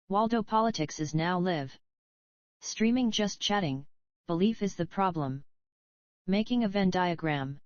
Waldo politics is now live streaming, just chatting. Belief is the problem. Making a Venn diagram.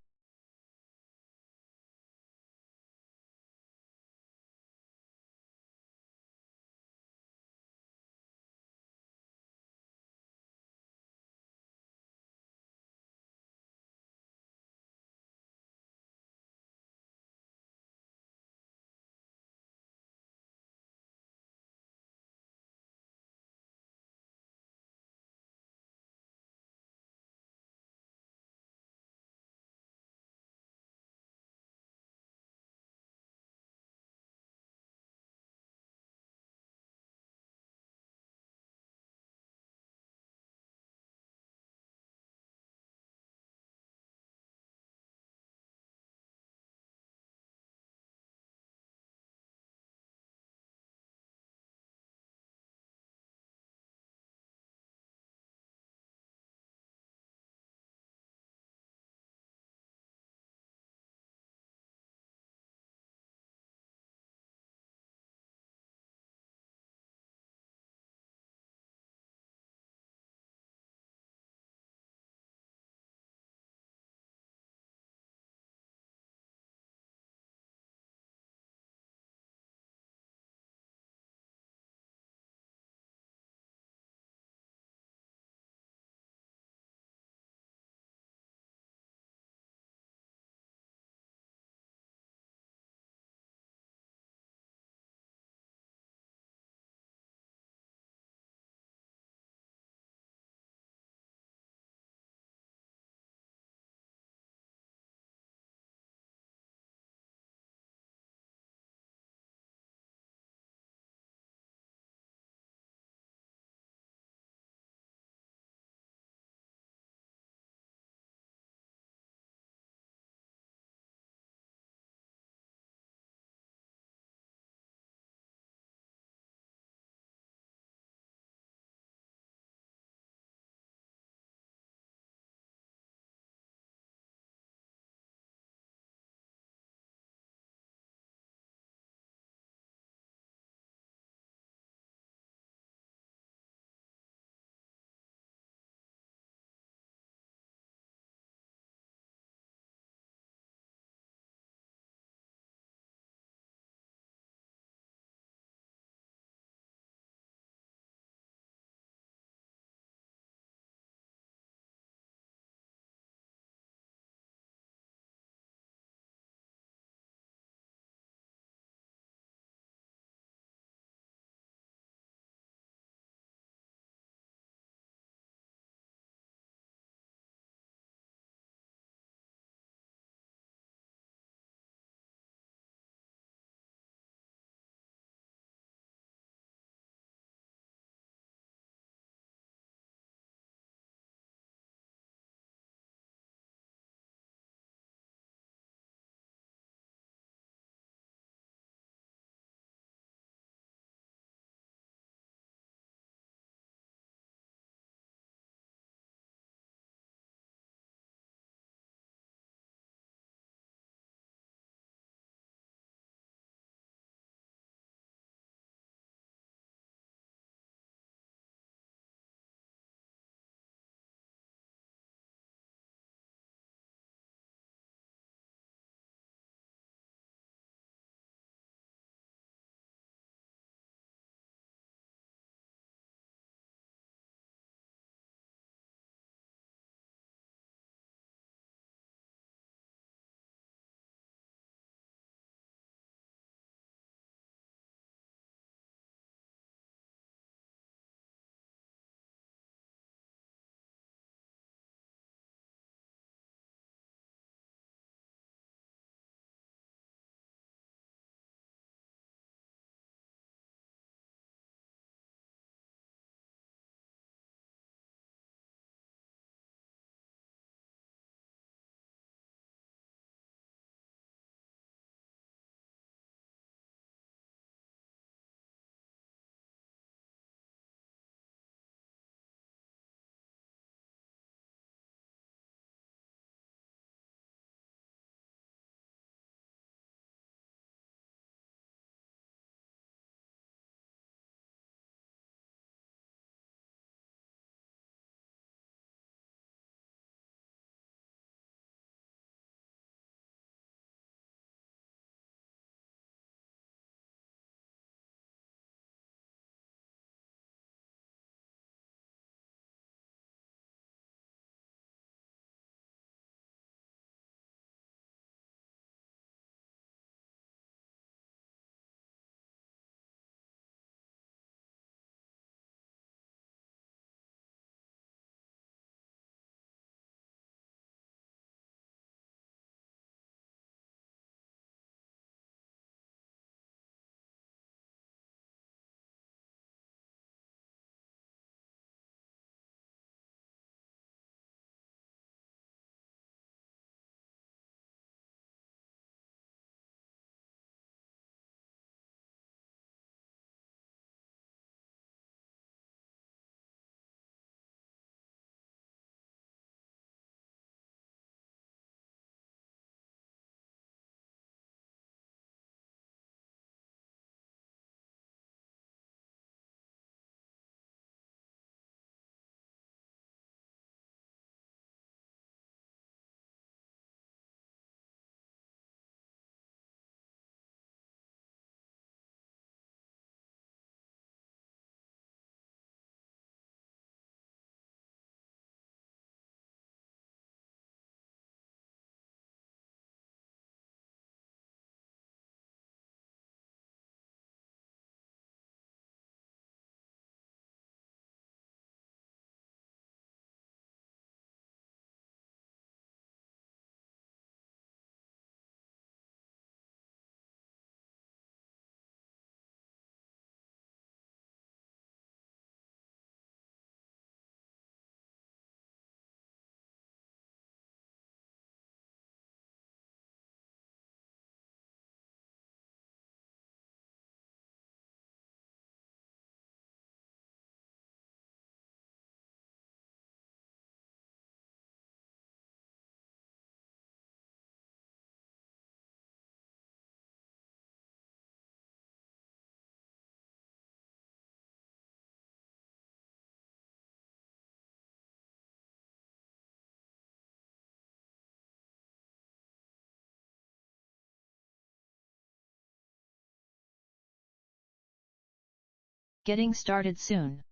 Getting started soon.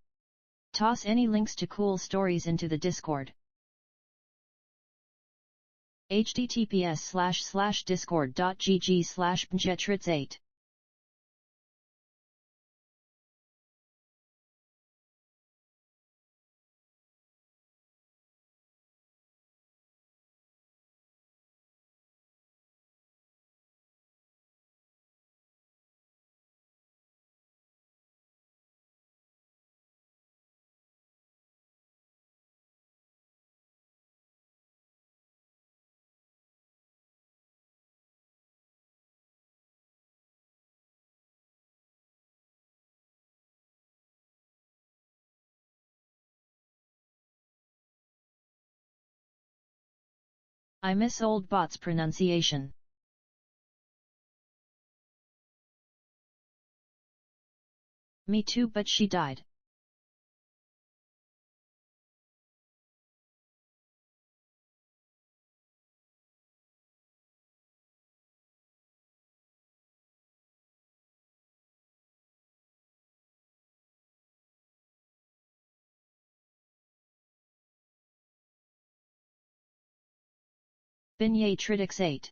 Toss any links to cool stories into the Discord. https://discord.gg/pnjetrits8I miss old bot's pronunciation. Me too, but she died. Venn 8.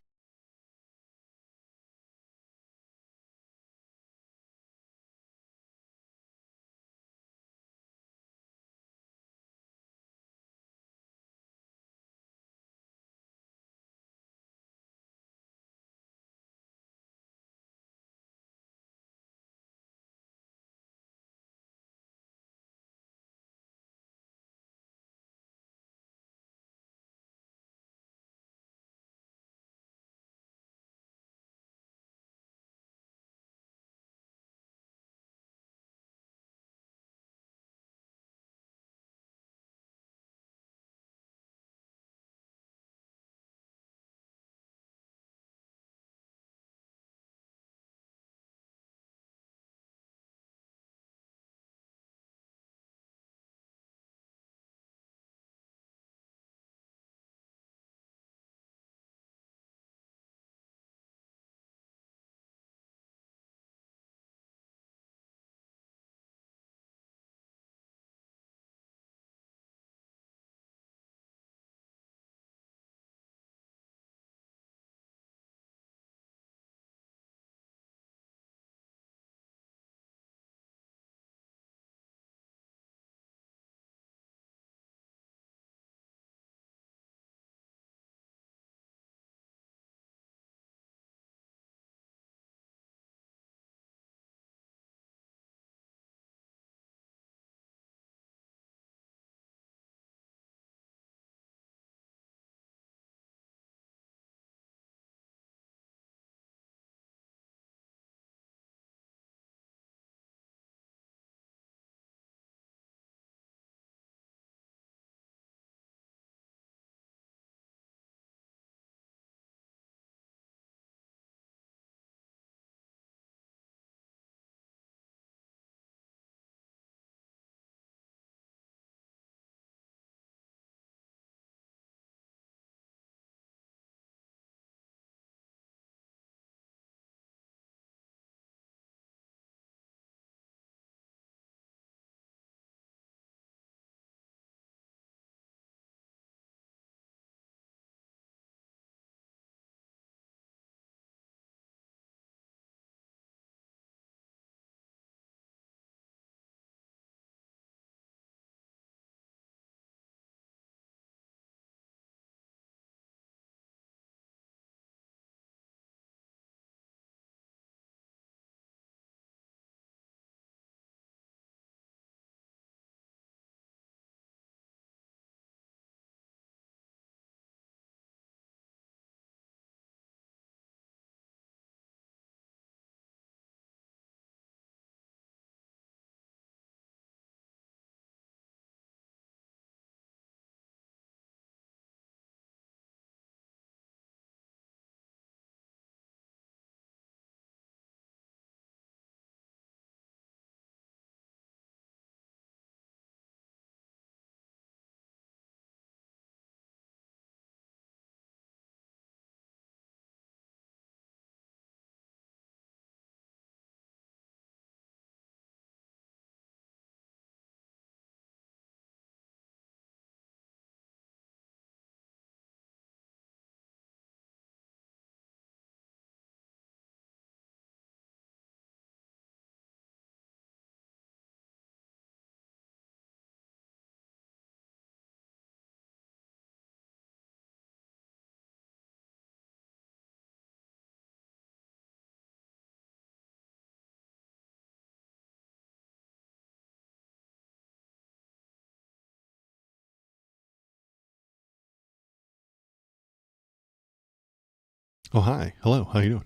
Oh, hi. Hello. How you doing?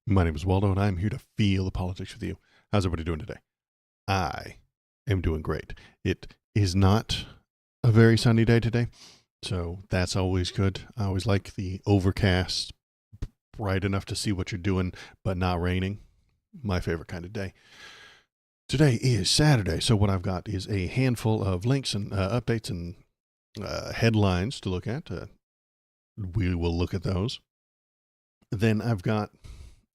My name is Waldo, and I'm here to feel the politics with you. How's everybody doing today? I am doing great. It is not a very sunny day today, so that's always good. I always like the overcast, bright enough to see what you're doing, but not raining. My favorite kind of day. Today is Saturday, so what I've got is a handful of links and updates and headlines to look at. We will look at those. Then I've got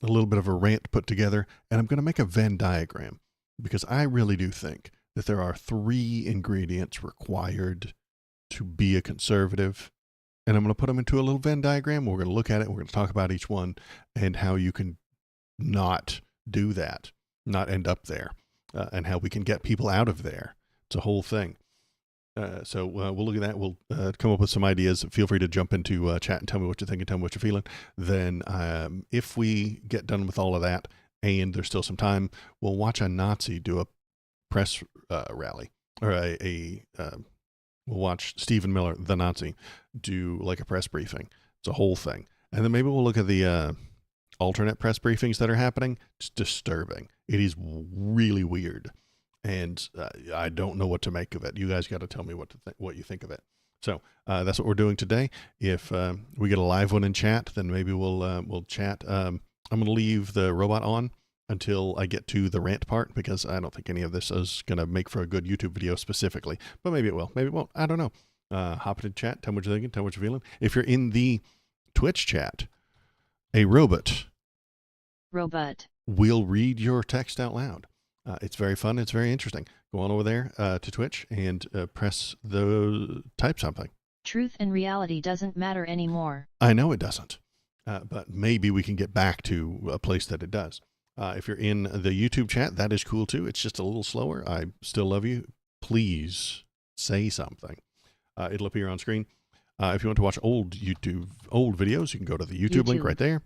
a little bit of a rant put together, and I'm going to make a Venn diagram because I really do think that there are 3 ingredients required to be a conservative. And I'm going to put them into a little Venn diagram. We're going to look at it. We're going to talk about each one and how you can not do that, not end up there, and how we can get people out of there. It's a whole thing. So we'll look at that. We'll come up with some ideas. Feel free to jump into chat and tell me what you think and tell me what you're feeling. Then if we get done with all of that and there's still some time, we'll watch a Nazi do a press rally or we'll watch Stephen Miller, the Nazi, do like a press briefing. It's a whole thing. And then maybe we'll look at the alternate press briefings that are happening. It's disturbing. It is really weird. And I don't know what to make of it. You guys got to tell me what you think of it. So that's what we're doing today. If we get a live one in chat, then maybe we'll chat. I'm going to leave the robot on until I get to the rant part because I don't think any of this is going to make for a good YouTube video specifically. But maybe it will. Maybe it won't. I don't know. Hop into chat. Tell me what you're thinking. Tell me what you're feeling. If you're in the Twitch chat, a robot will read your text out loud. It's very fun. It's very interesting. Go on over there to Twitch and type something. Truth and reality doesn't matter anymore. I know it doesn't, but maybe we can get back to a place that it does. If you're in the YouTube chat, that is cool too. It's just a little slower. I still love you. Please say something. It'll appear on screen. If you want to watch old videos, you can go to the YouTube link right there.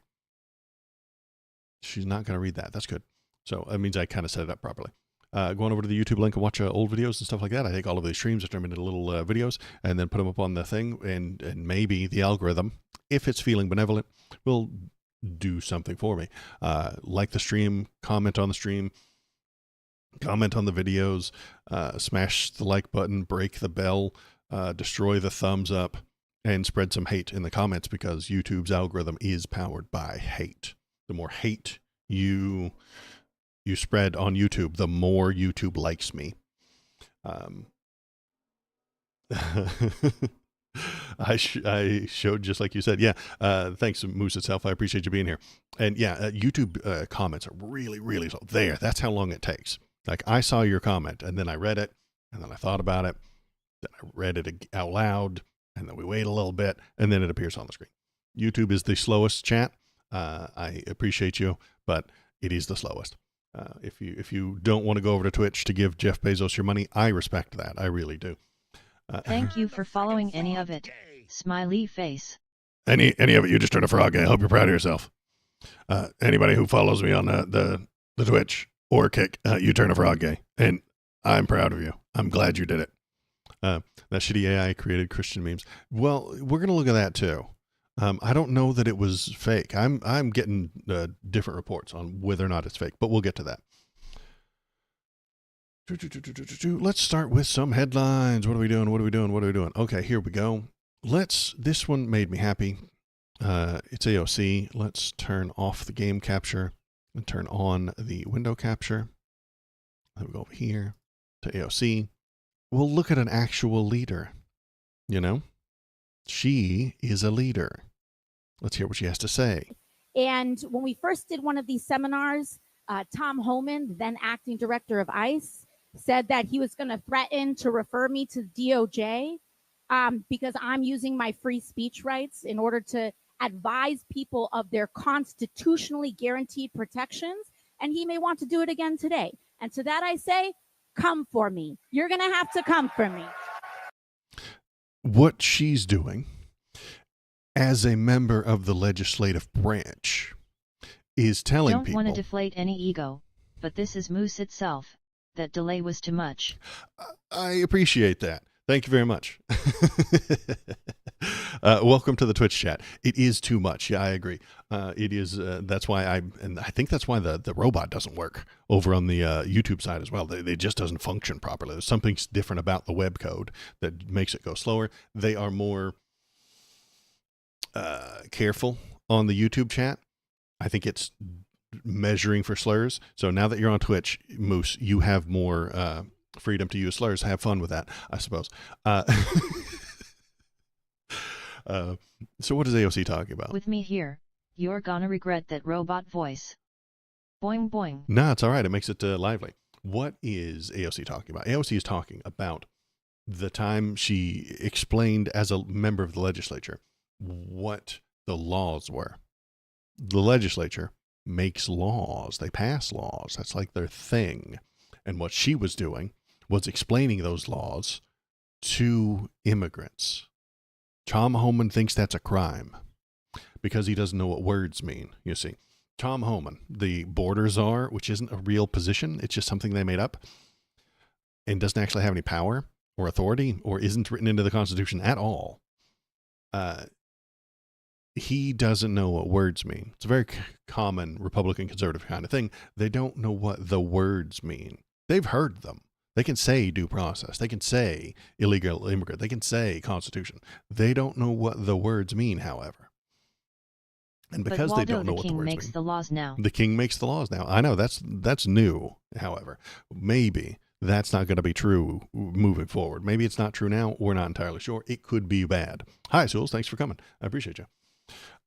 She's not going to read that. That's good. So that means I kind of set it up properly. Going over to the YouTube link and watch old videos and stuff like that. I take all of these streams, I turn them into little videos, and then put them up on the thing. And maybe the algorithm, if it's feeling benevolent, will do something for me. Like the stream, comment on the stream, comment on the videos, smash the like button, break the bell, destroy the thumbs up, and spread some hate in the comments because YouTube's algorithm is powered by hate. The more hate you spread on YouTube, the more YouTube likes me. I showed just like you said. Yeah. Thanks, Moose itself. I appreciate you being here. And yeah, YouTube comments are really, really slow. There. That's how long it takes. Like I saw your comment and then I read it and then I thought about it. Then I read it out loud and then we wait a little bit and then it appears on the screen. YouTube is the slowest chat. I appreciate you, but it is the slowest. If you don't want to go over to Twitch to give Jeff Bezos your money, I respect that. I really do. Thank you for following any of it. Smiley face. Any of it, you just turn a frog. I hope you're proud of yourself. Anybody who follows me on the Twitch or Kick, you turn a frog gay, and I'm proud of you. I'm glad you did it. That shitty AI created Christian memes. Well, we're gonna look at that too. I don't know that it was fake. I'm getting different reports on whether or not it's fake, but we'll get to that. Let's start with some headlines. What are we doing? Okay, here we go. This one made me happy. It's AOC. Let's turn off the game capture and turn on the window capture. Then we go over here to AOC. We'll look at an actual leader. You know? She is a leader. Let's hear what she has to say. And when we first did one of these seminars, Tom Homan, then acting director of ICE, said that he was going to threaten to refer me to DOJ because I'm using my free speech rights in order to advise people of their constitutionally guaranteed protections. And he may want to do it again today. And to that I say, come for me. You're going to have to come for me. What she's doing as a member of the legislative branch is telling people... Don't want to deflate any ego, but this is Moose itself. That delay was too much. I appreciate that. Thank you very much. Welcome to the Twitch chat. It is too much. Yeah, I agree. It is. That's why I think that's why the robot doesn't work over on the YouTube side as well. It just doesn't function properly. There's something different about the web code that makes it go slower. They are more careful on the YouTube chat. I think it's measuring for slurs. So now that you're on Twitch, Moose, you have more freedom to use slurs. Have fun with that, I suppose. So what is AOC talking about? With me here, you're gonna regret that robot voice. Boing boing. No, it's all right. It makes it lively. What is AOC talking about? AOC is talking about the time she explained as a member of the legislature what the laws were. The legislature makes laws. They pass laws. That's like their thing. And what she was doing was explaining those laws to immigrants. Tom Homan thinks that's a crime because he doesn't know what words mean, you see. Tom Homan, the border czar, which isn't a real position, it's just something they made up, and doesn't actually have any power or authority or isn't written into the Constitution at all. He doesn't know what words mean. It's a very common Republican conservative kind of thing. They don't know what the words mean. They've heard them. They can say due process. They can say illegal immigrant. They can say Constitution. They don't know what the words mean, however. And because they don't know what the words mean, the king makes the laws now. The king makes the laws now. I know that's new, however. Maybe that's not going to be true moving forward. Maybe it's not true now. We're not entirely sure. It could be bad. Hi, Souls. Thanks for coming. I appreciate you.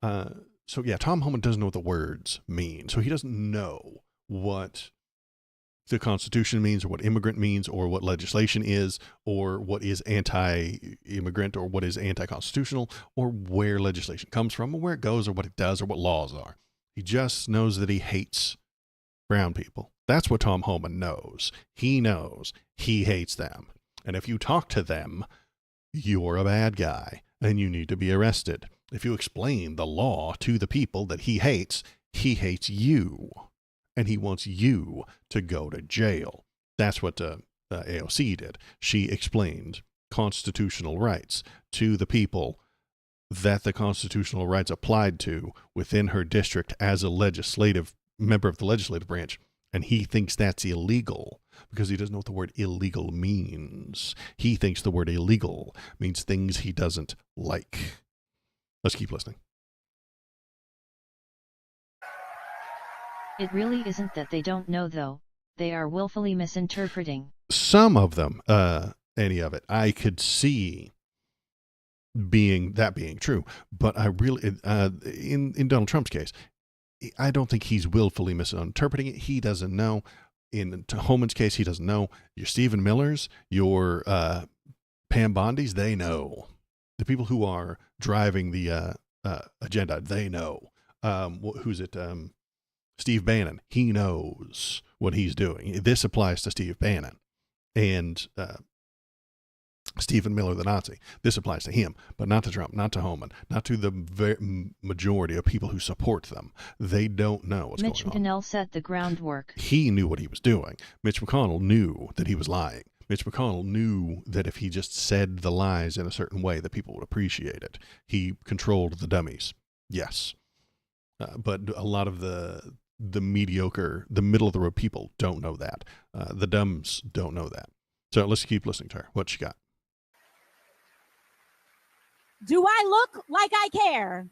So yeah, Tom Homan doesn't know what the words mean. So he doesn't know what the Constitution means, or what immigrant means, or what legislation is, or what is anti-immigrant, or what is anti-constitutional, or where legislation comes from, or where it goes, or what it does, or what laws are. He just knows that he hates brown people. That's what Tom Homan knows. He knows he hates them. And if you talk to them, you're a bad guy, and you need to be arrested. If you explain the law to the people that he hates you. And he wants you to go to jail. That's what AOC did. She explained constitutional rights to the people that the constitutional rights applied to within her district as a legislative member of the legislative branch. And he thinks that's illegal because he doesn't know what the word illegal means. He thinks the word illegal means things he doesn't like. Let's keep listening. It really isn't that they don't know, though. They are willfully misinterpreting. Some of them, any of it, I could see being true. But I really, in Donald Trump's case, I don't think he's willfully misinterpreting it. He doesn't know. In Homan's case, he doesn't know. Your Stephen Millers, your Pam Bondis, they know. The people who are driving the agenda, they know. Who's it? Steve Bannon, he knows what he's doing. This applies to Steve Bannon and Stephen Miller, the Nazi. This applies to him, but not to Trump, not to Homan, not to the majority of people who support them. They don't know what's going on. Mitch McConnell set the groundwork. He knew what he was doing. Mitch McConnell knew that he was lying. Mitch McConnell knew that if he just said the lies in a certain way, that people would appreciate it. He controlled the dummies. Yes. But a lot of the mediocre, the middle of the road people don't know that. The dumbs don't know that. So let's keep listening to her. What she got? Do I look like I care?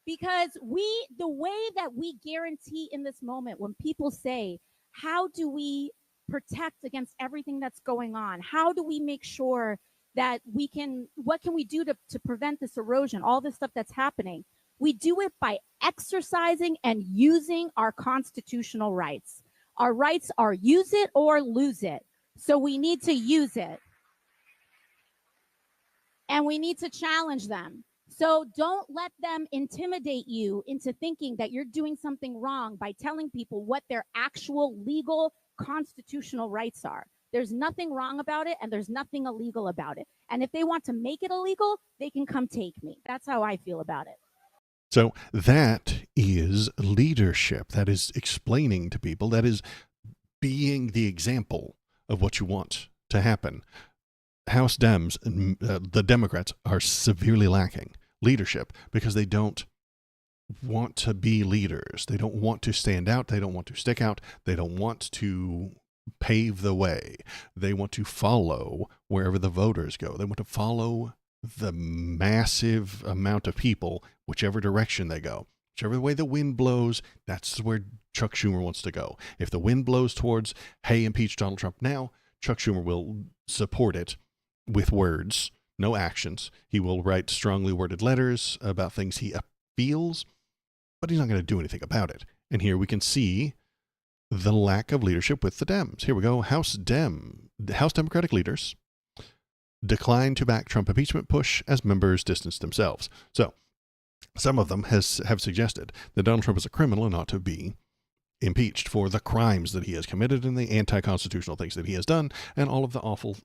Because the way that we guarantee in this moment, when people say, how do we protect against everything that's going on? How do we make sure that what can we do to prevent this erosion, all this stuff that's happening? We do it by exercising and using our constitutional rights. Our rights are use it or lose it. So we need to use it. And we need to challenge them. So don't let them intimidate you into thinking that you're doing something wrong by telling people what their actual legal constitutional rights are. There's nothing wrong about it, and there's nothing illegal about it. And if they want to make it illegal, they can come take me. That's how I feel about it. So that is leadership. That is explaining to people. That is being the example of what you want to happen. House Dems, the Democrats, are severely lacking leadership because they don't want to be leaders. They don't want to stand out. They don't want to stick out. They don't want to pave the way. They want to follow wherever the voters go. They want to follow the massive amount of people, whichever direction they go. Whichever way the wind blows, that's where Chuck Schumer wants to go. If the wind blows towards, hey, impeach Donald Trump now, Chuck Schumer will support it with words, no actions. He will write strongly worded letters about things he feels, but he's not going to do anything about it. And here we can see the lack of leadership with the Dems. Here we go. House Democratic leaders decline to back Trump impeachment push as members distance themselves. So some of them have suggested that Donald Trump is a criminal and ought to be impeached for the crimes that he has committed and the anti-constitutional things that he has done and all of the awful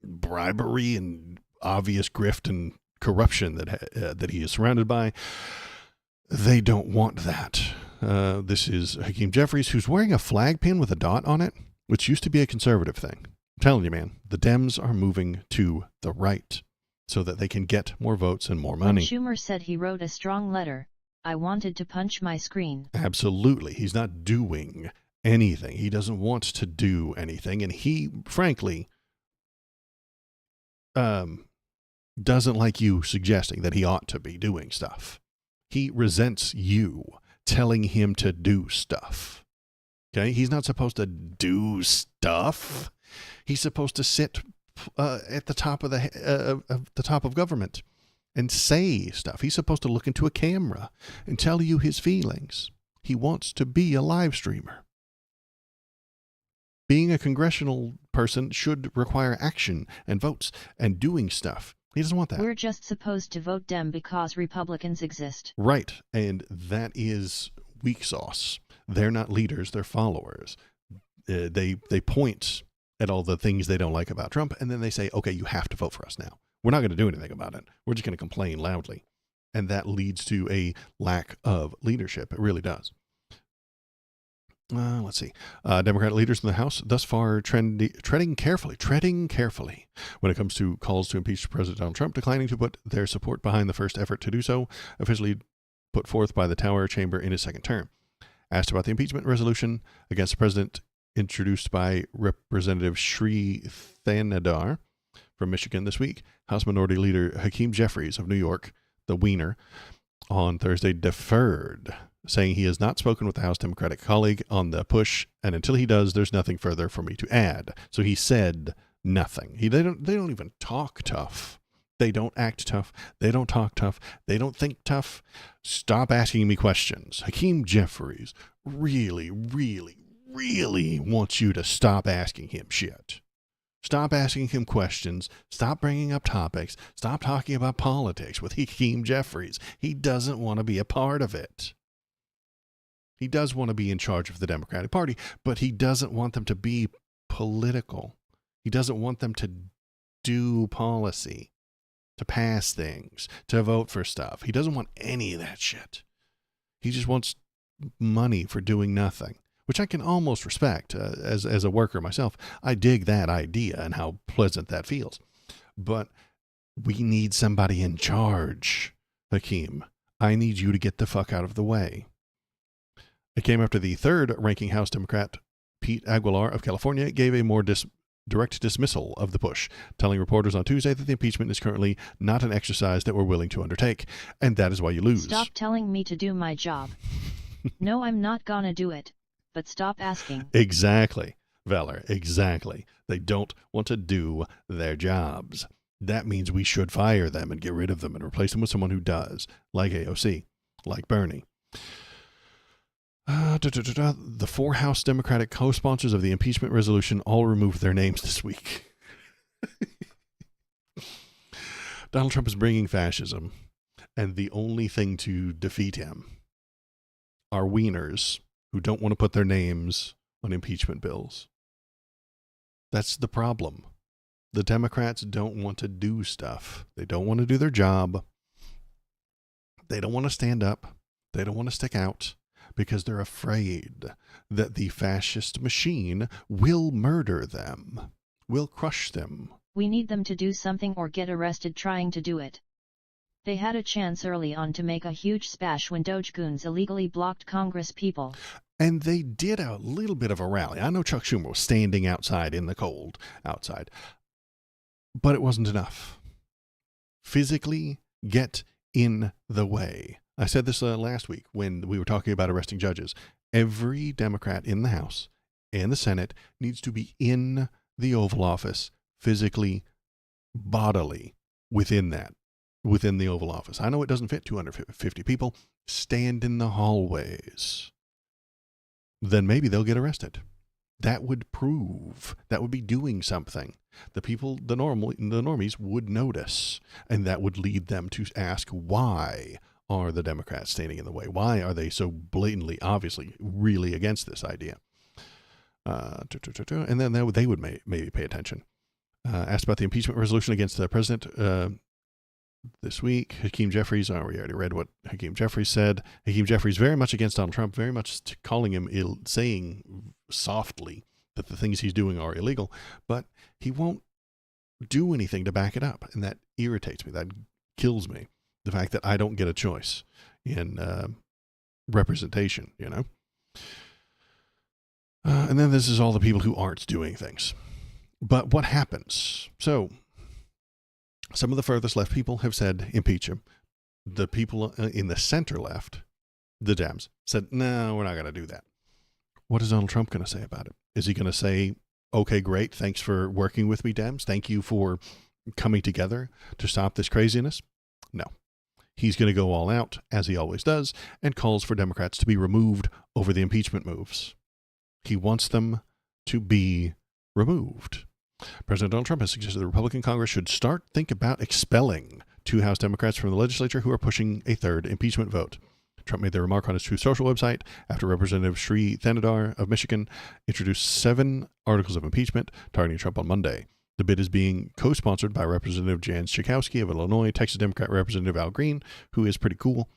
bribery and obvious grift and corruption that he is surrounded by. They don't want that. This is Hakeem Jeffries, who's wearing a flag pin with a dot on it, which used to be a conservative thing. I'm telling you, man, the Dems are moving to the right so that they can get more votes and more money. Schumer said he wrote a strong letter. I wanted to punch my screen. Absolutely. He's not doing anything. He doesn't want to do anything. And he, frankly, doesn't like you suggesting that he ought to be doing stuff. He resents you telling him to do stuff. Okay? He's not supposed to do stuff. He's supposed to sit at the top of the top of government and say stuff. He's supposed to look into a camera and tell you his feelings. He wants to be a live streamer. Being a congressional person should require action and votes and doing stuff. He doesn't want that. We're just supposed to vote Dem because Republicans exist. Right. And that is weak sauce. They're not leaders. They're followers. They point at all the things they don't like about Trump, and then they say, okay, you have to vote for us now. We're not going to do anything about it. We're just going to complain loudly. And that leads to a lack of leadership. It really does. Let's see. Democratic leaders in the House thus far treading carefully when it comes to calls to impeach President Donald Trump, declining to put their support behind the first effort to do so, officially put forth by the Tower Chamber in his second term. Asked about the impeachment resolution against the president introduced by Representative Sri Thanadar from Michigan this week, House Minority Leader Hakeem Jeffries of New York, the Wiener, on Thursday deferred, saying he has not spoken with the House Democratic colleague on the push, and until he does, there's nothing further for me to add. So he said nothing. They don't even talk tough. They don't act tough. They don't talk tough. They don't think tough. Stop asking me questions. Hakeem Jeffries really wants you to stop asking him shit. Stop asking him questions. Stop bringing up topics. Stop talking about politics with Hakeem Jeffries. He doesn't want to be a part of it. He does want to be in charge of the Democratic Party, but he doesn't want them to be political. He doesn't want them to do policy, to pass things, to vote for stuff. He doesn't want any of that shit. He just wants money for doing nothing, which I can almost respect as a worker myself. I dig that idea and how pleasant that feels. But we need somebody in charge, Hakeem. I need you to get the fuck out of the way. It came after the third-ranking House Democrat, Pete Aguilar of California, gave a more direct dismissal of the push, telling reporters on Tuesday that the impeachment is currently not an exercise that we're willing to undertake, and that is why you lose. Stop telling me to do my job. No, I'm not gonna do it, but stop asking. Exactly, Valor, exactly. They don't want to do their jobs. That means we should fire them and get rid of them and replace them with someone who does, like AOC, like Bernie. The four House Democratic co-sponsors of the impeachment resolution all removed their names this week. Donald Trump is bringing fascism, and the only thing to defeat him are wieners who don't want to put their names on impeachment bills. That's the problem. The Democrats don't want to do stuff. They don't want to do their job. They don't want to stand up. They don't want to stick out, because they're afraid that the fascist machine will murder them, will crush them, We need them to do something or get arrested trying to do it. They had a chance early on to make a huge splash when Dogecoins illegally blocked Congress people. And they did a little bit of a rally. I know Chuck Schumer was standing outside in the cold outside, but it wasn't enough. Physically get in the way. I said this last week when we were talking about arresting judges. Every Democrat in the House and the Senate needs to be in the Oval Office physically, bodily, within the Oval Office. I know it doesn't fit 250 people. Stand in the hallways. Then maybe they'll get arrested. That would be doing something. The people, the normies would notice, and that would lead them to ask, why are the Democrats standing in the way? Why are they so blatantly, obviously, really against this idea? And then they would maybe pay attention. Asked about the impeachment resolution against the president this week. Hakeem Jeffries, we already read what Hakeem Jeffries said. Hakeem Jeffries very much against Donald Trump, very much calling him saying softly that the things he's doing are illegal, but he won't do anything to back it up. And that irritates me. That kills me. The fact that I don't get a choice in representation, you know? And then this is all the people who aren't doing things. But what happens? So some of the furthest left people have said impeach him. The people in the center left, the Dems, said, no, we're not going to do that. What is Donald Trump going to say about it? Is he going to say, okay, great, thanks for working with me, Dems. Thank you for coming together to stop this craziness? No. He's going to go all out, as he always does, and calls for Democrats to be removed over the impeachment moves. He wants them to be removed. President Donald Trump has suggested the Republican Congress should think about expelling 2 House Democrats from the legislature who are pushing a 3rd impeachment vote. Trump made the remark on his Truth Social website after Representative Sri Thanedar of Michigan introduced 7 articles of impeachment targeting Trump on Monday. The bid is being co-sponsored by Representative Jan Schakowsky of Illinois, Texas Democrat Representative Al Green, who is pretty cool,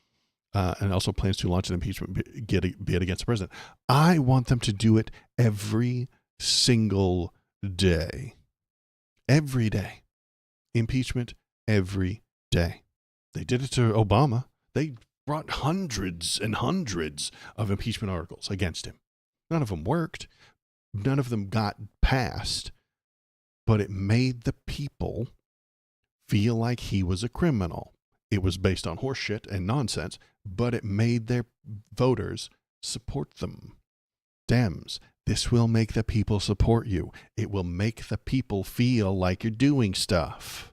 and also plans to launch an impeachment bid against the president. I want them to do it every single day. Every day. Impeachment every day. They did it to Obama. They brought hundreds and hundreds of impeachment articles against him. None of them worked. None of them got passed. But it made the people feel like he was a criminal. It was based on horseshit and nonsense, but it made their voters support them. Dems, this will make the people support you. It will make the people feel like you're doing stuff.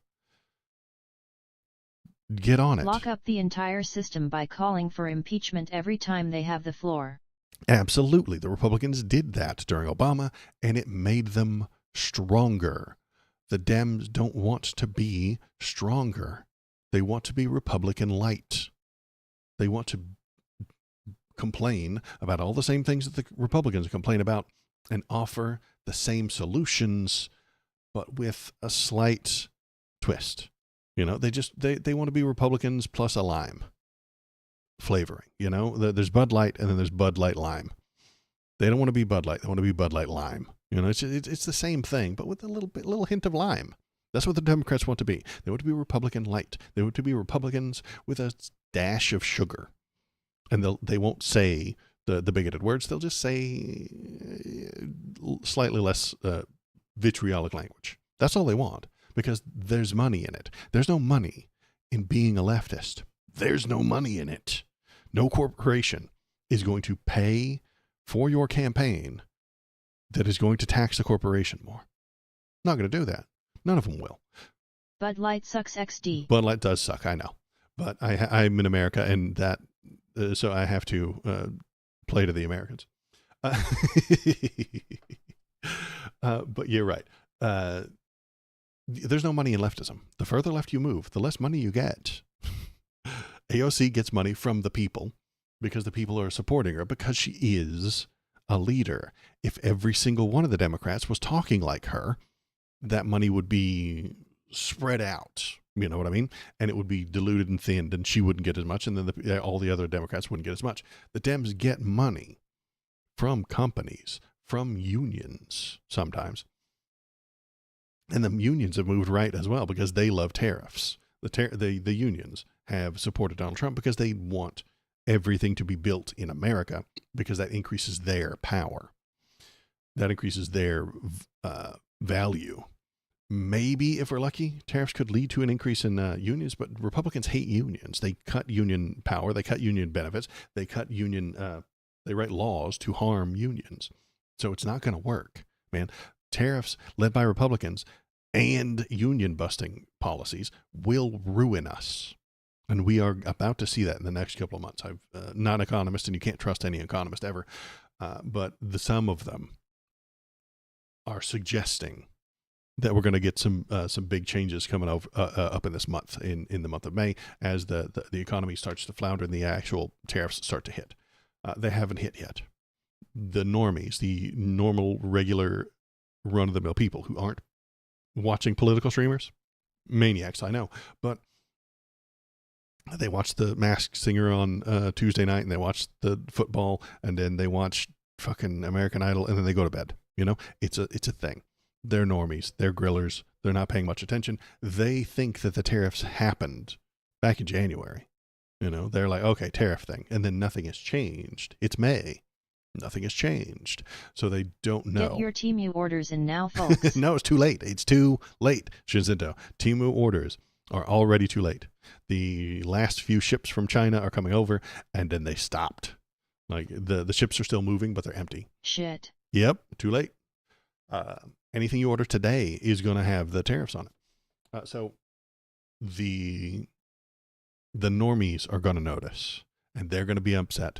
Get on it. Lock up the entire system by calling for impeachment every time they have the floor. Absolutely. The Republicans did that during Obama, and it made them stronger. The Dems don't want to be stronger. They want to be Republican light. They want to complain about all the same things that the Republicans complain about and offer the same solutions, but with a slight twist. You know, they want to be Republicans plus a lime flavoring. You know, there's Bud Light and then there's Bud Light Lime. They don't want to be Bud Light. They want to be Bud Light Lime. You know, it's the same thing, but with a little hint of lime. That's what the Democrats want to be. They want to be Republican light. They want to be Republicans with a dash of sugar. And they won't say the bigoted words. They'll just say slightly less vitriolic language. That's all they want, because there's money in it. There's no money in being a leftist. There's no money in it. No corporation is going to pay for your campaign that is going to tax the corporation more. Not going to do that. None of them will. Bud Light sucks XD. Bud Light does suck, I know. But I'm in America, and that so I have to play to the Americans. But you're right. There's no money in leftism. The further left you move, the less money you get. AOC gets money from the people because the people are supporting her, because she is a leader. If every single one of the Democrats was talking like her, that money would be spread out. You know what I mean? And it would be diluted and thinned, and she wouldn't get as much, and then all the other Democrats wouldn't get as much. The Dems get money from companies, from unions sometimes, And the unions have moved right as well because they love tariffs. The unions have supported Donald Trump because they want everything to be built in America because that increases their power. That increases their value. Maybe if we're lucky, tariffs could lead to an increase in unions, but Republicans hate unions. They cut union power. They cut union benefits. They cut union, they write laws to harm unions. So it's not going to work, man. Tariffs led by Republicans and union busting policies will ruin us. And we are about to see that in the next couple of months. I'm not an economist, and you can't trust any economist ever. But some of them are suggesting that we're going to get some big changes coming up in this month, in the month of May, as the economy starts to flounder and the actual tariffs start to hit. They haven't hit yet. The normies, the normal, regular, run-of-the-mill people who aren't watching political streamers, maniacs, I know, but they watch the Masked Singer on Tuesday night, and they watch the football, and then they watch fucking American Idol, and then they go to bed. You know, it's a thing. They're normies. They're grillers. They're not paying much attention. They think that the tariffs happened back in January. You know, they're like, okay, tariff thing, and then nothing has changed. It's May. Nothing has changed. So they don't know. Get your Temu orders in now, folks. No, it's too late. It's too late. Shinzento. Temu orders are already too late. The last few ships from China are coming over, and then they stopped. Like, the ships are still moving, but they're empty. Shit. Yep, too late. Anything you order today is going to have the tariffs on it. So the normies are going to notice, and they're going to be upset.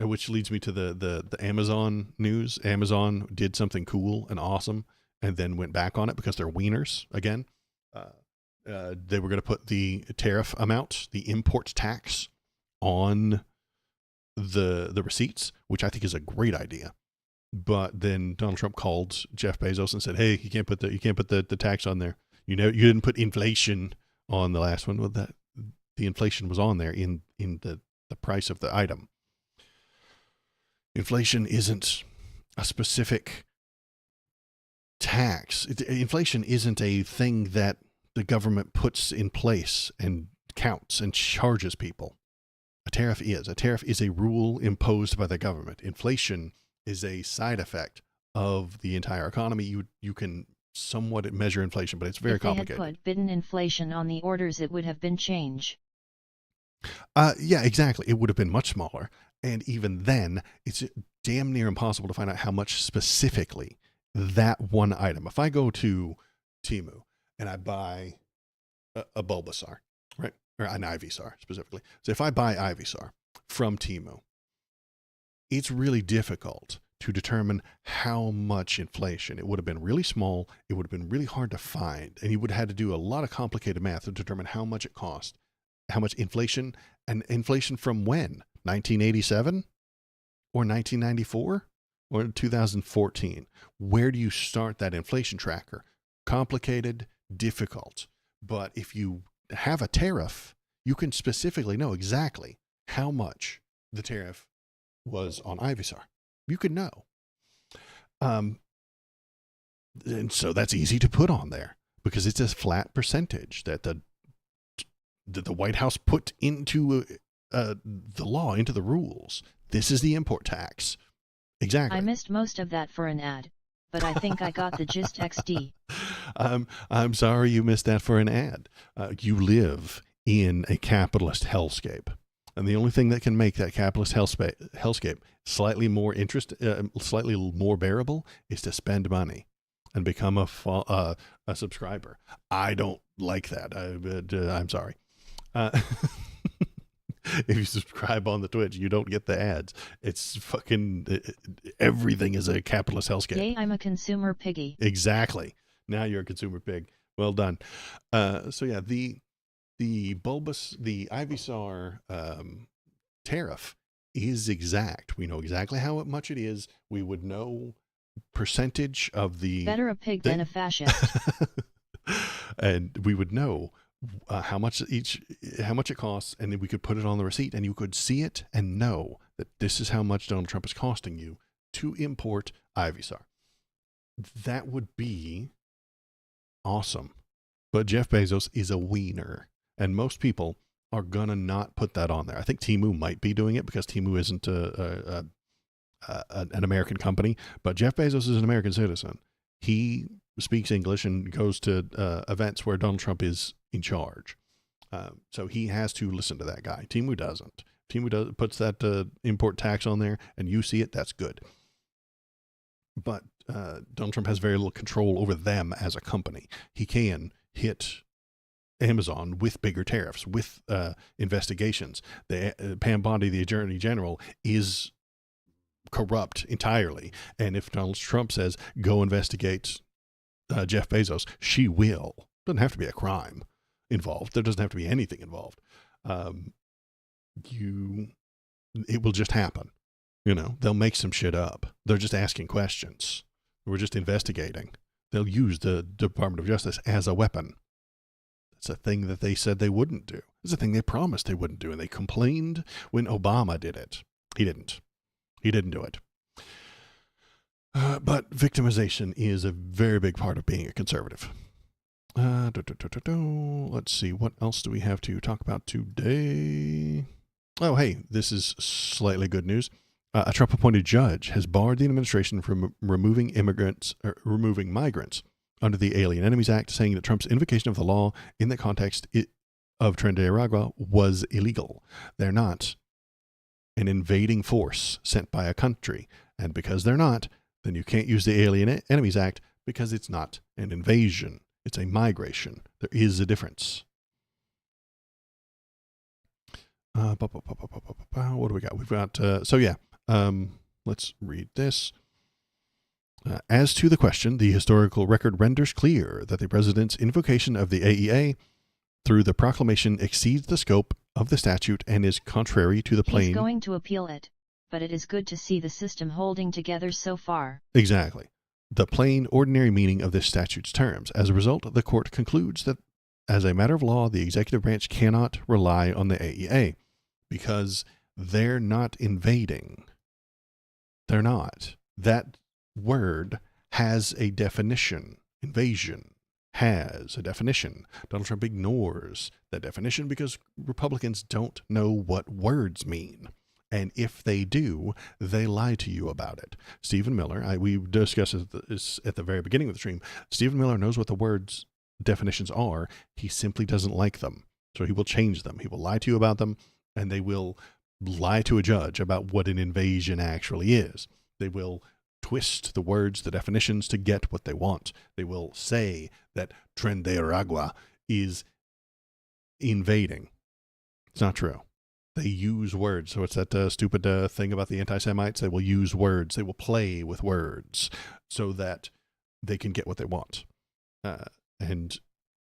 Which leads me to the Amazon news. Amazon did something cool and awesome and then went back on it because they're wieners again. They were going to put the tariff amount, the import tax, on the receipts, which I think is a great idea. But then Donald Trump called Jeff Bezos and said, "Hey, you can't put the tax on there. You know, you didn't put inflation on the last one. Well, that the inflation was on there in the price of the item." Inflation isn't a specific tax. Inflation isn't a thing that the government puts in place and counts and charges people. A tariff is. A tariff is a rule imposed by the government. Inflation is a side effect of the entire economy. You can somewhat measure inflation, but it's very complicated. If they had put bidden inflation on the orders, it would have been change. Yeah, exactly. It would have been much smaller. And even then, it's damn near impossible to find out how much specifically that one item. If I go to Temu and I buy a Bulbasaur, right? Or an Ivysaur specifically. So if I buy Ivysaur from Temu, it's really difficult to determine how much inflation. It would have been really small. It would have been really hard to find. And you would have had to do a lot of complicated math to determine how much it cost, how much inflation, and inflation from when? 1987 or 1994 or 2014? Where do you start that inflation tracker? Complicated, difficult. But if you have a tariff, you can specifically know exactly how much the tariff was on Ivysaur. You could know. And so that's easy to put on there because it's a flat percentage that the White House put into the law, into the rules. This is the import tax. Exactly. I missed most of that for an ad, but I think I got the gist XD. I'm sorry you missed that for an ad. You live in a capitalist hellscape. And the only thing that can make that capitalist hellscape slightly more slightly more bearable is to spend money and become a subscriber. I don't like that. I'm sorry. If you subscribe on the Twitch, you don't get the ads. It's fucking everything is a capitalist hellscape. Yay, I'm a consumer piggy. Exactly. Now you're a consumer pig. Well done. So yeah, the Ivysaur tariff is exact. We know exactly how much it is. We would know percentage of the better a pig than a fascist. And we would know how much it costs, and then we could put it on the receipt, and you could see it and know that this is how much Donald Trump is costing you to import Ivysaur. That would be awesome. But Jeff Bezos is a wiener, and most people are gonna not put that on there. I think Temu might be doing it because Temu isn't an American company, but Jeff Bezos is an American citizen. He speaks English and goes to events where Donald Trump is in charge. So he has to listen to that guy. Temu doesn't. Temu puts that import tax on there, and you see it, that's good. But Donald Trump has very little control over them as a company. He can hit Amazon with bigger tariffs, with investigations. Pam Bondi, the Attorney General, is corrupt entirely. And if Donald Trump says, go investigate Jeff Bezos, she will. Doesn't have to be a crime involved. There doesn't have to be anything involved. It will just happen. They'll make some shit up. They're just asking questions. We're just investigating. They'll use the Department of Justice as a weapon. It's a thing that they said they wouldn't do. It's a thing they promised they wouldn't do. And they complained when Obama did it. He didn't. He didn't do it. But victimization is a very big part of being a conservative. Let's see. What else do we have to talk about today? Oh, hey, this is slightly good news. A Trump-appointed judge has barred the administration from removing migrants under the Alien Enemies Act, saying that Trump's invocation of the law in the context of Tren de Aragua was illegal. They're not an invading force sent by a country. And because they're not, then you can't use the Alien Enemies Act because it's not an invasion. It's a migration. There is a difference. What do we got? We've got, let's read this. As to the question, the historical record renders clear that the president's invocation of the AEA through the proclamation exceeds the scope of the statute and is contrary to the plain... He's going to appeal it, but it is good to see the system holding together so far. Exactly. The plain, ordinary meaning of this statute's terms. As a result, the court concludes that, as a matter of law, the executive branch cannot rely on the AEA because they're not invading. They're not. That word has a definition. Invasion has a definition. Donald Trump ignores that definition because Republicans don't know what words mean. And if they do, they lie to you about it. Stephen Miller, we discussed this at the very beginning of the stream. Stephen Miller knows what the words definitions are. He simply doesn't like them. So he will change them. He will lie to you about them, and they will lie to a judge about what an invasion actually is. They will twist the words, the definitions to get what they want. They will say that Tren de Aragua is invading. It's not true. They use words. So it's that stupid thing about the anti-Semites. They will use words. They will play with words so that they can get what they want. And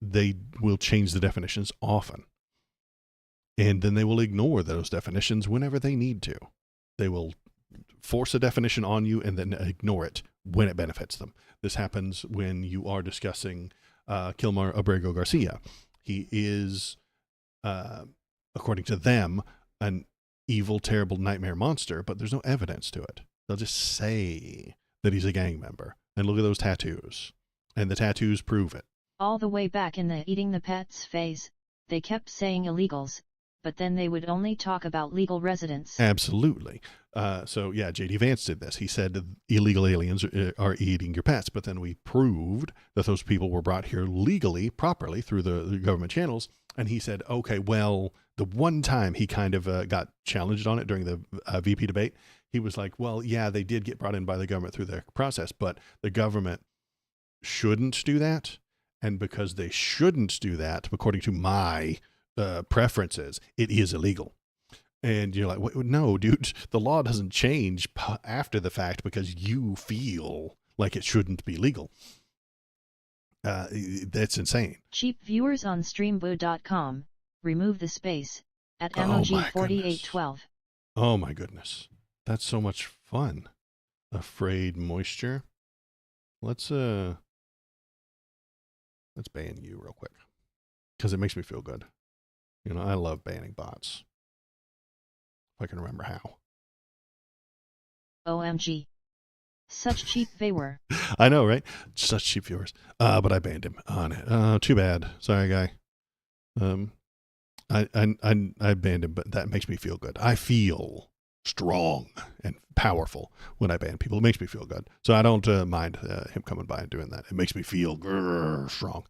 they will change the definitions often. And then they will ignore those definitions whenever they need to. They will force a definition on you and then ignore it when it benefits them. This happens when you are discussing Kilmar Abrego Garcia. He is... according to them, an evil, terrible nightmare monster, but there's no evidence to it. They'll just say that he's a gang member. And look at those tattoos. And the tattoos prove it. All the way back in the eating the pets phase, they kept saying illegals, but then they would only talk about legal residents. Absolutely. So, yeah, J.D. Vance did this. He said illegal aliens are eating your pets, but then we proved that those people were brought here legally, properly, through the government channels. And he said, okay, well, the one time he kind of got challenged on it during the VP debate, he was like, well, yeah, they did get brought in by the government through the process, but the government shouldn't do that. And because they shouldn't do that, according to my preferences, it is illegal. And you're like, no, dude, the law doesn't change after the fact because you feel like it shouldn't be legal. That's insane. Cheap viewers on streamboo.com, remove the space, at MOG4812. Oh my goodness. That's so much fun. Afraid moisture. Let's ban you real quick. Because it makes me feel good. You know, I love banning bots. If I can remember how. OMG. Such cheap they were. I know, right? Such cheap viewers. But I banned him on it. Too bad. Sorry, guy. I banned him, but that makes me feel good. I feel strong and powerful when I ban people. It makes me feel good. So I don't mind him coming by and doing that. It makes me feel strong.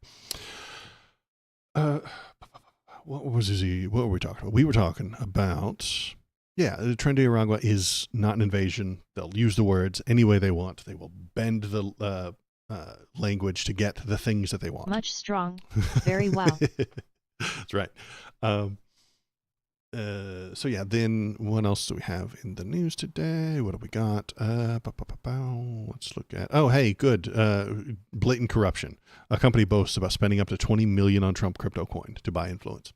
What were we talking about? We were talking about, the Nicaragua is not an invasion. They'll use the words any way they want. They will bend the language to get the things that they want. Much strong. Very well. That's right. Then what else do we have in the news today? What do we got? Let's look at, good. Blatant corruption. A company boasts about spending up to $20 million on Trump crypto coin to buy influence.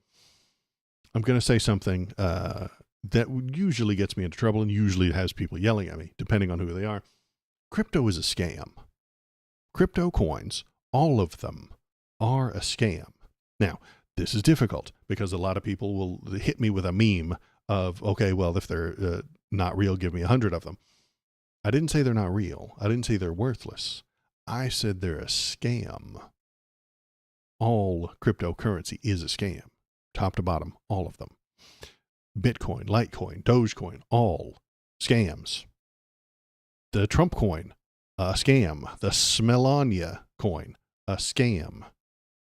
I'm going to say something that usually gets me into trouble and usually has people yelling at me, depending on who they are. Crypto is a scam. Crypto coins, all of them, are a scam. Now, this is difficult because a lot of people will hit me with a meme of, okay, well, if they're not real, give me 100 of them. I didn't say they're not real. I didn't say they're worthless. I said they're a scam. All cryptocurrency is a scam. Top to bottom, all of them. Bitcoin, Litecoin, Dogecoin, all scams. The Trump coin, a scam. The Smelania coin, a scam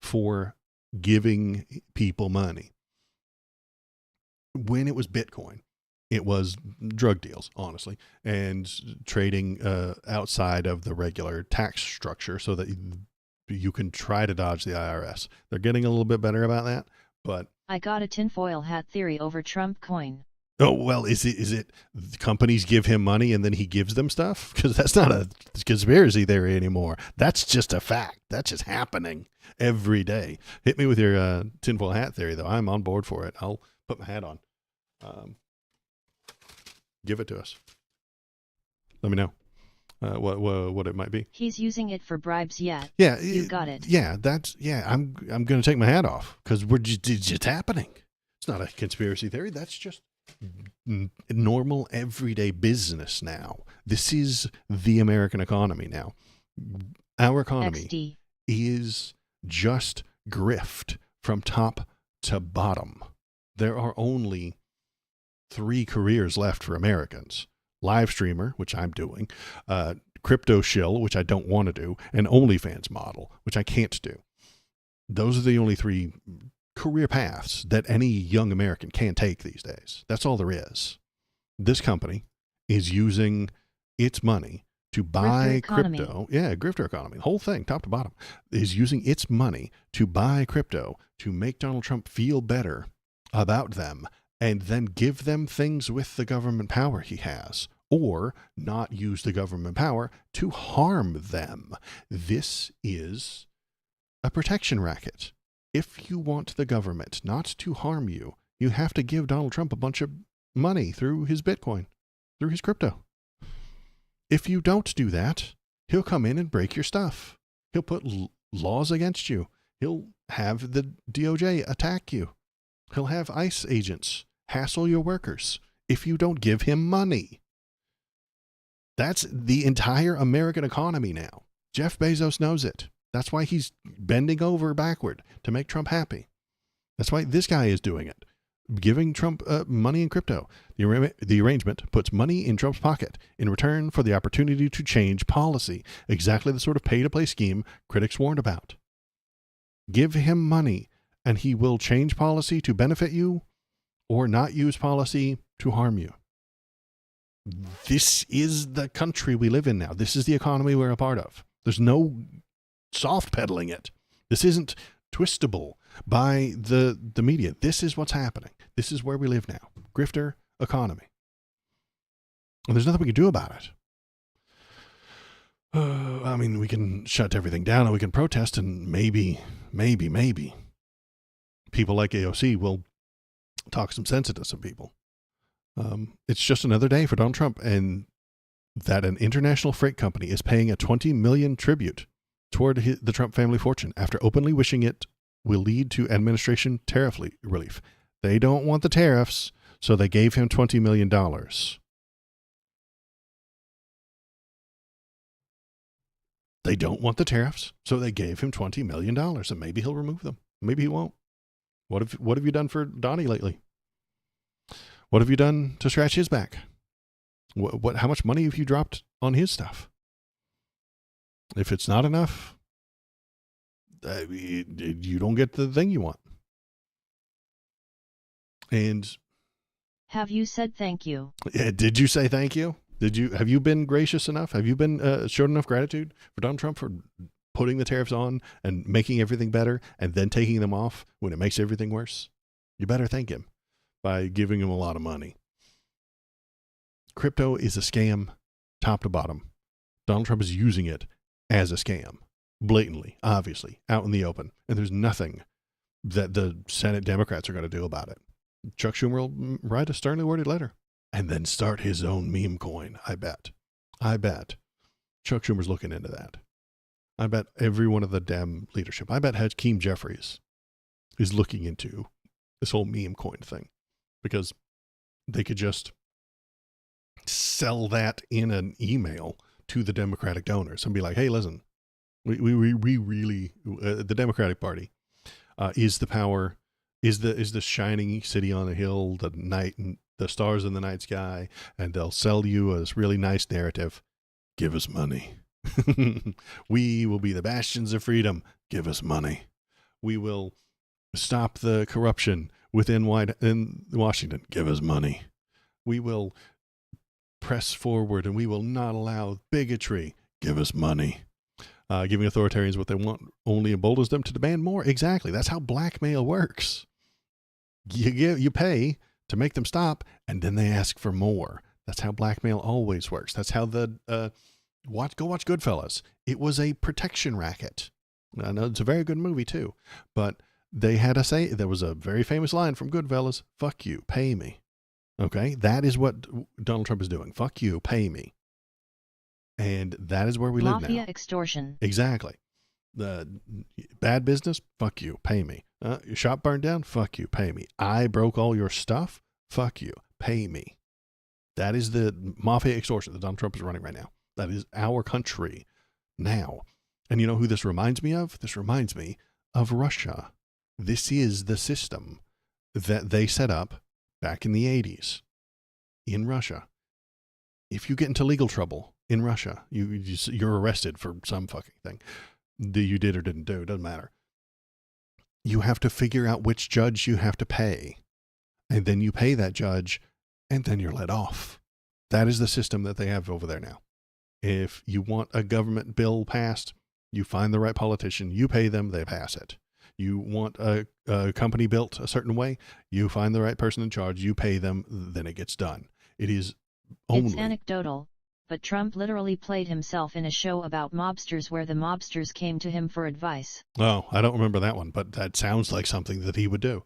for giving people money. When it was Bitcoin, it was drug deals, honestly, and trading outside of the regular tax structure so that you can try to dodge the IRS. They're getting a little bit better about that, but I got a tinfoil hat theory over Trump coin. Oh, well, is it companies give him money and then he gives them stuff? Because that's not a conspiracy theory anymore. That's just a fact. That's just happening every day. Hit me with your tinfoil hat theory, though. I'm on board for it. I'll put my hat on. Give it to us. Let me know what it might be. He's using it for bribes yet. Yeah. You got it. Yeah, I'm going to take my hat off because it's just happening. It's not a conspiracy theory. That's just normal everyday business now. This is the American economy now. Our economy XD. is just grift from top to bottom. There are only 3 careers left for Americans. Live streamer, which I'm doing, crypto shill, which I don't want to do, and OnlyFans model, which I can't do. Those are the only 3 career paths that any young American can take these days. That's all there is. This company is using its money to buy crypto. Yeah, grifter economy. The whole thing, top to bottom, is using its money to buy crypto to make Donald Trump feel better about them and then give them things with the government power he has, or not use the government power to harm them. This is a protection racket. If you want the government not to harm you, you have to give Donald Trump a bunch of money through his Bitcoin, through his crypto. If you don't do that, he'll come in and break your stuff. He'll put laws against you. He'll have the DOJ attack you. He'll have ICE agents hassle your workers if you don't give him money. That's the entire American economy now. Jeff Bezos knows it. That's why he's bending over backward to make Trump happy. That's why this guy is doing it, giving Trump money in crypto. The arrangement puts money in Trump's pocket in return for the opportunity to change policy, exactly the sort of pay-to-play scheme critics warned about. Give him money, and he will change policy to benefit you or not use policy to harm you. This is the country we live in now. This is the economy we're a part of. There's no soft pedaling it. This isn't twistable by the media. This is what's happening. This is where we live now. Grifter economy. And there's nothing we can do about it. I mean, we can shut everything down and we can protest, and maybe people like AOC will talk some sense into some people. It's just another day for Donald Trump, and that an international freight company is paying a $20 million tribute toward the Trump family fortune after openly wishing it will lead to administration tariff relief. They don't want the tariffs, so they gave him $20 million. They don't want the tariffs, so they gave him $20 million, and maybe he'll remove them. Maybe he won't. What have you done for Donnie lately? What have you done to scratch his back? How much money have you dropped on his stuff? If it's not enough, you don't get the thing you want. And have you said thank you? Yeah, did you say thank you? Have you been gracious enough? Have you been showed enough gratitude for Donald Trump for putting the tariffs on and making everything better and then taking them off when it makes everything worse? You better thank him by giving him a lot of money. Crypto is a scam, top to bottom. Donald Trump is using it as a scam, blatantly, obviously, out in the open. And there's nothing that the Senate Democrats are going to do about it. Chuck Schumer will write a sternly worded letter and then start his own meme coin, I bet. Chuck Schumer's looking into that. I bet every one of the Dem leadership, I bet Hakeem Jeffries is looking into this whole meme coin thing because they could just sell that in an email to the Democratic donors and be like, hey, listen, we really, the Democratic Party is the power, is the shining city on a hill, the night and the stars in the night sky, and they'll sell you a really nice narrative. Give us money. We will be the bastions of freedom. Give us money. We will stop the corruption within Washington. Give us money. We will press forward and we will not allow bigotry. Give us money. Giving authoritarians what they want only emboldens them to demand more. Exactly. That's how blackmail works. You pay to make them stop, and then they ask for more. That's how blackmail always works. That's how go watch Goodfellas. It was a protection racket. I know it's a very good movie too, but they had to say, there was a very famous line from Goodfellas, fuck you, pay me. Okay, that is what Donald Trump is doing. Fuck you, pay me. And that is where we live now. Mafia extortion. Exactly. The bad business, fuck you, pay me. Your shop burned down, fuck you, pay me. I broke all your stuff, fuck you, pay me. That is the mafia extortion that Donald Trump is running right now. That is our country now. And you know who this reminds me of? This reminds me of Russia. This is the system that they set up back in the 80s in Russia. If you get into legal trouble in Russia, you're arrested for some fucking thing that you did or didn't do. It doesn't matter. You have to figure out which judge you have to pay. And then you pay that judge, and then you're let off. That is the system that they have over there now. If you want a government bill passed, you find the right politician, you pay them, they pass it. You want a company built a certain way, you find the right person in charge, you pay them, then it gets done. It is only... It's anecdotal, but Trump literally played himself in a show about mobsters where the mobsters came to him for advice. Oh, I don't remember that one, but that sounds like something that he would do.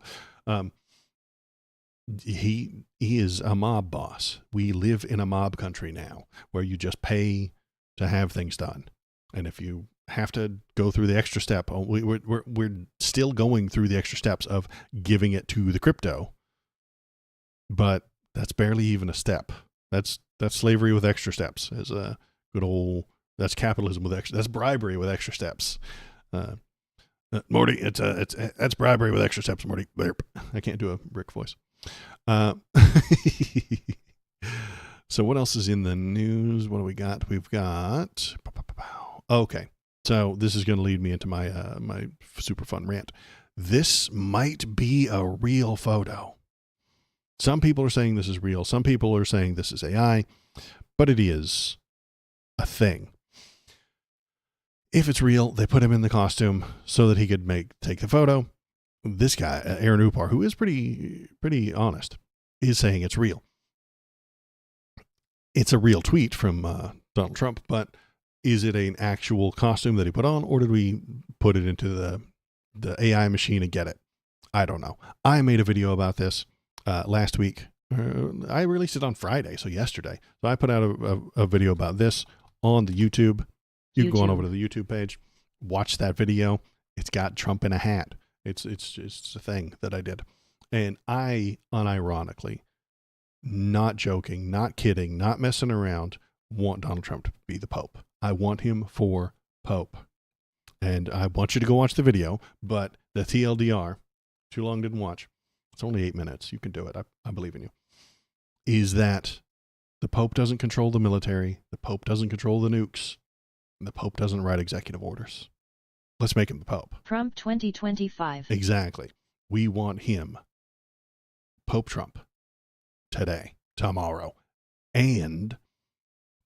He is a mob boss. We live in a mob country now where you just pay to have things done. And if you have to go through the extra step, we're still going through the extra steps of giving it to the crypto, but that's barely even a step. That's slavery with extra steps. As a good old, that's capitalism with extra. That's bribery with extra steps. Morty, that's bribery with extra steps. Morty, I can't do a Rick voice. So what else is in the news? What do we got? We've got. Okay, so this is going to lead me into my my super fun rant. This might be a real photo. Some people are saying this is real. Some people are saying this is AI, but it is a thing. If it's real, they put him in the costume so that he could take the photo. This guy, Aaron Upar, who is pretty honest, is saying it's real. It's a real tweet from Donald Trump, but is it an actual costume that he put on, or did we put it into the AI machine and get it? I don't know. I made a video about this last week. I released it on Friday, so yesterday. So I put out a video about this on the YouTube. You can go on over to the YouTube page, watch that video. It's got Trump in a hat. It's a thing that I did. And I, unironically, not joking, not kidding, not messing around, want Donald Trump to be the Pope. I want him for Pope. And I want you to go watch the video, but the TLDR, too long didn't watch, it's only 8 minutes, you can do it, I believe in you, is that the Pope doesn't control the military, the Pope doesn't control the nukes, and the Pope doesn't write executive orders. Let's make him the Pope. Trump 2025. Exactly. We want him, Pope Trump, today, tomorrow. And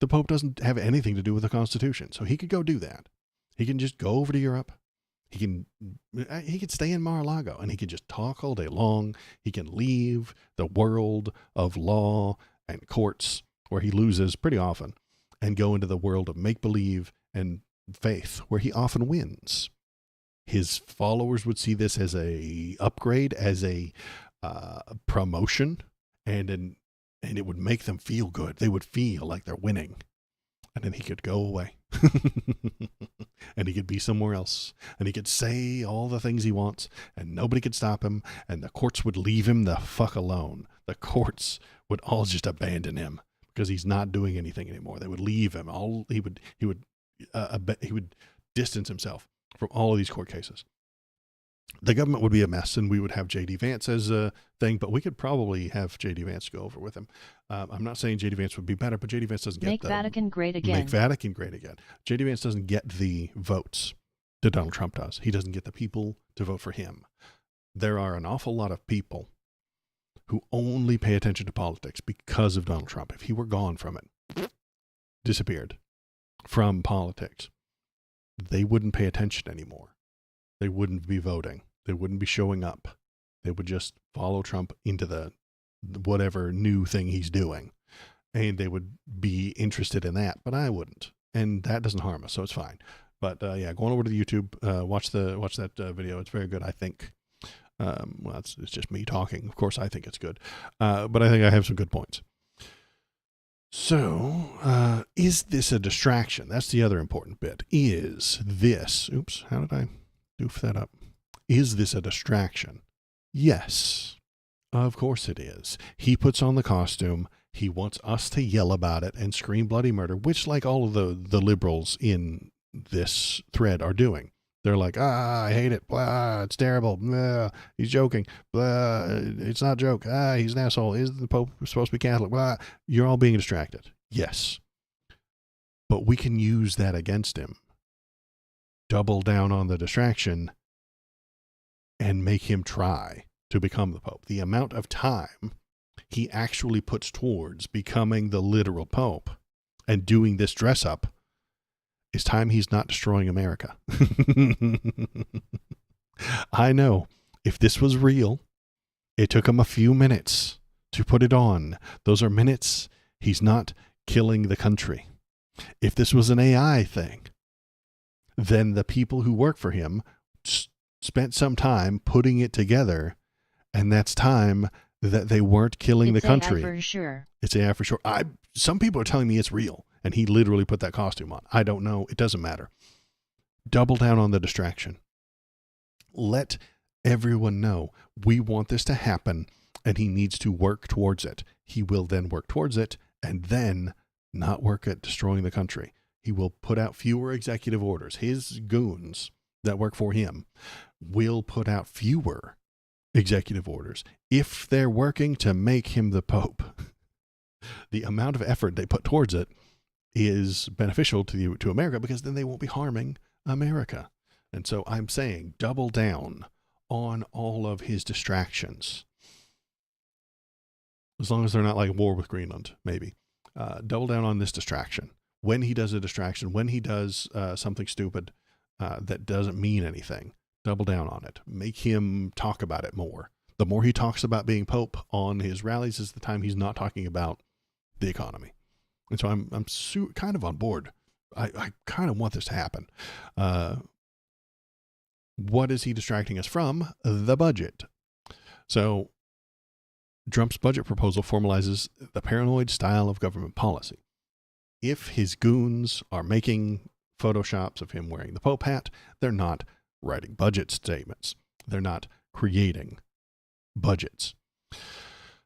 the Pope doesn't have anything to do with the Constitution, so he could go do that. He can just go over to Europe. He could stay in Mar-a-Lago and he could just talk all day long. He can leave the world of law and courts, where he loses pretty often, and go into the world of make-believe and faith, where he often wins. His followers would see this as a upgrade, as a promotion, and it would make them feel good. They would feel like they're winning. And then he could go away. And he could be somewhere else. And he could say all the things he wants, and nobody could stop him. And the courts would leave him the fuck alone. The courts would all just abandon him because he's not doing anything anymore. They would leave him. He would distance himself from all of these court cases. The government would be a mess, and we would have J.D. Vance as a thing, but we could probably have J.D. Vance go over with him. I'm not saying J.D. Vance would be better, but J.D. Vance doesn't get Make Vatican great again. Make Vatican great again. J.D. Vance doesn't get the votes that Donald Trump does. He doesn't get the people to vote for him. There are an awful lot of people who only pay attention to politics because of Donald Trump. If he were gone from it, disappeared from politics, they wouldn't pay attention anymore. They wouldn't be voting. They wouldn't be showing up. They would just follow Trump into the whatever new thing he's doing. And they would be interested in that, but I wouldn't. And that doesn't harm us, so it's fine. But yeah, going over to the YouTube, watch that video. It's very good, I think. Well, it's just me talking. Of course, I think it's good. But I think I have some good points. So, is this a distraction? That's the other important bit. Is this, oops, how did I doof that up? Is this a distraction? Yes, of course it is. He puts on the costume. He wants us to yell about it and scream bloody murder, which, like all of the liberals in this thread are doing. They're like, I hate it. Blah, it's terrible. Blah, he's joking. Blah, it's not a joke. He's an asshole. Is the Pope supposed to be Catholic? Blah. You're all being distracted. Yes. But we can use that against him. Double down on the distraction and make him try to become the Pope. The amount of time he actually puts towards becoming the literal Pope and doing this dress up is time he's not destroying America. I know if this was real, it took him a few minutes to put it on. Those are minutes he's not killing the country. If this was an AI thing, then the people who work for him spent some time putting it together, and that's time that they weren't killing the country. It's AI for sure. It's AI for sure. Some people are telling me it's real, and he literally put that costume on. I don't know. It doesn't matter. Double down on the distraction. Let everyone know we want this to happen, and he needs to work towards it. He will then work towards it, and then not work at destroying the country. He will put out fewer executive orders. His goons that work for him will put out fewer executive orders if they're working to make him the Pope. The amount of effort they put towards it is beneficial to America, because then they won't be harming America. And so I'm saying double down on all of his distractions. As long as they're not like war with Greenland, maybe. Double down on this distraction. When he does a distraction, when he does something stupid that doesn't mean anything, double down on it. Make him talk about it more. The more he talks about being Pope on his rallies is the time he's not talking about the economy. And so I'm kind of on board. I kind of want this to happen. What is he distracting us from? The budget. So Trump's budget proposal formalizes the paranoid style of government policy. If his goons are making photoshops of him wearing the Pope hat, they're not writing budget statements. They're not creating budgets.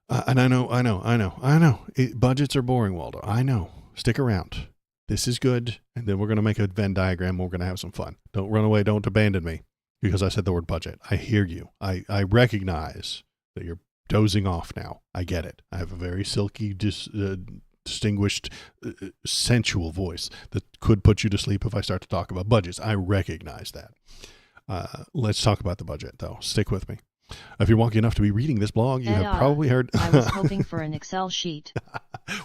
And I know. Budgets are boring, Waldo. I know. Stick around. This is good. And then we're going to make a Venn diagram. And we're going to have some fun. Don't run away. Don't abandon me because I said the word budget. I hear you. I recognize that you're dozing off now. I get it. I have a very silky, distinguished, sensual voice that could put you to sleep if I start to talk about budgets. I recognize that. Let's talk about the budget, though. Stick with me. If you're wonky enough to be reading this blog, you have probably heard. I was hoping for an Excel sheet.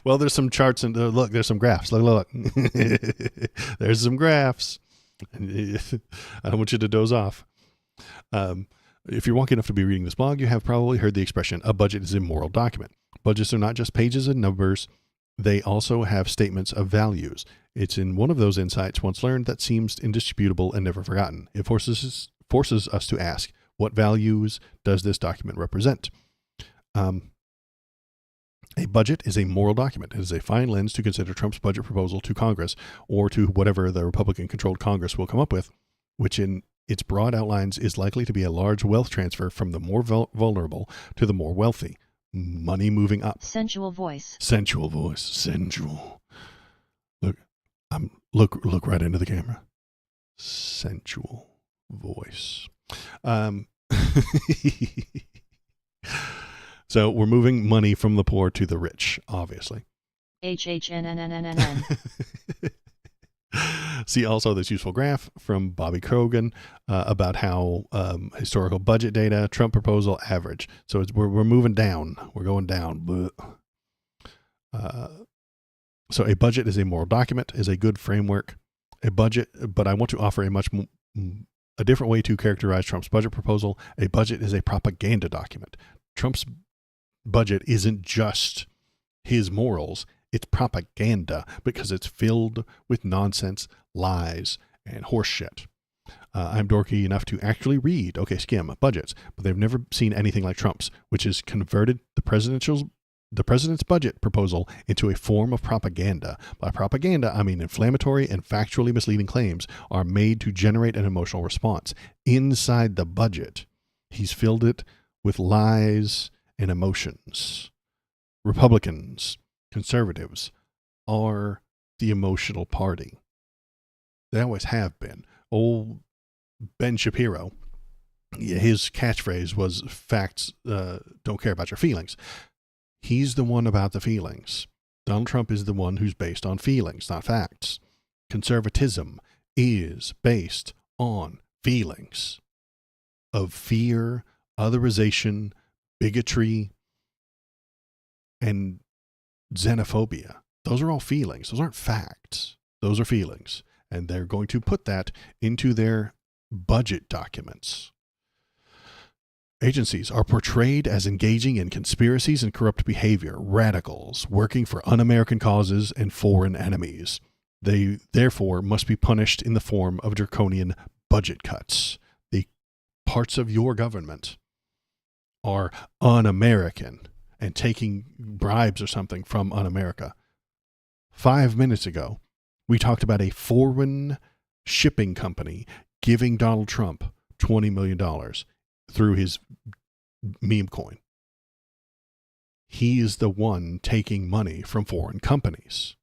Well, there's some charts and look, there's some graphs. Look. There's some graphs. I don't want you to doze off. If you're wonky enough to be reading this blog, you have probably heard the expression, a budget is a moral document. Budgets are not just pages and numbers. They also have statements of values. It's in one of those insights once learned that seems indisputable and never forgotten. It forces us to ask, what values does this document represent? A budget is a moral document. It is a fine lens to consider Trump's budget proposal to Congress or to whatever the Republican-controlled Congress will come up with, which in its broad outlines is likely to be a large wealth transfer from the more vulnerable to the more wealthy. Money moving up. Sensual voice. Sensual voice. Sensual. Look right into the camera. Sensual voice. So we're moving money from the poor to the rich, obviously. HHNNNNN. See also this useful graph from Bobby Krogan about how historical budget data, Trump proposal, average. So we're moving down. We're going down. So a budget is a moral document, is a good framework. A budget, but I want to offer a different way to characterize Trump's budget proposal. A budget is a propaganda document. Trump's budget isn't just his morals. It's propaganda because it's filled with nonsense, lies, and horseshit. I'm dorky enough to actually read, skim, budgets, but they've never seen anything like Trump's, which has converted the president's budget proposal into a form of propaganda. By propaganda, I mean inflammatory and factually misleading claims are made to generate an emotional response. Inside the budget, he's filled it with lies and emotions. Republicans, conservatives are the emotional party. They always have been. Old Ben Shapiro, his catchphrase was facts don't care about your feelings. He's the one about the feelings. Donald Trump is the one who's based on feelings, not facts. Conservatism is based on feelings of fear, otherization, bigotry, and xenophobia. Those are all feelings. Those aren't facts. Those are feelings. And they're going to put that into their budget documents. Agencies are portrayed as engaging in conspiracies and corrupt behavior, radicals, working for un-American causes and foreign enemies. They, therefore, must be punished in the form of draconian budget cuts. The parts of your government are un-American and taking bribes or something from un-America. 5 minutes ago, we talked about a foreign shipping company giving Donald Trump $20 million through his meme coin. He is the one taking money from foreign companies.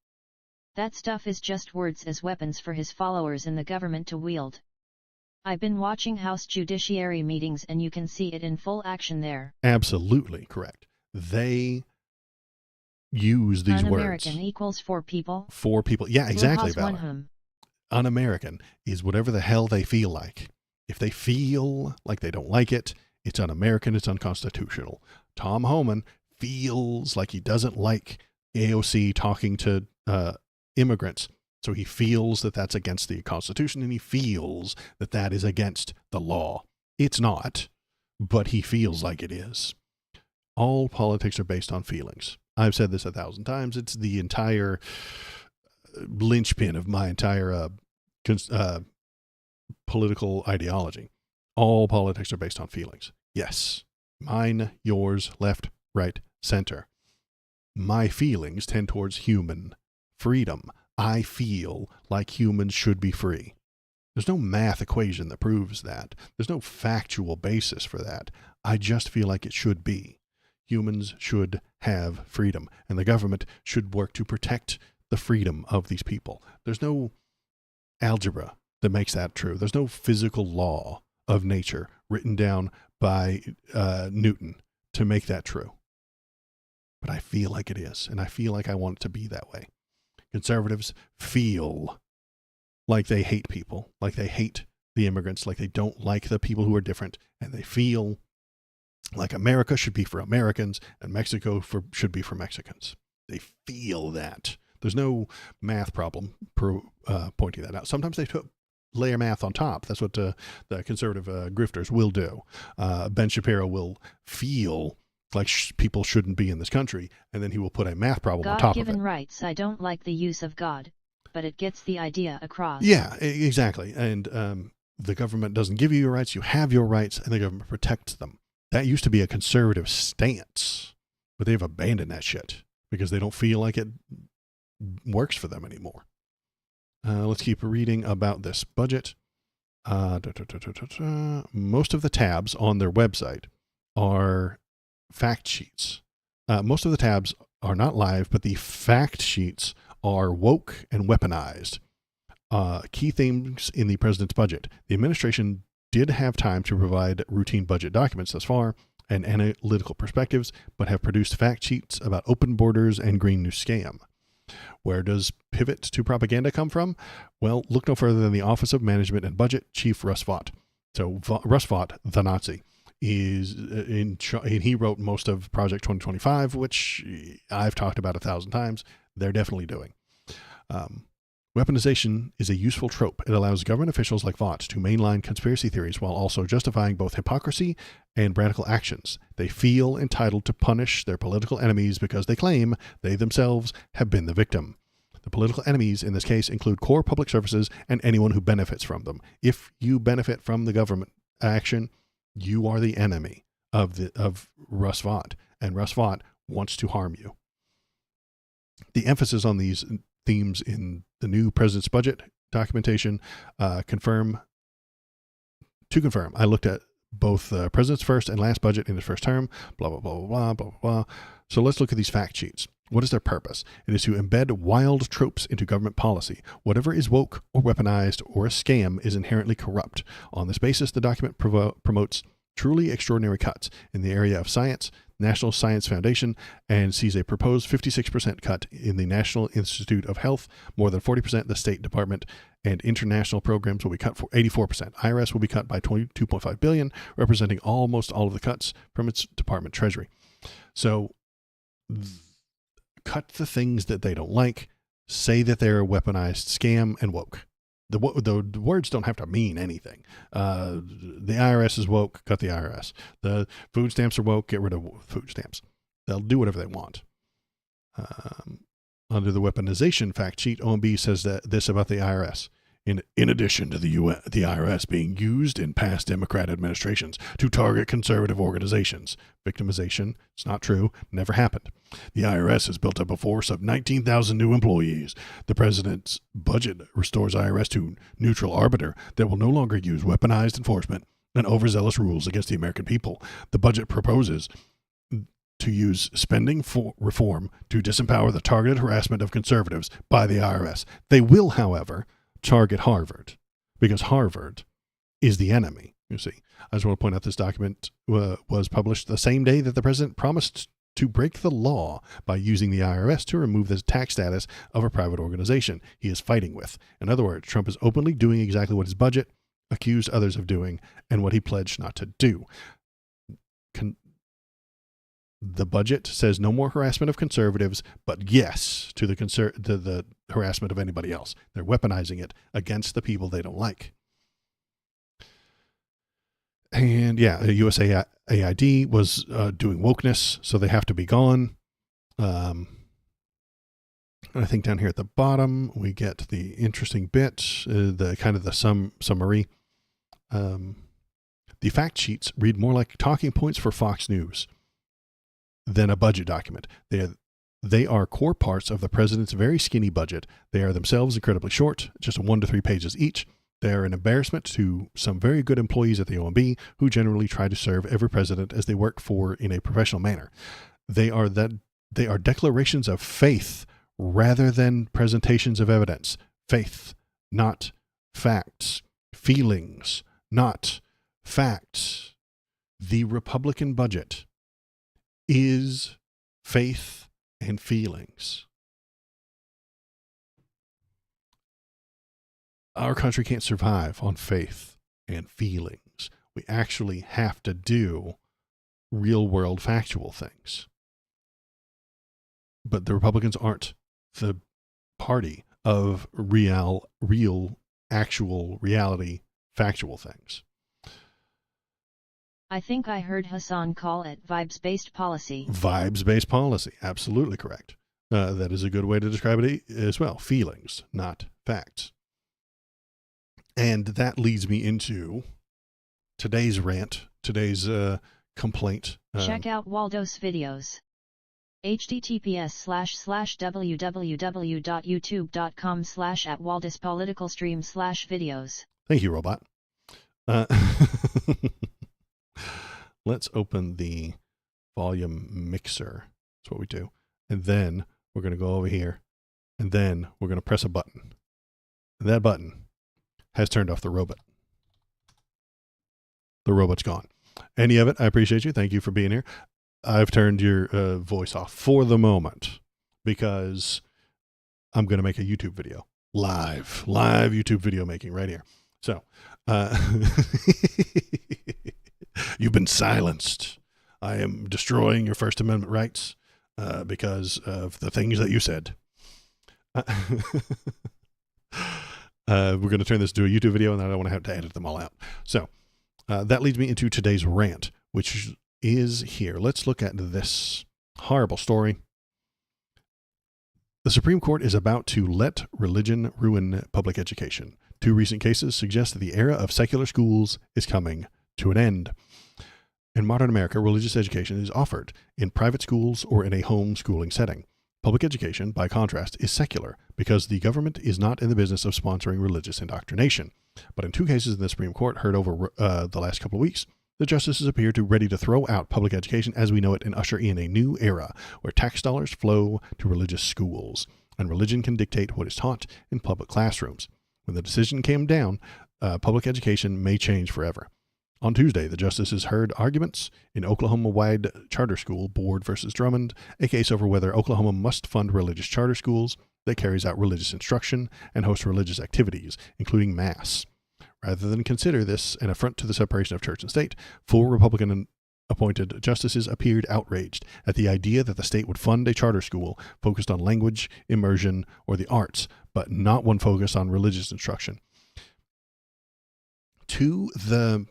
That stuff is just words as weapons for his followers in the government to wield. I've been watching House Judiciary meetings and you can see it in full action there. Absolutely correct. They use these words. Un-American equals four people. Four people. Yeah, exactly. One Un-American is whatever the hell they feel like. If they feel like they don't like it, it's un-American, it's unconstitutional. Tom Homan feels like he doesn't like AOC talking to immigrants. So he feels that that's against the Constitution, and he feels that that is against the law. It's not, but he feels like it is. All politics are based on feelings. I've said this 1,000 times. It's the entire linchpin of my entire political ideology. All politics are based on feelings. Yes. Mine, yours, left, right, center. My feelings tend towards human freedom. I feel like humans should be free. There's no math equation that proves that. There's no factual basis for that. I just feel like it should be. Humans should have freedom, and the government should work to protect the freedom of these people. There's no algebra that makes that true. There's no physical law of nature written down by Newton to make that true. But I feel like it is, and I feel like I want it to be that way. Conservatives feel like they hate people, like they hate the immigrants, like they don't like the people who are different, and they feel like America should be for Americans and Mexico should be for Mexicans. They feel that. There's no math problem pointing that out. Sometimes they layer math on top. That's what the conservative grifters will do. Ben Shapiro will feel like people shouldn't be in this country, and then he will put a math problem on top of it. God-given rights. I don't like the use of God, but it gets the idea across. Yeah, exactly. And the government doesn't give you your rights. You have your rights, and the government protects them. That used to be a conservative stance, but they've abandoned that shit because they don't feel like it works for them anymore. Let's keep reading about this budget. Most of the tabs on their website are fact sheets. Most of the tabs are not live, but the fact sheets are woke and weaponized. Key themes in the president's budget. The administration did have time to provide routine budget documents thus far and analytical perspectives, but have produced fact sheets about open borders and Green New Scam. Where does pivot to propaganda come from? Well, look no further than the Office of Management and Budget Chief Russ Vought. So Russ Vought, the Nazi, is he wrote most of Project 2025, which I've talked about 1,000 times. They're definitely doing. Weaponization is a useful trope. It allows government officials like Vought to mainline conspiracy theories while also justifying both hypocrisy and radical actions. They feel entitled to punish their political enemies because they claim they themselves have been the victim. The political enemies in this case include core public services and anyone who benefits from them. If you benefit from the government action, you are the enemy of Russ Vought, and Russ Vought wants to harm you. The emphasis on these themes in the new president's budget documentation confirm. I looked at both the president's first and last budget in his first term, blah, blah, blah, blah, blah, blah. So let's look at these fact sheets. What is their purpose? It is to embed wild tropes into government policy. Whatever is woke or weaponized or a scam is inherently corrupt. On this basis, the document promotes truly extraordinary cuts in the area of science, National Science Foundation, and sees a proposed 56% cut in the National Institute of Health, more than 40% the State Department, and international programs will be cut for 84%. IRS will be cut by $22.5 billion, representing almost all of the cuts from its department treasury. So cut the things that they don't like, say that they're a weaponized scam and woke. The words don't have to mean anything. The IRS is woke, cut the IRS. The food stamps are woke, get rid of food stamps. They'll do whatever they want. Under the weaponization fact sheet, OMB says this about the IRS. In addition to the IRS being used in past Democrat administrations to target conservative organizations. Victimization, it's not true, never happened. The IRS has built up a force of 19,000 new employees. The president's budget restores IRS to neutral arbiter that will no longer use weaponized enforcement and overzealous rules against the American people. The budget proposes to use spending reform to disempower the targeted harassment of conservatives by the IRS. They will, however, target Harvard, because Harvard is the enemy, you see. I just want to point out this document was published the same day that the president promised to break the law by using the IRS to remove the tax status of a private organization he is fighting with. In other words, Trump is openly doing exactly what his budget accused others of doing and what he pledged not to do. The budget says no more harassment of conservatives, but yes to the harassment of anybody else. They're weaponizing it against the people they don't like. And yeah, USAID was doing wokeness, so they have to be gone. And I think down here at the bottom, we get the interesting bit, the kind of the summary. The fact sheets read more like talking points for Fox News than a budget document. They are core parts of the president's very skinny budget. They are themselves incredibly short, just 1 to 3 pages each. They are an embarrassment to some very good employees at the OMB who generally try to serve every president as they work for in a professional manner. They are declarations of faith rather than presentations of evidence. Faith, not facts. Feelings, not facts. The Republican budget is faith and feelings. Our country can't survive on faith and feelings. We actually have to do real world factual things. But the Republicans aren't the party of real, actual, reality, factual things. I think I heard Hassan call it vibes-based policy. Vibes-based policy, absolutely correct. That is a good way to describe it as well. Feelings, not facts. And that leads me into today's rant, today's complaint. Check out Waldo's videos. https://www.youtube.com/@waldospoliticalstream/videos. Thank you, robot. Let's open the volume mixer. That's what we do. And then we're going to go over here. And then we're going to press a button. And that button has turned off the robot. The robot's gone. Any of it, I appreciate you. Thank you for being here. I've turned your voice off for the moment because I'm going to make a YouTube video. Live YouTube video making right here. So, you've been silenced. I am destroying your First Amendment rights because of the things that you said. We're going to turn this into a YouTube video, and I don't want to have to edit them all out. So that leads me into today's rant, which is here. Let's look at this horrible story. The Supreme Court is about to let religion ruin public education. 2 recent cases suggest that the era of secular schools is coming to an end. In modern America, religious education is offered in private schools or in a homeschooling setting. Public education, by contrast, is secular because the government is not in the business of sponsoring religious indoctrination. But in 2 cases in the Supreme Court heard over the last couple of weeks, the justices appear to ready to throw out public education as we know it and usher in a new era where tax dollars flow to religious schools and religion can dictate what is taught in public classrooms. When the decision came down, public education may change forever. On Tuesday, the justices heard arguments in Oklahoma-wide charter school board versus Drummond, a case over whether Oklahoma must fund religious charter schools that carries out religious instruction and host religious activities, including Mass. Rather than consider this an affront to the separation of church and state, 4 Republican-appointed justices appeared outraged at the idea that the state would fund a charter school focused on language, immersion, or the arts, but not one focused on religious instruction. To the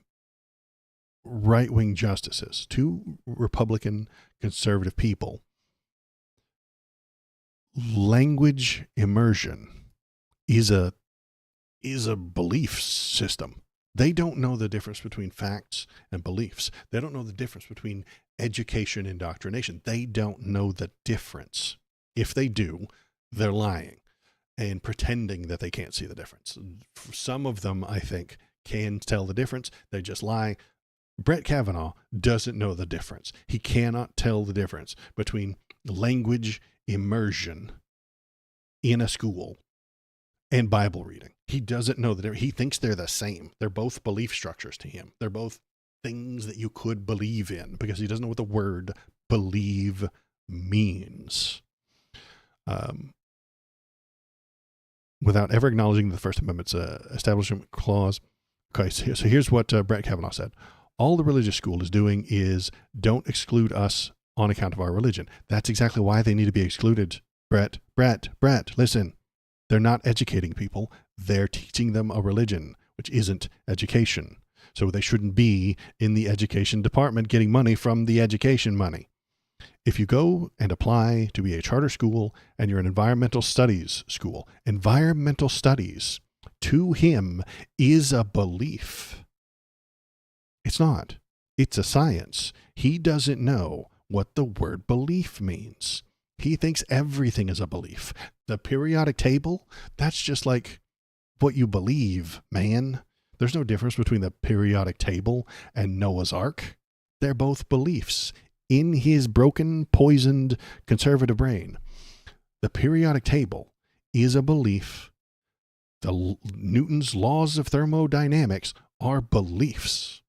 right-wing justices, 2 Republican conservative people, language immersion is a belief system. They don't know the difference between facts and beliefs. They don't know the difference between education and indoctrination. They don't know the difference. If they do, they're lying and pretending that they can't see the difference. Some of them, I think, can tell the difference. They just lie. Brett Kavanaugh doesn't know the difference. He cannot tell the difference between language immersion in a school and Bible reading. He doesn't know the difference. He thinks they're the same. They're both belief structures to him. They're both things that you could believe in because he doesn't know what the word believe means. Without ever acknowledging the First Amendment's establishment clause. Okay, so here's what Brett Kavanaugh said. All the religious school is doing is don't exclude us on account of our religion. That's exactly why they need to be excluded. Brett, listen. They're not educating people. They're teaching them a religion, which isn't education. So they shouldn't be in the education department getting money from the education money. If you go and apply to be a charter school and you're an environmental studies school, environmental studies to him is a belief. It's not. It's a science. He doesn't know what the word belief means. He thinks everything is a belief. The periodic table, that's just like what you believe, man. There's no difference between the periodic table and Noah's Ark. They're both beliefs in his broken, poisoned, conservative brain. The periodic table is a belief. Newton's laws of thermodynamics are beliefs.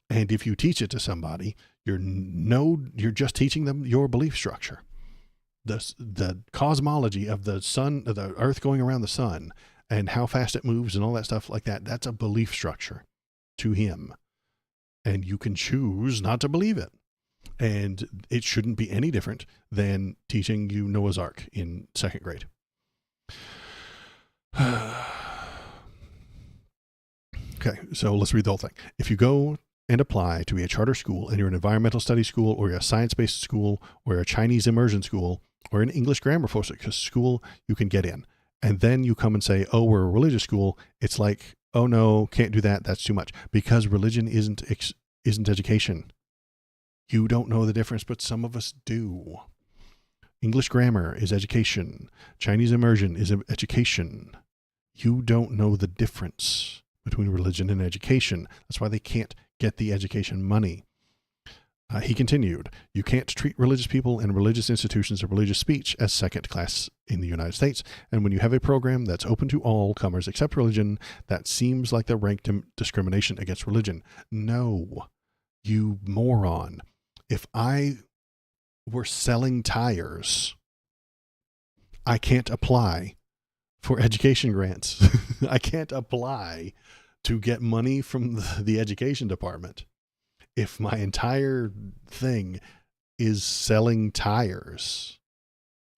And if you teach it to somebody, you're just teaching them your belief structure. The cosmology of the sun, the earth going around the sun, and how fast it moves and all that stuff like that, that's a belief structure to him. And you can choose not to believe it. And it shouldn't be any different than teaching you Noah's Ark in second grade. Okay, so let's read the whole thing. If you go and apply to be a charter school and you're an environmental studies school or you're a science-based school or you're a Chinese immersion school or an English grammar focused school, you can get in. And then you come and say, oh, we're a religious school. It's like, oh no, can't do that. That's too much. Because religion isn't education. You don't know the difference, but some of us do. English grammar is education. Chinese immersion is education. You don't know the difference between religion and education. That's why they can't get the education money. He continued, you can't treat religious people and religious institutions or religious speech as second class in the United States. And when you have a program that's open to all comers except religion, that seems like the rank discrimination against religion. No, you moron. If I were selling tires, I can't apply for education grants. I can't apply to get money from the education department. If my entire thing is selling tires,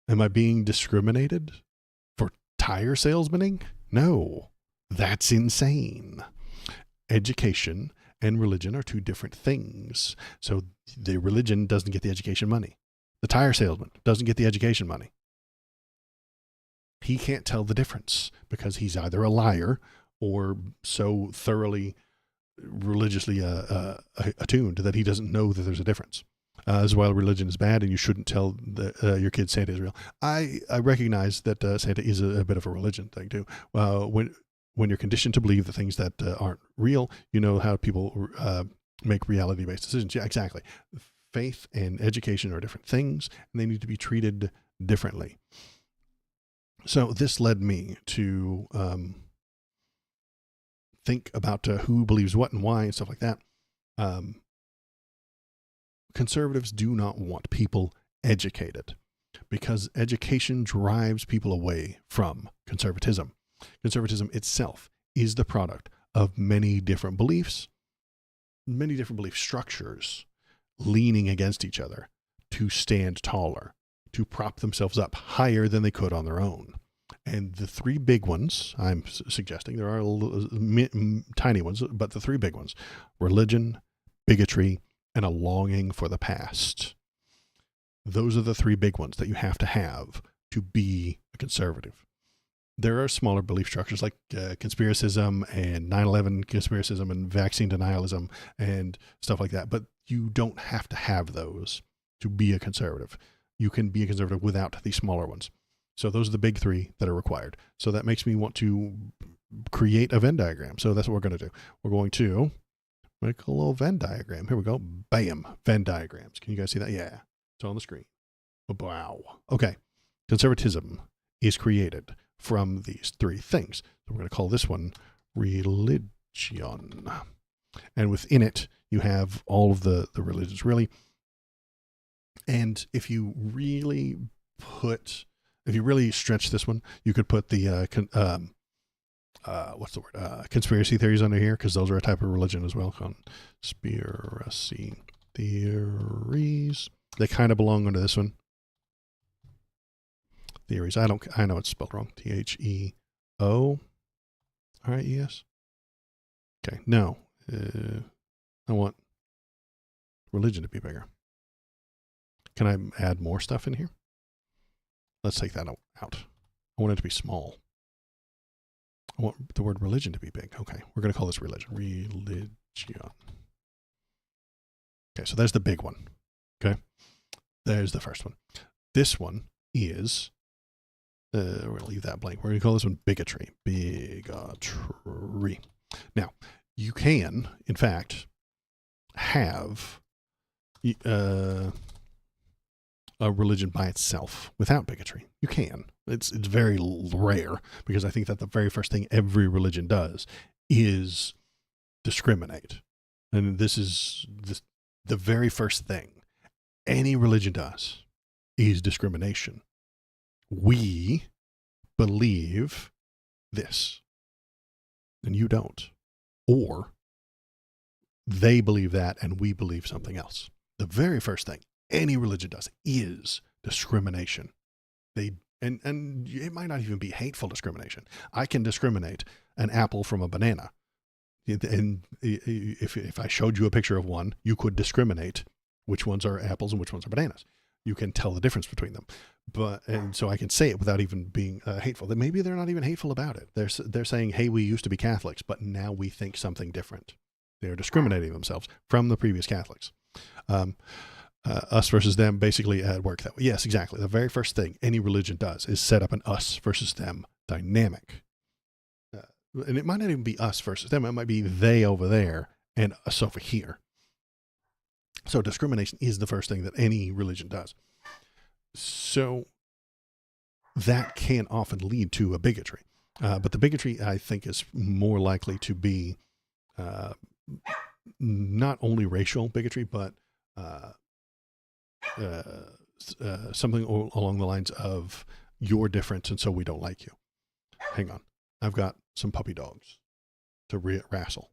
am I being discriminated for tire salesmaning? No, that's insane. Education and religion are two different things. So the religion doesn't get the education money. The tire salesman doesn't get the education money. He can't tell the difference because he's either a liar or so thoroughly religiously attuned that he doesn't know that there's a difference. As while religion is bad and you shouldn't tell your kids Santa is real. I recognize that Santa is a bit of a religion thing too. When you're conditioned to believe the things that aren't real, you know how people make reality-based decisions. Yeah, exactly. Faith and education are different things, and they need to be treated differently. So this led me to think about who believes what and why and stuff like that. Conservatives do not want people educated because education drives people away from conservatism. Conservatism itself is the product of many different beliefs, many different belief structures leaning against each other to stand taller, to prop themselves up higher than they could on their own. And the three big ones, I'm suggesting, there are tiny ones, but the three big ones, religion, bigotry, and a longing for the past. Those are the three big ones that you have to be a conservative. There are smaller belief structures like conspiracism and 9/11 conspiracism and vaccine denialism and stuff like that, but you don't have to have those to be a conservative. You can be a conservative without the smaller ones. So those are the big three that are required. So that makes me want to create a Venn diagram. So that's what we're going to do. We're going to make a little Venn diagram. Here we go. Bam. Venn diagrams. Can you guys see that? Yeah. It's on the screen. Wow. Okay. Conservatism is created from these three things. So we're going to call this one religion. And within it, you have all of the religions, really. And if you really stretch this one, you could put the conspiracy theories under here, because those are a type of religion as well. Conspiracy theories. They kind of belong under this one. Theories. I know it's spelled wrong. THEO. RIES. Okay. No. I want religion to be bigger. Can I add more stuff in here? Let's take that out. I want it to be small. I want the word religion to be big. Okay, we're going to call this religion. Religion. Okay, so there's the big one. Okay, there's the first one. This one is, we're going to leave that blank. We're going to call this one bigotry. Bigotry. Now, you can, in fact, have a religion by itself without bigotry. You can. It's very rare, because I think that the very first thing every religion does is discriminate. And this is the very first thing any religion does is discrimination. We believe this, and you don't. Or they believe that and we believe something else. The very first thing any religion does is discrimination. And it might not even be hateful discrimination. I can discriminate an apple from a banana. And if I showed you a picture of one, you could discriminate which ones are apples and which ones are bananas. You can tell the difference between them. And so I can say it without even being hateful. That maybe they're not even hateful about it. They're saying, hey, we used to be Catholics, but now we think something different. They're discriminating themselves from the previous Catholics. Us versus them basically at work that way. Yes, exactly. The very first thing any religion does is set up an us versus them dynamic. And it might not even be us versus them. It might be they over there and us over here. So discrimination is the first thing that any religion does. So that can often lead to a bigotry. But the bigotry, I think, is more likely to be not only racial bigotry, but something along the lines of you're different and so we don't like you. Hang on. I've got some puppy dogs to wrestle.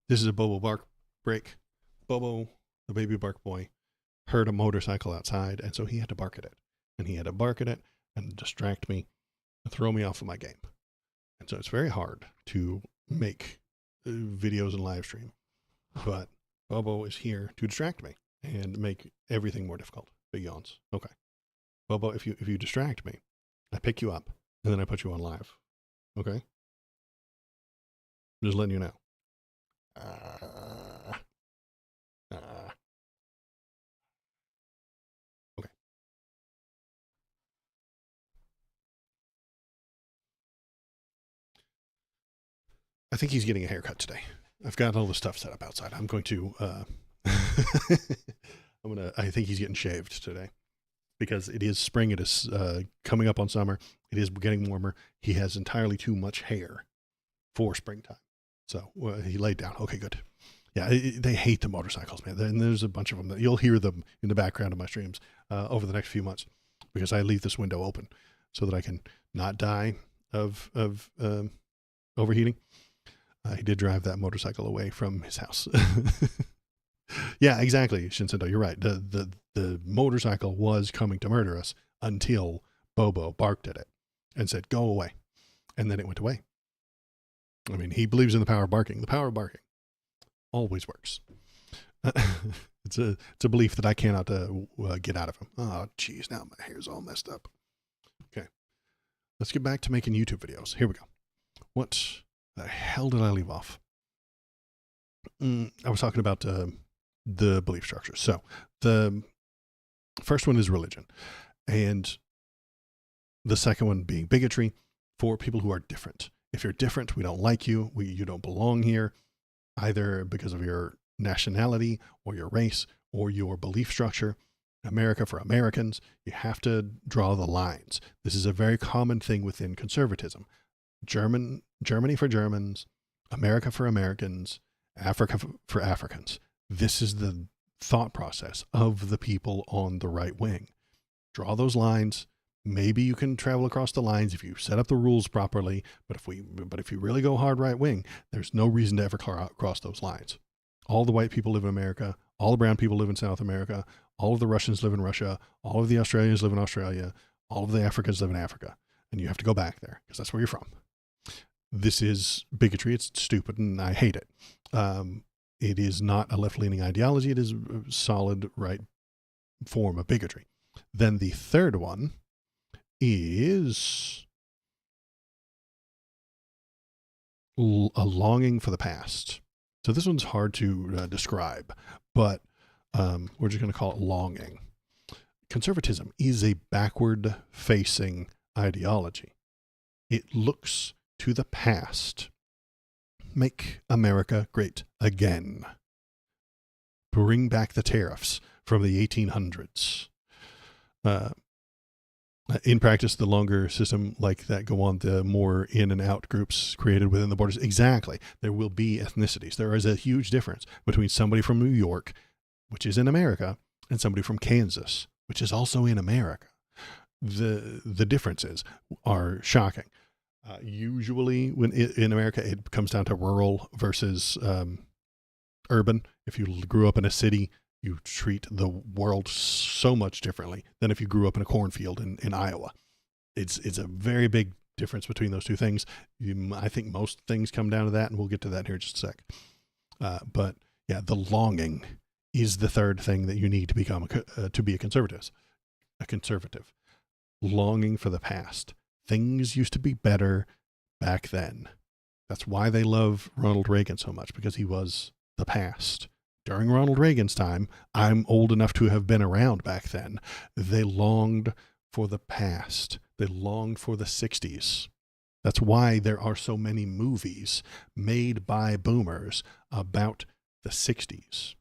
This is a Bobo bark break. Bobo, the baby bark boy, heard a motorcycle outside, and so he had to bark at it. And he had to bark at it and distract me and throw me off of my game. And so it's very hard to make videos and live stream. But Bobo is here to distract me and make everything more difficult. Big yawns. Okay. Bobo, if you distract me, I pick you up and then I put you on live. Okay? I'm just letting you know. Okay. I think he's getting a haircut today. I've got all the stuff set up outside. I'm going to, I think he's getting shaved today because it is spring. It is coming up on summer. It is getting warmer. He has entirely too much hair for springtime. So he laid down. Okay, good. Yeah, they hate the motorcycles, man. And there's a bunch of them that you'll hear them in the background of my streams over the next few months because I leave this window open so that I can not die of overheating. He did drive that motorcycle away from his house. Yeah, exactly, Shinsedo, you're right. The motorcycle was coming to murder us until Bobo barked at it and said, go away. And then it went away. I mean, he believes in the power of barking. The power of barking always works. It's a belief that I cannot get out of him. Oh, geez, now my hair's all messed up. Okay, let's get back to making YouTube videos. Here we go. What the hell did I leave off? I was talking about the belief structure. So the first one is religion, and the second one being bigotry for people who are different. If you're different, we don't like you. You don't belong here, either because of your nationality or your race or your belief structure. America for Americans, you have to draw the lines. This is a very common thing within conservatism. Germany for Germans, America for Americans, Africa for Africans. This is the thought process of the people on the right wing. Draw those lines. Maybe you can travel across the lines if you set up the rules properly, but if you really go hard right wing, there's no reason to ever cross those lines. All the white people live in America, all the brown people live in South America, all of the Russians live in Russia, all of the Australians live in Australia, all of the Africans live in Africa, and you have to go back there because that's where you're from. This is bigotry. It's stupid, and I hate it. It is not a left-leaning ideology. It is a solid right form of bigotry. Then the third one is a longing for the past. So this one's hard to describe, but we're just going to call it longing. Conservatism is a backward-facing ideology. It looks to the past make America great again. Bring back the tariffs from the 1800s. In practice, the longer system like that go on, the more in and out groups created within the borders. Exactly. There will be ethnicities. There is a huge difference between somebody from New York, which is in America, and somebody from Kansas, which is also in America. The differences are shocking. Usually when in America, it comes down to rural versus urban. If you grew up in a city, you treat the world so much differently than if you grew up in a cornfield in Iowa. It's a very big difference between those two things. I think most things come down to that, and we'll get to that here in just a sec. But yeah, the longing is the third thing that you need to become to be a conservative. A conservative, longing for the past. Things used to be better back then. That's why they love Ronald Reagan so much, because he was the past. During Ronald Reagan's time, I'm old enough to have been around back then. They longed for the past. They longed for the 60s. That's why there are so many movies made by boomers about the 60s.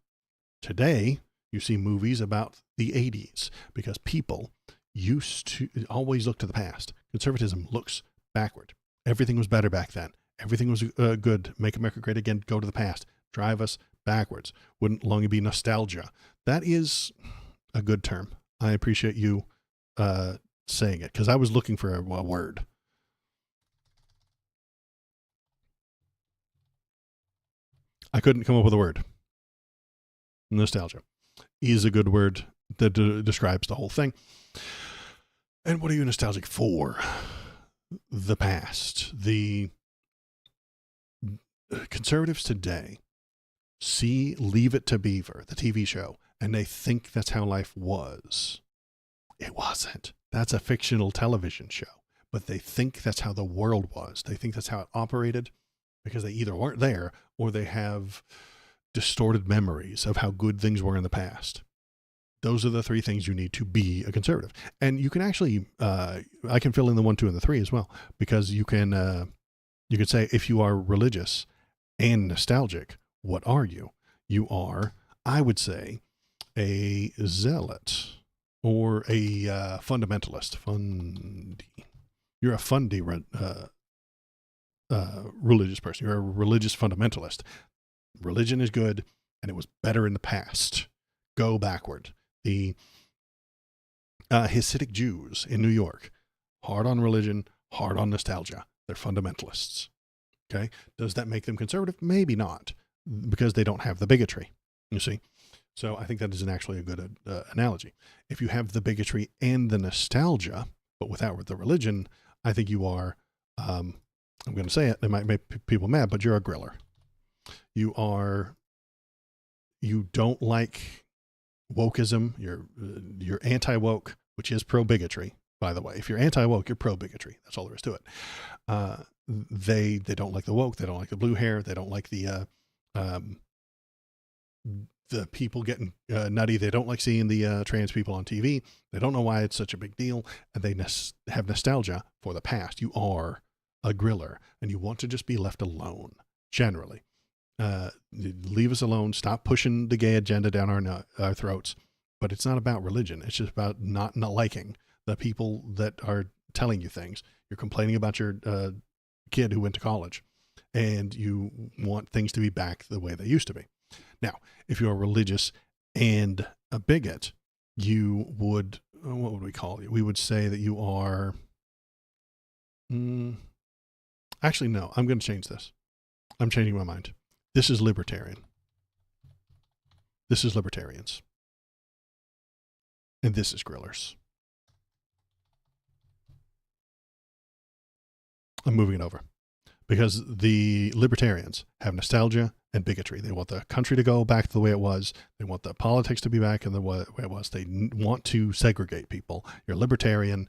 Today, you see movies about the 80s because people used to always look to the past. Conservatism looks backward. Everything was better back then. Everything was good. Make America great again. Go to the past. Drive us backwards. Wouldn't longing be nostalgia? That is a good term. I appreciate you saying it, because I was looking for a word. I couldn't come up with a word. Nostalgia is a good word that describes the whole thing. And what are you nostalgic for? The past. The conservatives today see Leave It to Beaver, the TV show, and they think that's how life was. It wasn't. That's a fictional television show. But they think that's how the world was. They think that's how it operated, because they either weren't there or they have distorted memories of how good things were in the past. Those are the three things you need to be a conservative. And you can actually, I can fill in the 1, 2, and the 3 as well, because you can say, if you are religious and nostalgic, what are you? You are, I would say, a zealot or a fundamentalist. You're a fundy religious person. You're a religious fundamentalist. Religion is good, and it was better in the past. Go backward. The Hasidic Jews in New York, hard on religion, hard on nostalgia. They're fundamentalists. Okay? Does that make them conservative? Maybe not, because they don't have the bigotry, you see. So I think that is actually a good analogy. If you have the bigotry and the nostalgia, but without the religion, I think you are, I'm going to say it, it might make people mad, but you're a griller. You don't like wokeism. You're anti-woke, which is pro-bigotry, by the way. If you're anti-woke, you're pro-bigotry. That's all there is to it. They don't like the woke. They don't like the blue hair. They don't like the people getting nutty. They don't like seeing the trans people on TV. They don't know why it's such a big deal. And they have nostalgia for the past. You are a griller, and you want to just be left alone, generally. Leave us alone. Stop pushing the gay agenda down our throats. But it's not about religion. It's just about not liking the people that are telling you things. You're complaining about your kid who went to college, and you want things to be back the way they used to be. Now, if you're religious and a bigot, you would, what would we call you? We would say that you are, actually, no, I'm going to change this. I'm changing my mind. This is libertarian. This is libertarians. And this is grillers. I'm moving it over, because the libertarians have nostalgia and bigotry. They want the country to go back to the way it was. They want the politics to be back in the way it was. They want to segregate people. You're libertarian,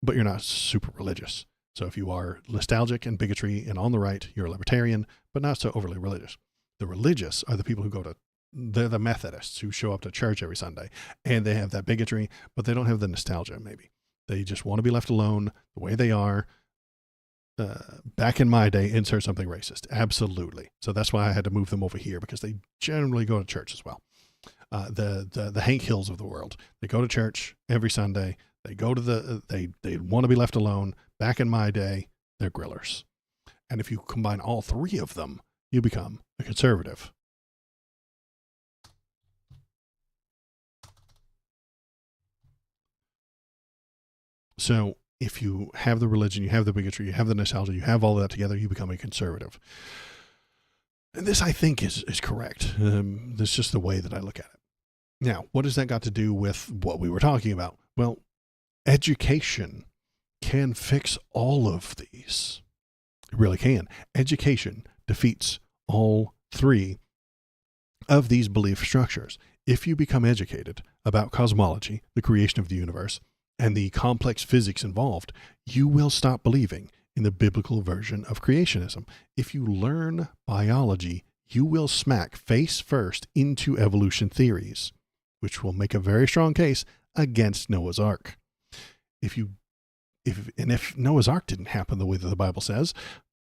but you're not super religious. So if you are nostalgic and bigotry and on the right, you're a libertarian, but not so overly religious. The religious are the people who they're the Methodists who show up to church every Sunday, and they have that bigotry, but they don't have the nostalgia, maybe. They just want to be left alone the way they are. back in my day, insert something racist. Absolutely. So that's why I had to move them over here, because they generally go to church as well. The Hank Hills of the world. They go to church every Sunday. They go to they want to be left alone. Back in my day, they're grillers. And if you combine all three of them, you become a conservative. So if you have the religion, you have the bigotry, you have the nostalgia, you have all of that together, you become a conservative. And this, I think, is correct. This is just the way that I look at it. Now, what has that got to do with what we were talking about? Well, education can fix all of these. It really can. Education defeats all three of these belief structures. If you become educated about cosmology, the creation of the universe, and the complex physics involved, you will stop believing in the biblical version of creationism. If you learn biology, you will smack face first into evolution theories, which will make a very strong case against Noah's Ark. If Noah's Ark didn't happen the way that the Bible says,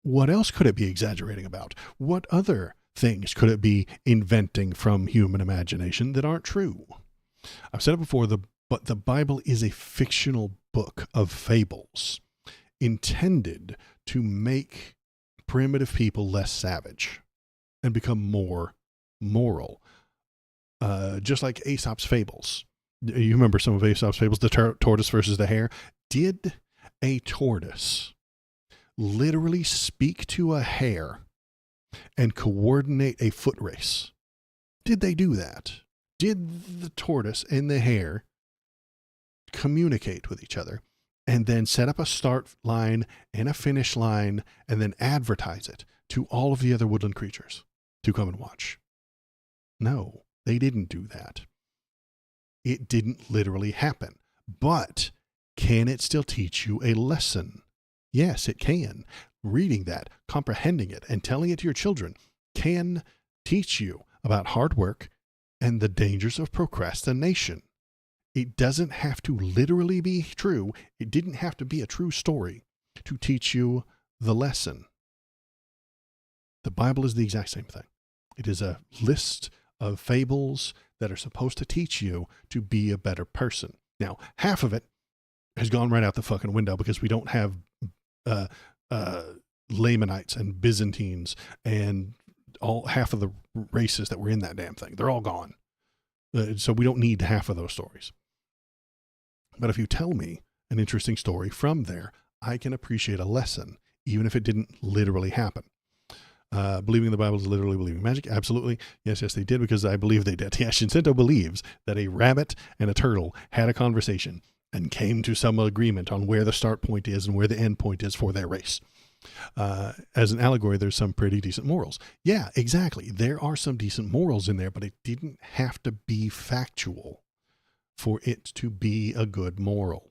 what else could it be exaggerating about? What other things could it be inventing from human imagination that aren't true? I've said it before, but the Bible is a fictional book of fables intended to make primitive people less savage and become more moral. Just like Aesop's fables. You remember some of Aesop's fables, the tortoise versus the hare? Did a tortoise literally speak to a hare and coordinate a foot race? Did they do that? Did the tortoise and the hare communicate with each other and then set up a start line and a finish line and then advertise it to all of the other woodland creatures to come and watch? No, they didn't do that. It didn't literally happen. But can it still teach you a lesson? Yes, it can. Reading that, comprehending it, and telling it to your children can teach you about hard work and the dangers of procrastination. It doesn't have to literally be true. It didn't have to be a true story to teach you the lesson. The Bible is the exact same thing. It is a list of fables that are supposed to teach you to be a better person. Now, half of it has gone right out the fucking window because we don't have Lamanites and Byzantines and half of the races that were in that damn thing. They're all gone. So we don't need half of those stories. But if you tell me an interesting story from there, I can appreciate a lesson, even if it didn't literally happen. Believing the Bible is literally believing magic? Absolutely. Yes, they did, because I believe they did. Yeah, Shinseto believes that a rabbit and a turtle had a conversation and came to some agreement on where the start point is and where the end point is for their race. As an allegory, there's some pretty decent morals. Yeah, exactly. There are some decent morals in there, but it didn't have to be factual for it to be a good moral.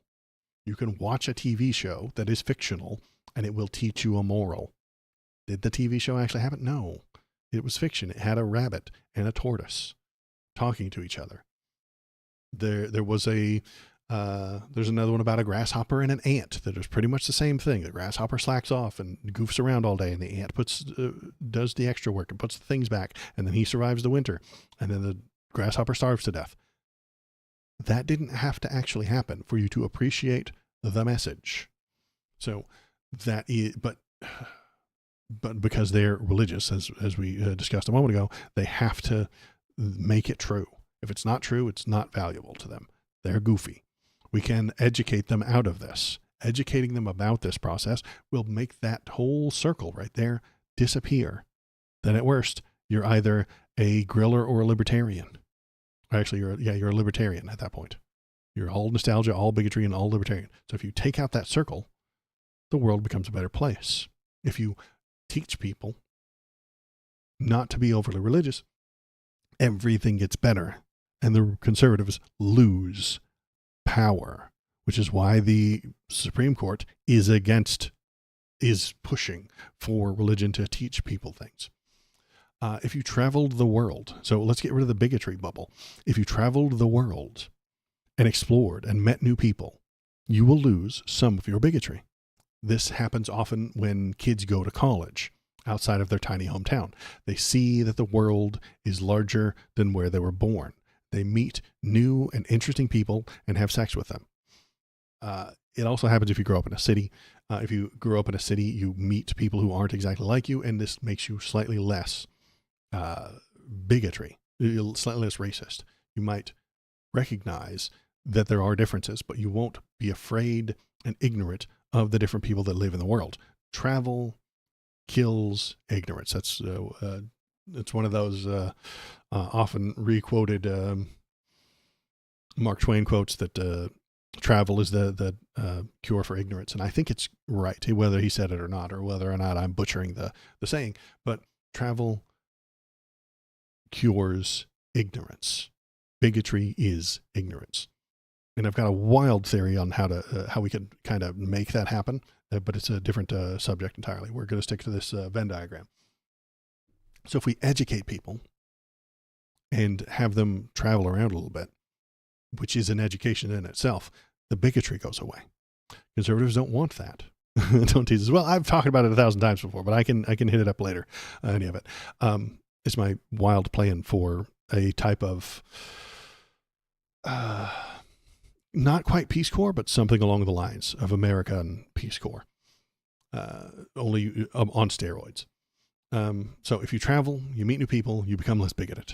You can watch a TV show that is fictional and it will teach you a moral. Did the TV show actually happen? No, it was fiction. It had a rabbit and a tortoise talking to each other. There was there's another one about a grasshopper and an ant that is pretty much the same thing. The grasshopper slacks off and goofs around all day, and the ant does the extra work and puts the things back, and then he survives the winter, and then the grasshopper starves to death. That didn't have to actually happen for you to appreciate the message. So that is, but because they're religious, as we discussed a moment ago, they have to make it true. If it's not true, it's not valuable to them. They're goofy. We can educate them out of this. Educating them about this process will make that whole circle right there disappear. Then at worst, you're either a griller or a libertarian. Actually, you're a libertarian at that point. You're all nostalgia, all bigotry, and all libertarian. So if you take out that circle, the world becomes a better place. If you teach people not to be overly religious, everything gets better, and the conservatives lose power, which is why the Supreme Court is pushing for religion to teach people things. If you traveled the world, so let's get rid of the bigotry bubble. If you traveled the world and explored and met new people, you will lose some of your bigotry. This happens often when kids go to college outside of their tiny hometown. They see that the world is larger than where they were born. They meet new and interesting people and have sex with them. It also happens if you grow up in a city. If you grow up in a city, you meet people who aren't exactly like you, and this makes you slightly less bigotry, slightly less racist. You might recognize that there are differences, but you won't be afraid and ignorant of the different people that live in the world. Travel kills ignorance. That's it's one of those often requoted Mark Twain quotes that travel is the cure for ignorance. And I think it's right, whether he said it or not, or whether or not I'm butchering the saying, but travel cures ignorance. Bigotry is ignorance. And I've got a wild theory on how we could kind of make that happen, but it's a different subject entirely. We're going to stick to this Venn diagram. So if we educate people and have them travel around a little bit, which is an education in itself, the bigotry goes away. Conservatives don't want that. Don't tease us. Well, I've talked about it 1,000 times before, but I can hit it up later. Any of it. It's my wild plan for a type of not quite Peace Corps, but something along the lines of American Peace Corps, only on steroids. So if you travel, you meet new people, you become less bigoted.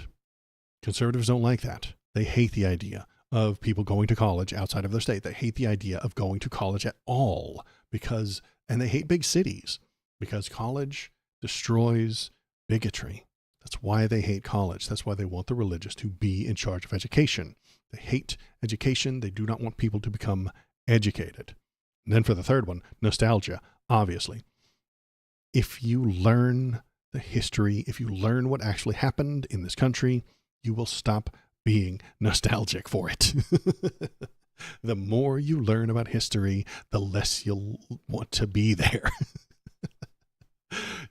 Conservatives don't like that. They hate the idea of people going to college outside of their state. They hate the idea of going to college at all and they hate big cities because college destroys bigotry. That's why they hate college. That's why they want the religious to be in charge of education. They hate education. They do not want people to become educated. And then for the third one, nostalgia, obviously. If you learn the history, if you learn what actually happened in this country, you will stop being nostalgic for it. The more you learn about history, the less you'll want to be there.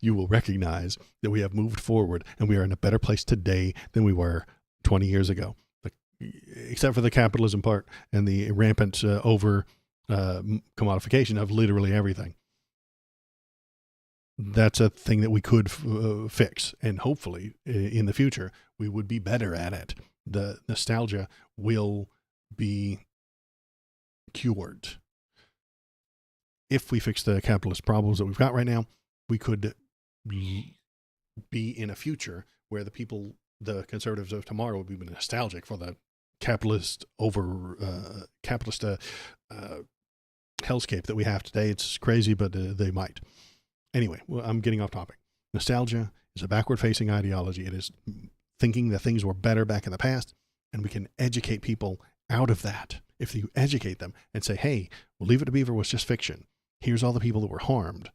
You will recognize that we have moved forward and we are in a better place today than we were 20 years ago. Except for the capitalism part and the rampant commodification of literally everything. That's a thing that we could fix. And hopefully in the future, we would be better at it. The nostalgia will be cured. If we fix the capitalist problems that we've got right now, we could be in a future where the conservatives of tomorrow would be nostalgic for the capitalist hellscape that we have today. It's crazy, but they might. Anyway, well, I'm getting off topic. Nostalgia is a backward-facing ideology. It is thinking that things were better back in the past, and we can educate people out of that. If you educate them and say, hey, well, Leave It to Beaver was just fiction. Here's all the people that were harmed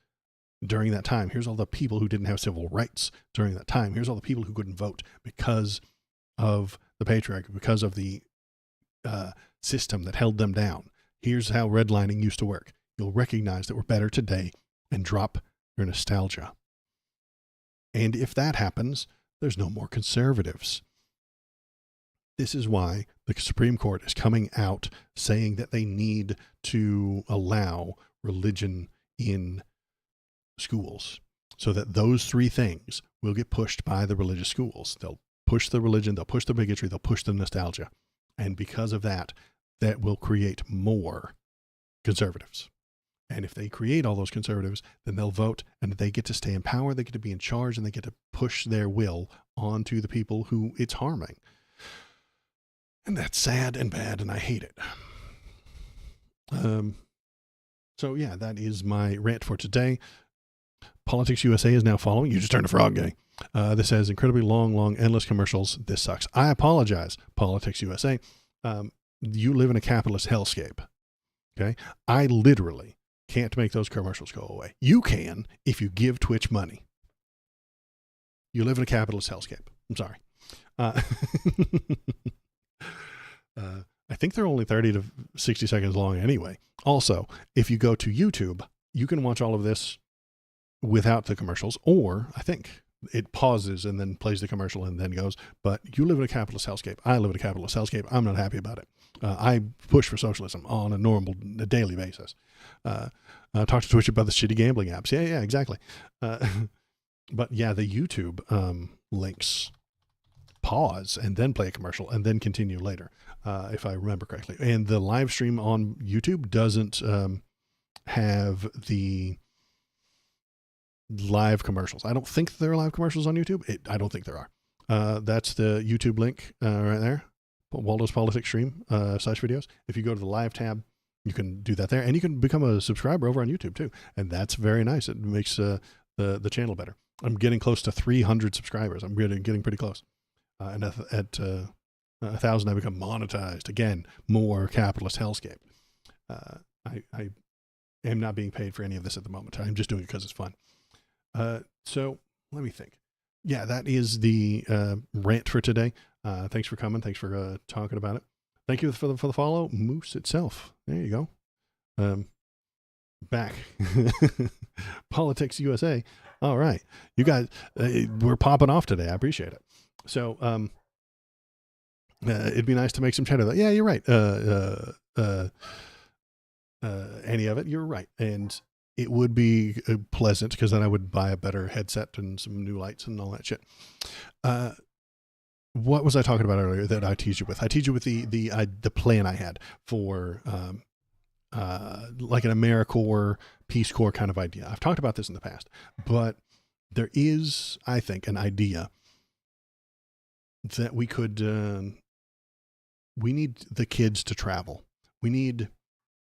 during that time. Here's all the people who didn't have civil rights during that time. Here's all the people who couldn't vote because of the patriarchy, because of the system that held them down. Here's how redlining used to work. You'll recognize that we're better today and drop your nostalgia. And if that happens, there's no more conservatives. This is why the Supreme Court is coming out saying that they need to allow religion in schools so that those three things will get pushed by the religious schools. They'll push the religion, they'll push the bigotry, they'll push the nostalgia. And because of that, that will create more conservatives. And if they create all those conservatives, then they'll vote and they get to stay in power, they get to be in charge, and they get to push their will onto the people who it's harming. And that's sad and bad, and I hate it. So yeah, that is my rant for today. Politics USA is now following. You just turned a frog gay. This has incredibly long, endless commercials. This sucks. I apologize, Politics USA. You live in a capitalist hellscape. Okay? I literally can't make those commercials go away. You can if you give Twitch money. You live in a capitalist hellscape. I'm sorry. I think they're only 30 to 60 seconds long anyway. Also, if you go to YouTube, you can watch all of this without the commercials, or I think it pauses and then plays the commercial and then goes, but you live in a capitalist hellscape. I live in a capitalist hellscape. I'm not happy about it. I push for socialism on a daily basis. Talk to Twitch about the shitty gambling apps. Yeah, exactly. But yeah, the YouTube links pause and then play a commercial and then continue later, if I remember correctly. And the live stream on YouTube doesn't have the live commercials. I don't think there are live commercials on YouTube. I don't think there are. That's the YouTube link right there. Waldo's Politics Stream /videos. If you go to the live tab, you can do that there, and you can become a subscriber over on YouTube too. And that's very nice. It makes the channel better. I'm getting close to 300 subscribers. I'm getting pretty close. And at 1,000, I become monetized again. More capitalist hellscape. I am not being paid for any of this at the moment. I'm just doing it because it's fun. So let me think. Yeah, that is the rant for today. Thanks for coming. Thanks for talking about it. Thank you for the follow, Moose itself. There you go. Back. Politics USA. All right. You guys, we're popping off today. I appreciate it. So it'd be nice to make some cheddar. Yeah, you're right. Any of it, you're right. And it would be pleasant because then I would buy a better headset and some new lights and all that shit. What was I talking about earlier that I teased you with? I teased you with the plan I had for like an AmeriCorps, Peace Corps kind of idea. I've talked about this in the past, but there is, I think, an idea that we could, we need the kids to travel. We need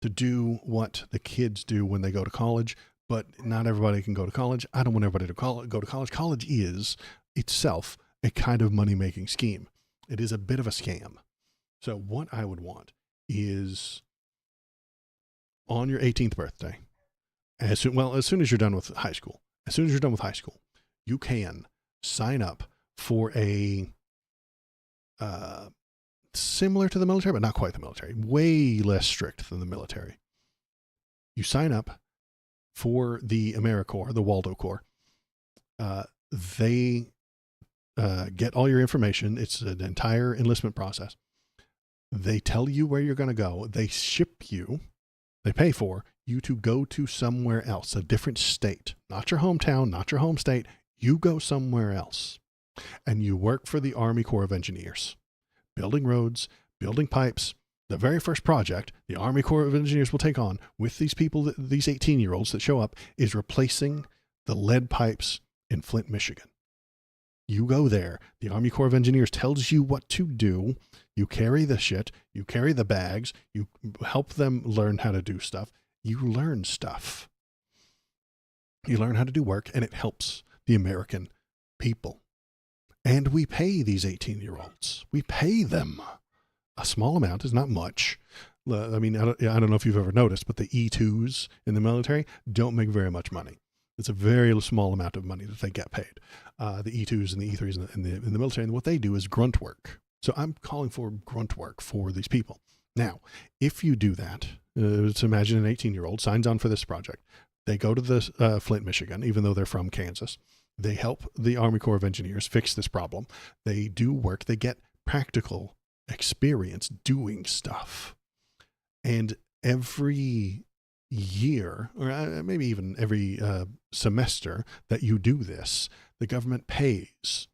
to do what the kids do when they go to college, but not everybody can go to college. I don't want everybody to go to college. College is itself a kind of money-making scheme. It is a bit of a scam. So what I would want is on your 18th birthday, as soon as you're done with high school, you can sign up for a similar to the military, but not quite the military, way less strict than the military. You sign up for the AmeriCorps, the Waldo Corps. They get all your information. It's an entire enlistment process. They tell you where you're going to go. They ship you, they pay for you to go to somewhere else, a different state, not your hometown, not your home state. You go somewhere else and you work for the Army Corps of Engineers, building roads, building pipes. The very first project the Army Corps of Engineers will take on with these people, these 18-year-olds that show up, is replacing the lead pipes in Flint, Michigan. You go there. The Army Corps of Engineers tells you what to do. You carry the shit. You carry the bags. You help them learn how to do stuff. You learn stuff. You learn how to do work, and it helps the American people. And we pay these 18-year-olds. We pay them. A small amount is not much. I mean, I don't know if you've ever noticed, but the E2s in the military don't make very much money. It's a very small amount of money that they get paid. The E2s and the E3s in the military, and what they do is grunt work. So I'm calling for grunt work for these people. Now, if you do that, let's imagine an 18-year-old signs on for this project. They go to the Flint, Michigan, even though they're from Kansas. They help the Army Corps of Engineers fix this problem. They do work. They get practical experience doing stuff. And every year, or maybe even every semester that you do this, the government pays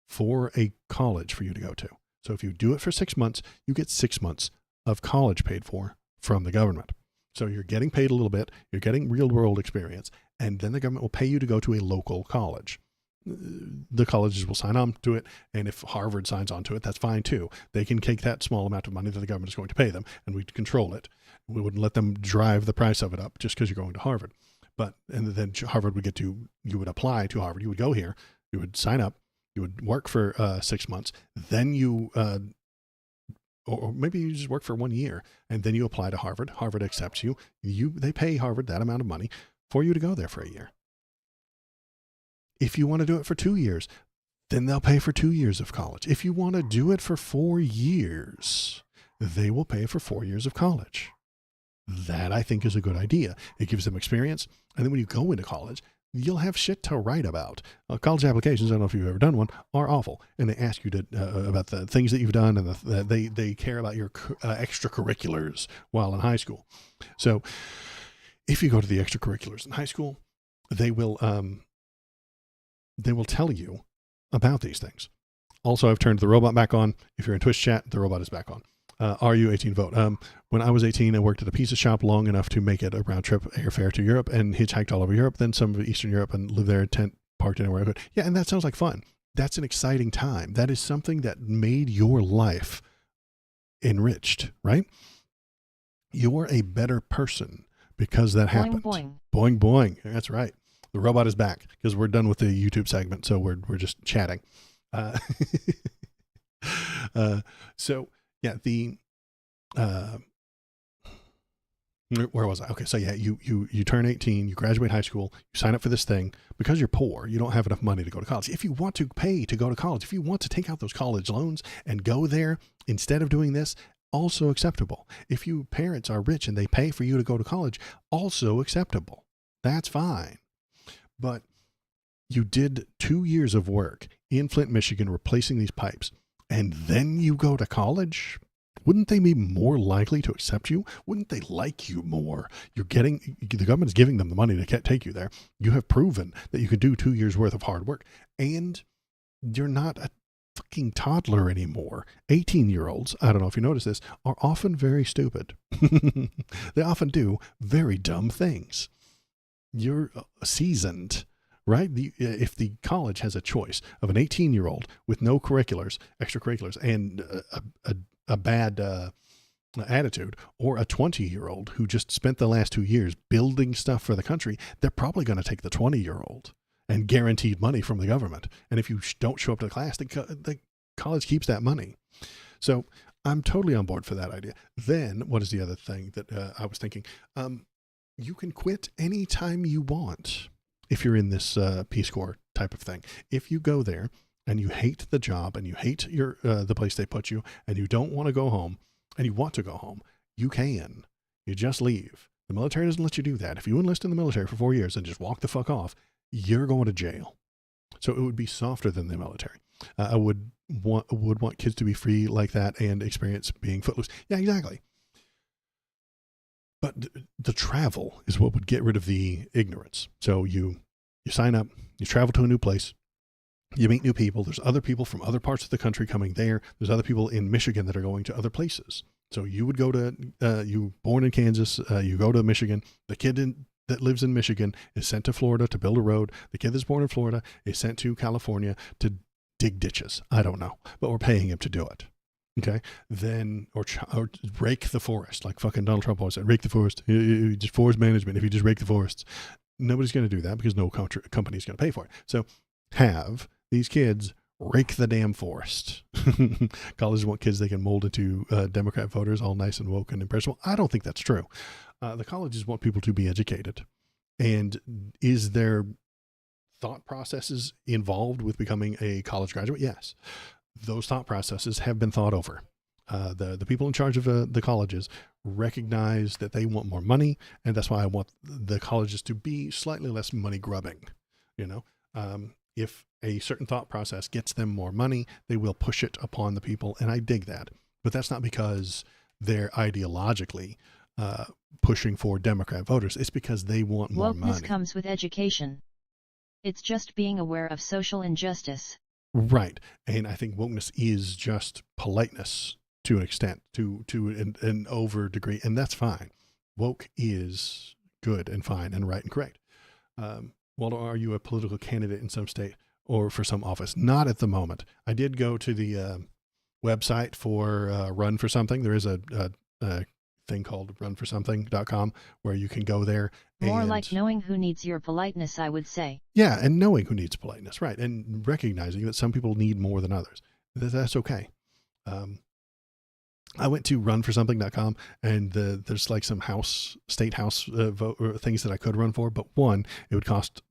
for a college for you to go to. So if you do it for 6 months, you get 6 months of college paid for from the government. So you're getting paid a little bit, you're getting real world experience, and then the government will pay you to go to a local college. The colleges will sign on to it, and if Harvard signs on to it, that's fine too. They can take that small amount of money that the government is going to pay them, and we control it. We wouldn't let them drive the price of it up just because you're going to Harvard. And then Harvard would you would apply to Harvard, you would go here, you would sign up, you would work for 6 months, then you, or maybe you just work for 1 year, and then you apply to Harvard. Harvard accepts you. They pay Harvard that amount of money for you to go there for a year. If you want to do it for 2 years, then they'll pay for 2 years of college. If you want to do it for 4 years, they will pay for 4 years of college. That, I think, is a good idea. It gives them experience. And then when you go into college, you'll have shit to write about. College applications, I don't know if you've ever done one, are awful. And they ask you to about the things that you've done, and they care about your extracurriculars while in high school. So if you go to the extracurriculars in high school, they will tell you about these things. Also, I've turned the robot back on. If you're in Twitch chat, the robot is back on. Are you 18 vote? When I was 18, I worked at a pizza shop long enough to make it a round trip airfare to Europe and hitchhiked all over Europe, then some of Eastern Europe, and lived there in a tent, parked anywhere I could. Yeah, and that sounds like fun. That's an exciting time. That is something that made your life enriched, right? You're a better person because that happened. Boing, boing. Boing, boing. That's right. The robot is back because we're done with the YouTube segment, so we're just chatting. So yeah, where was I? Okay, so yeah, you turn 18, you graduate high school, you sign up for this thing. Because you're poor, you don't have enough money to go to college. If you want to pay to go to college, if you want to take out those college loans and go there instead of doing this, also acceptable. If you parents are rich and they pay for you to go to college, also acceptable. That's fine. But you did 2 years of work in Flint, Michigan, replacing these pipes, and then you go to college? Wouldn't they be more likely to accept you? Wouldn't they like you more? The government is giving them the money to take you there. You have proven that you can do 2 years worth of hard work, and you're not a fucking toddler anymore. 18-year-olds, I don't know if you notice this, are often very stupid. They often do very dumb things. You're seasoned, right? If the college has a choice of an 18-year-old with no extracurriculars, and a bad attitude, or a 20-year-old who just spent the last 2 years building stuff for the country, they're probably going to take the 20-year-old and guaranteed money from the government. And if you don't show up to the class, the college keeps that money. So I'm totally on board for that idea. Then what is the other thing that I was thinking? You can quit anytime you want if you're in this Peace Corps type of thing. If you go there and you hate the job and you hate the place they put you, and you don't want to go home, and you want to go home, you can. You just leave. The military doesn't let you do that. If you enlist in the military for 4 years and just walk the fuck off, you're going to jail. So it would be softer than the military. I would want kids to be free like that and experience being footloose. Yeah, exactly. But the travel is what would get rid of the ignorance. So you sign up, you travel to a new place, you meet new people. There's other people from other parts of the country coming there. There's other people in Michigan that are going to other places. So you would go to, you born in Kansas, you go to Michigan. The kid that lives in Michigan is sent to Florida to build a road. The kid that's born in Florida is sent to California to dig ditches. I don't know, but we're paying him to do it. Okay, then or rake the forest, like fucking Donald Trump always said. Rake the forest. Just forest management. If you just rake the forests, nobody's going to do that because no company is going to pay for it. So have these kids rake the damn forest. Colleges want kids they can mold into Democrat voters, all nice and woke and impressionable. I don't think that's true. The colleges want people to be educated. And is there thought processes involved with becoming a college graduate? Yes. Those thought processes have been thought over. The people in charge of the colleges recognize that they want more money, and that's why I want the colleges to be slightly less money grubbing. If a certain thought process gets them more money, they will push it upon the people, and I dig that. But that's not because they're ideologically pushing for Democrat voters. It's because they want more money. Wokeness comes with education. It's just being aware of social injustice. Right. And I think wokeness is just politeness to an extent, to an over degree, and that's fine. Woke is good and fine and right and correct. Waldo, are you a political candidate in some state or for some office? Not at the moment. I did go to the website for Run for Something. There is a thing called runforsomething.com where you can go there. More like knowing who needs your politeness, I would say. Yeah, and knowing who needs politeness, right. And recognizing that some people need more than others. That's okay. I went to runforsomething.com and there's like some state house vote things that I could run for, but one, it would cost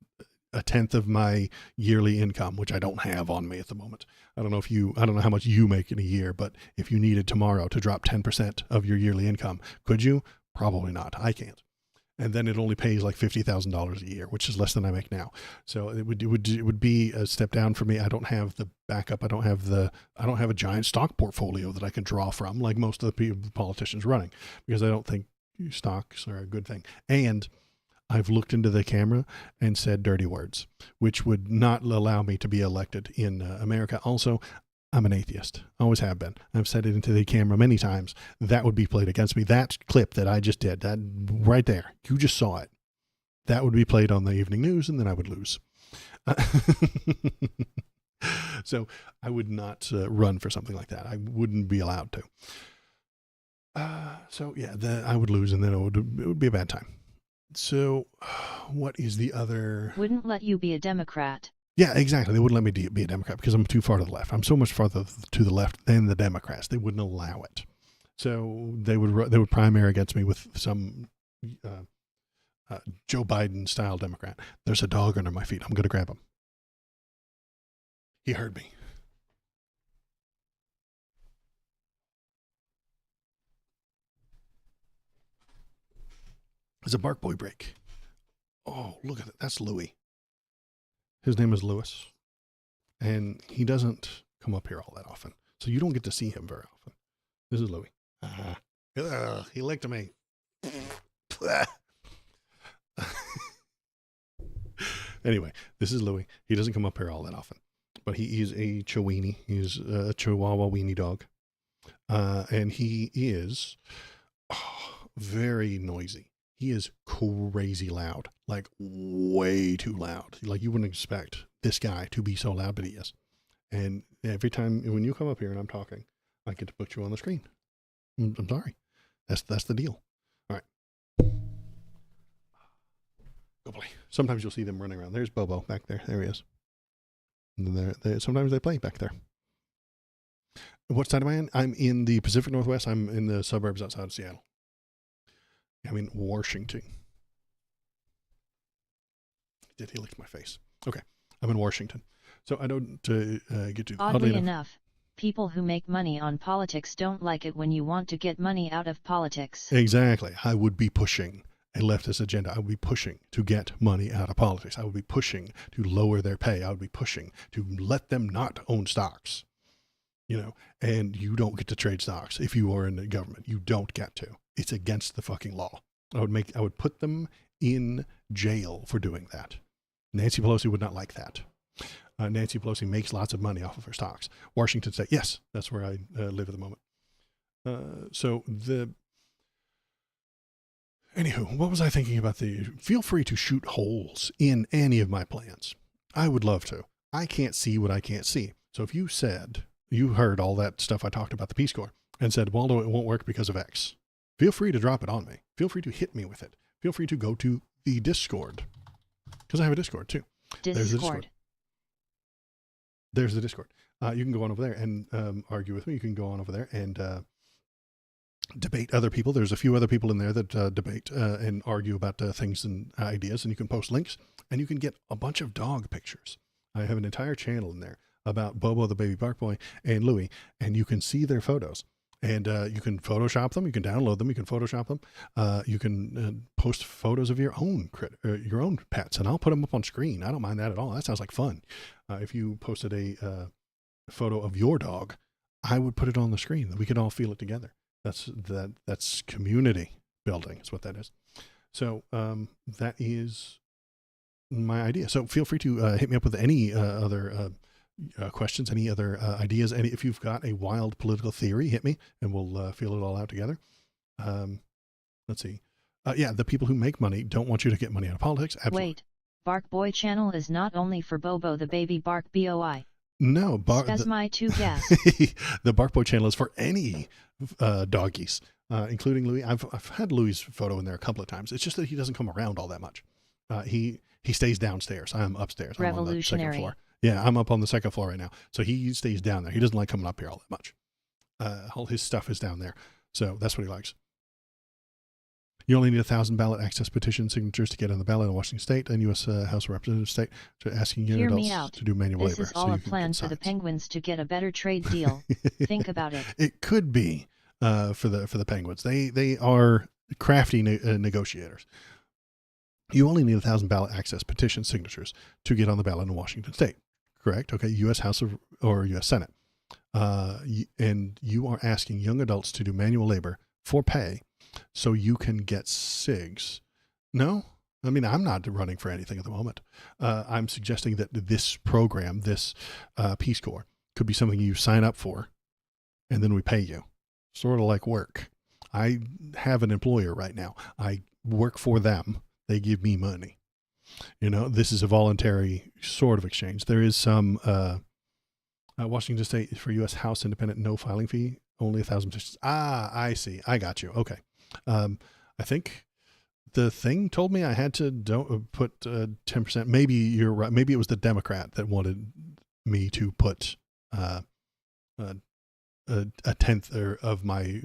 1/10 of my yearly income, which I don't have on me at the moment. I don't know how much you make in a year, but if you needed tomorrow to drop 10% of your yearly income, could you? Probably not. I can't. and then it only pays like $50,000 a year, which is less than I make now. So it would be a step down for me. I don't have the backup. I don't have a giant stock portfolio that I can draw from like most of the politicians running, because I don't think stocks are a good thing. And I've looked into the camera and said dirty words, which would not allow me to be elected in America. Also, I'm an atheist. Always have been. I've said it into the camera many times. That would be played against me. That clip that I just did, that right there, you just saw it. That would be played on the evening news, and then I would lose. So I would not run for something like that. I wouldn't be allowed to. So yeah, I would lose, and then it would be a bad time. So what is the other? Wouldn't let you be a Democrat. Yeah, exactly. They wouldn't let me be a Democrat because I'm too far to the left. I'm so much farther to the left than the Democrats. They wouldn't allow it. So they would primary against me with some Joe Biden style Democrat. There's a dog under my feet. I'm going to grab him. He heard me. There's a bark boy break. Oh, look at that. That's Louis. His name is Lewis. And he doesn't come up here all that often. So you don't get to see him very often. This is Louis. He licked me. Anyway, this is Louis. He doesn't come up here all that often. But he is a Chiweenie. He's a Chihuahua weenie dog. And he is very noisy. He is crazy loud, like way too loud. Like you wouldn't expect this guy to be so loud, but he is. And every time when you come up here and I'm talking, I get to put you on the screen. I'm sorry. That's the deal. All right. Go play. Sometimes you'll see them running around. There's Bobo back there. There he is. And then sometimes they play back there. What side am I in? I'm in the Pacific Northwest. I'm in the suburbs outside of Seattle. I'm in Washington. Did he lick my face? Okay. I'm in Washington. So I don't get to... Oddly enough, people who make money on politics don't like it when you want to get money out of politics. Exactly. I would be pushing a leftist agenda. I would be pushing to get money out of politics. I would be pushing to lower their pay. I would be pushing to let them not own stocks. You know, and you don't get to trade stocks if you are in the government. You don't get to. It's against the fucking law. I would put them in jail for doing that. Nancy Pelosi would not like that. Nancy Pelosi makes lots of money off of her stocks. Washington State, yes, that's where I live at the moment. Anywho, what was I thinking about feel free to shoot holes in any of my plans. I would love to. I can't see what I can't see. So if you heard all that stuff I talked about the Peace Corps and said, Waldo, it won't work because of X. Feel free to drop it on me. Feel free to hit me with it. Feel free to go to the Discord. Because I have a Discord too. There's the Discord. There's the Discord. You can go on over there and argue with me. You can go on over there and debate other people. There's a few other people in there that debate and argue about things and ideas. And you can post links. And you can get a bunch of dog pictures. I have an entire channel in there about Bobo the baby bark boy and Louie. And you can see their photos. And you can Photoshop them. You can download them. You can Photoshop them. You can post photos of your own pets, and I'll put them up on screen. I don't mind that at all. That sounds like fun. If you posted a photo of your dog, I would put it on the screen. We could all feel it together. That's community building. Is what that is. So that is my idea. So feel free to hit me up with any other. Questions, any other ideas, if you've got a wild political theory, hit me and we'll feel it all out together. Let's see. The people who make money don't want you to get money out of politics. Absolutely. Wait, Bark Boy channel is not only for Bobo the baby bark BOI. No, that's my two guess. The Bark Boy channel is for any doggies, including Louis. I've had Louis' photo in there a couple of times. It's just that he doesn't come around all that much. He stays downstairs. I'm upstairs. I'm on the second floor. Yeah, I'm up on the second floor right now. So he stays down there. He doesn't like coming up here all that much. All his stuff is down there. So that's what he likes. You only need 1,000 ballot access petition signatures to get on the ballot in Washington State and U.S. House of Representatives state to asking young adults to do manual labor. This is all a plan for the Penguins to get a better trade deal. Think about it. It could be for the Penguins. They are crafty negotiators. You only need 1,000 ballot access petition signatures to get on the ballot in Washington State. Correct? Okay, U.S. House of, or U.S. Senate. And you are asking young adults to do manual labor for pay so you can get SIGs. No? I mean, I'm not running for anything at the moment. I'm suggesting that this program, this Peace Corps, could be something you sign up for, and then we pay you. Sort of like work. I have an employer right now. I work for them. They give me money. You know, this is a voluntary sort of exchange. There is some Washington State for U.S. House Independent, no filing fee, only 1,000 petitions. Ah, I see. I got you. Okay. I think the thing told me I had to put 10%. Maybe you're right. Maybe it was the Democrat that wanted me to put a tenth of my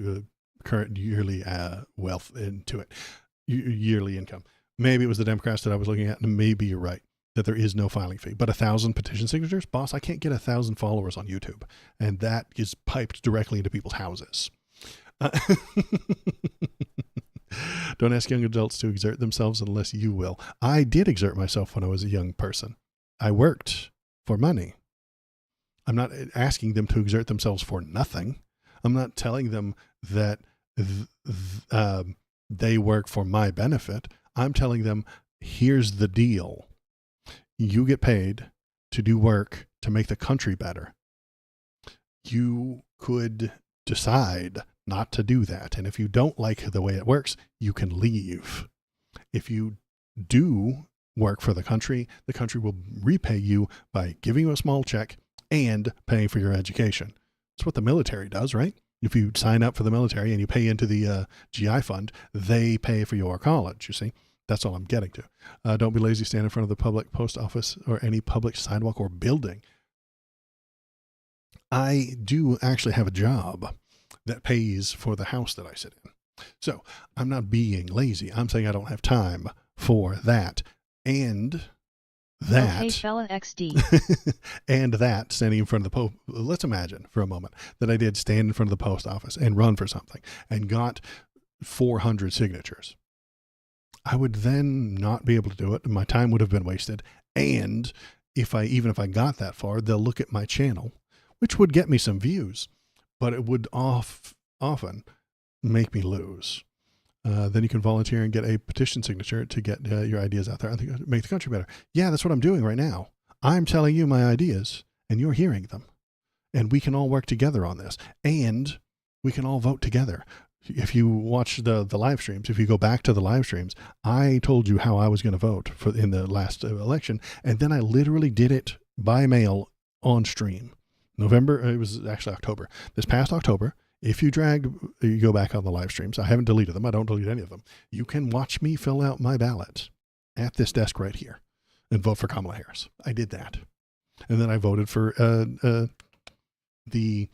current yearly wealth into it, yearly income. Maybe it was the Democrats that I was looking at, and maybe you're right that there is no filing fee. But 1,000 petition signatures, boss, I can't get 1,000 followers on YouTube, and that is piped directly into people's houses. Don't ask young adults to exert themselves unless you will. I did exert myself when I was a young person. I worked for money. I'm not asking them to exert themselves for nothing. I'm not telling them that they work for my benefit. I'm telling them, here's the deal. You get paid to do work to make the country better. You could decide not to do that. And if you don't like the way it works, you can leave. If you do work for the country will repay you by giving you a small check and paying for your education. That's what the military does, right? If you sign up for the military and you pay into the GI fund, they pay for your college, you see. That's all I'm getting to. Don't be lazy, stand in front of the public post office or any public sidewalk or building. I do actually have a job that pays for the house that I sit in. So I'm not being lazy. I'm saying I don't have time for that. And that. Okay, fella XD. And that, standing in front of the post. Let's imagine for a moment that I did stand in front of the post office and run for something and got 400 signatures. I would then not be able to do it. My time would have been wasted. And even if I got that far, they'll look at my channel, which would get me some views, but it would often make me lose. Then you can volunteer and get a petition signature to get your ideas out there. I think make the country better. Yeah, that's what I'm doing right now. I'm telling you my ideas, and you're hearing them. And we can all work together on this. And we can all vote together. If you watch the live streams, if you go back to the live streams, I told you how I was going to vote in the last election, and then I literally did it by mail on stream. It was actually October. This past October, if you go back on the live streams, I haven't deleted them. I don't delete any of them. You can watch me fill out my ballot at this desk right here and vote for Kamala Harris. I did that. And then I voted for the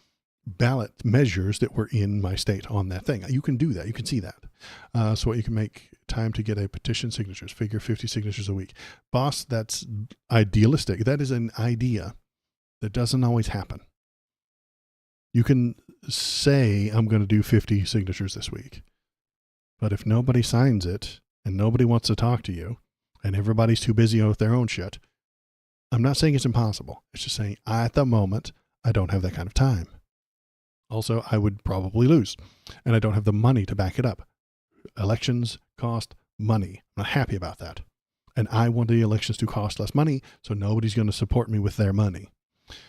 ballot measures that were in my state on that thing. You can do that. You can see that. So you can make time to get a petition signatures, figure 50 signatures a week. Boss, that's idealistic. That is an idea that doesn't always happen. You can say, I'm going to do 50 signatures this week. But if nobody signs it and nobody wants to talk to you and everybody's too busy with their own shit, I'm not saying it's impossible. It's just saying at the moment, I don't have that kind of time. Also, I would probably lose, and I don't have the money to back it up. Elections cost money. I'm not happy about that. And I want the elections to cost less money, so nobody's going to support me with their money.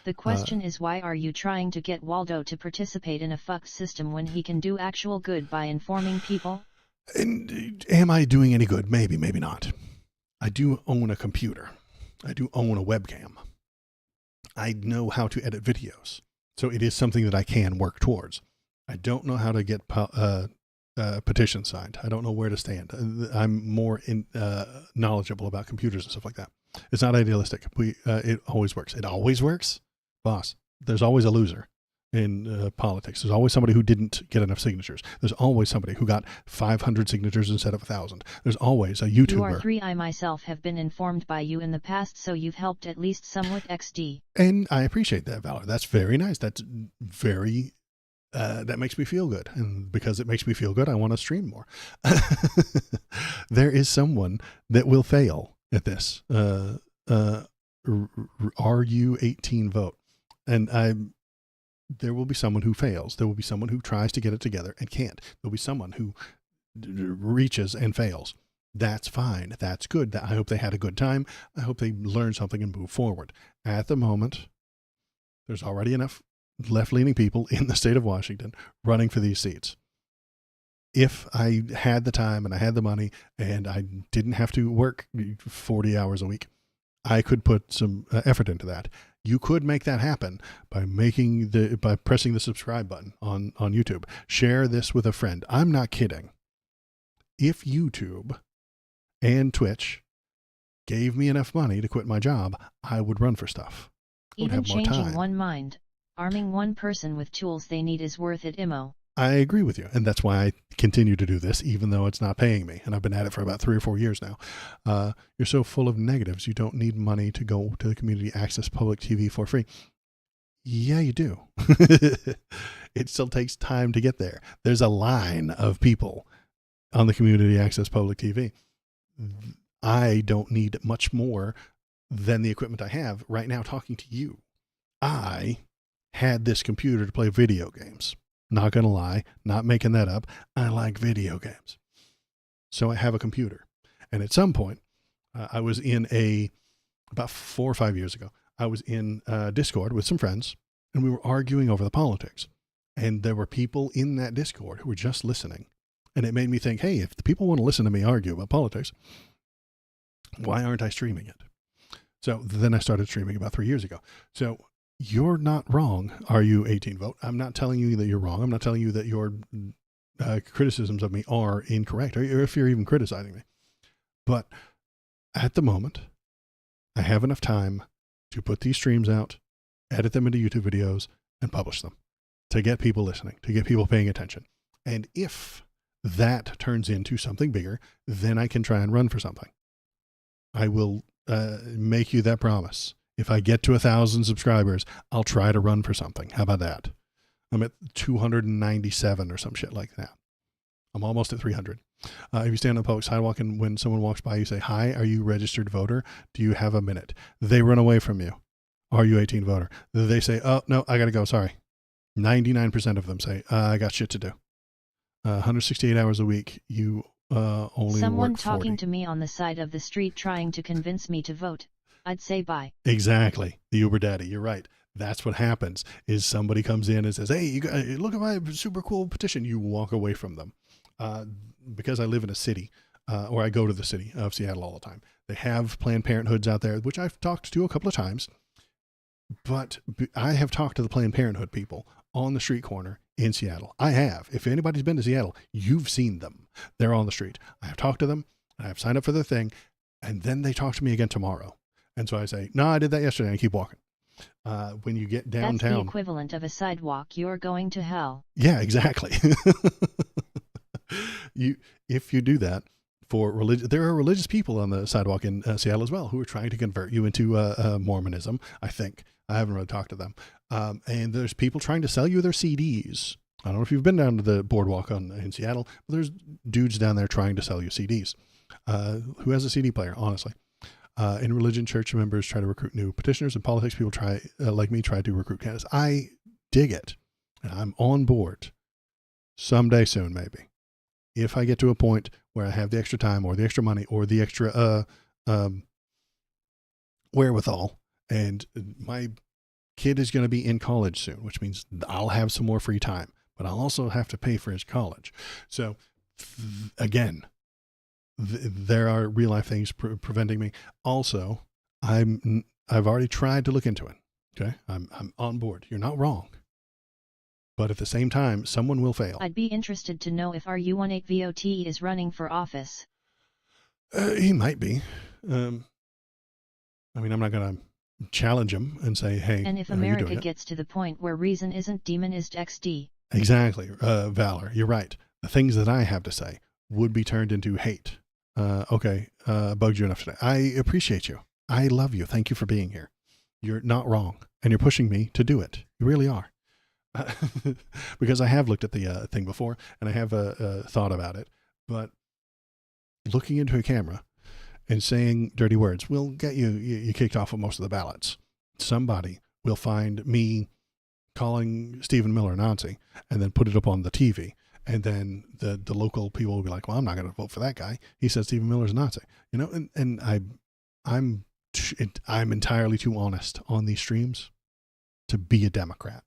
The question is, why are you trying to get Waldo to participate in a fuck system when he can do actual good by informing people? And am I doing any good? Maybe, maybe not. I do own a computer. I do own a webcam. I know how to edit videos. So it is something that I can work towards. I don't know how to get petitions signed. I don't know where to stand. I'm more knowledgeable about computers and stuff like that. It's not idealistic. It always works. It always works. Boss, there's always a loser in politics. There's always somebody who didn't get enough signatures. There's always somebody who got 500 signatures instead of 1,000. There's always a YouTuber. You are 3. I myself have been informed by you in the past, so you've helped at least some with XD. And I appreciate that, Valor. That's very nice. That's very that makes me feel good. And because it makes me feel good, I want to stream more. There is someone that will fail at this. RU 18 vote. And there will be someone who fails. There will be someone who tries to get it together and can't. There'll be someone who reaches and fails. That's fine. That's good. I hope they had a good time. I hope they learned something and move forward. At the moment, there's already enough left-leaning people in the state of Washington running for these seats. If I had the time and I had the money and I didn't have to work 40 hours a week, I could put some effort into that. You could make that happen by pressing the subscribe button on YouTube. Share this with a friend. I'm not kidding. If YouTube and Twitch gave me enough money to quit my job, I would run for stuff. Even changing one mind, arming one person with tools they need is worth it, Imo. I agree with you. And that's why I continue to do this, even though it's not paying me. And I've been at it for about 3 or 4 years now. You're so full of negatives. You don't need money to go to the community access public TV for free. Yeah, you do. It still takes time to get there. There's a line of people on the community access public TV. I don't need much more than the equipment I have right now talking to you. I had this computer to play video games. Not going to lie, not making that up. I like video games. So I have a computer. And at some point, I was in about 4 or 5 years ago, I was in Discord with some friends, and we were arguing over the politics. And there were people in that Discord who were just listening. And it made me think, hey, if the people want to listen to me argue about politics, why aren't I streaming it? So then I started streaming about 3 years ago. So you're not wrong, RU 18 vote. I'm not telling you that you're wrong. I'm not telling you that your criticisms of me are incorrect, or if you're even criticizing me. But at the moment, I have enough time to put these streams out, edit them into YouTube videos, and publish them to get people listening, to get people paying attention. And if that turns into something bigger, then I can try and run for something. I will make you that promise. If I get to 1,000 subscribers, I'll try to run for something. How about that? I'm at 297 or some shit like that. I'm almost at 300. If you stand on the public sidewalk and when someone walks by, you say, hi, are you a registered voter? Do you have a minute? They run away from you. Are you 18 voter? They say, oh, no, I got to go. Sorry. 99% of them say, I got shit to do. 168 hours a week. You only Someone work 40. talking to me on the side of the street trying to convince me to vote. I'd say bye. Exactly. The Uber daddy. You're right. That's what happens is somebody comes in and says, hey, look at my super cool petition. You walk away from them. Because I live in a city, or I go to the city of Seattle all the time. They have Planned Parenthoods out there, which I've talked to a couple of times. But I have talked to the Planned Parenthood people on the street corner in Seattle. I have. If anybody's been to Seattle, you've seen them. They're on the street. I have talked to them. I have signed up for their thing. And then they talk to me again tomorrow. And so I say, no, I did that yesterday. And I keep walking. When you get downtown. That's the equivalent of a sidewalk. You're going to hell. Yeah, exactly. If you do that for religion, there are religious people on the sidewalk in Seattle as well who are trying to convert you into Mormonism. I think I haven't really talked to them. And there's people trying to sell you their CDs. I don't know if you've been down to the boardwalk in Seattle, but there's dudes down there trying to sell you CDs. Who has a CD player? Honestly, in religion, church members try to recruit new petitioners. In politics, people try to recruit candidates. I dig it, and I'm on board. Someday soon, maybe. If I get to a point where I have the extra time or the extra money or the extra wherewithal, and my kid is going to be in college soon, which means I'll have some more free time, but I'll also have to pay for his college. So again, there are real life things preventing me. Also, I've already tried to look into it. Okay. I'm on board. You're not wrong. But at the same time, someone will fail. I'd be interested to know if RU18VOT is running for office. He might be. I mean, I'm not going to challenge him and say, hey, and if America gets to the point where reason isn't demonized XD. Exactly. Valor, you're right. The things that I have to say would be turned into hate. Okay. Bugged you enough today. I appreciate you. I love you. Thank you for being here. You're not wrong. And you're pushing me to do it. You really are. because I have looked at the thing before and I have thought about it. But looking into a camera and saying dirty words will get you kicked off of most of the ballots. Somebody will find me calling Stephen Miller a Nazi and then put it up on the TV. And then the local people will be like, well, I'm not going to vote for that guy. He said Stephen Miller's a Nazi, you know, and I'm entirely too honest on these streams to be a Democrat.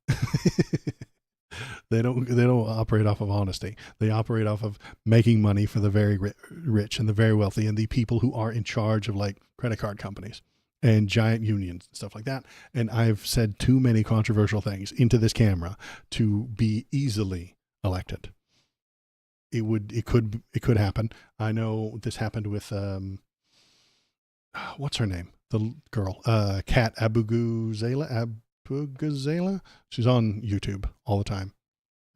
They don't operate off of honesty. They operate off of making money for the very rich and the very wealthy and the people who are in charge of like credit card companies and giant unions and stuff like that. And I've said too many controversial things into this camera to be easily elected. It could happen. I know this happened with what's her name? The girl, Kat Abugazela. She's on YouTube all the time,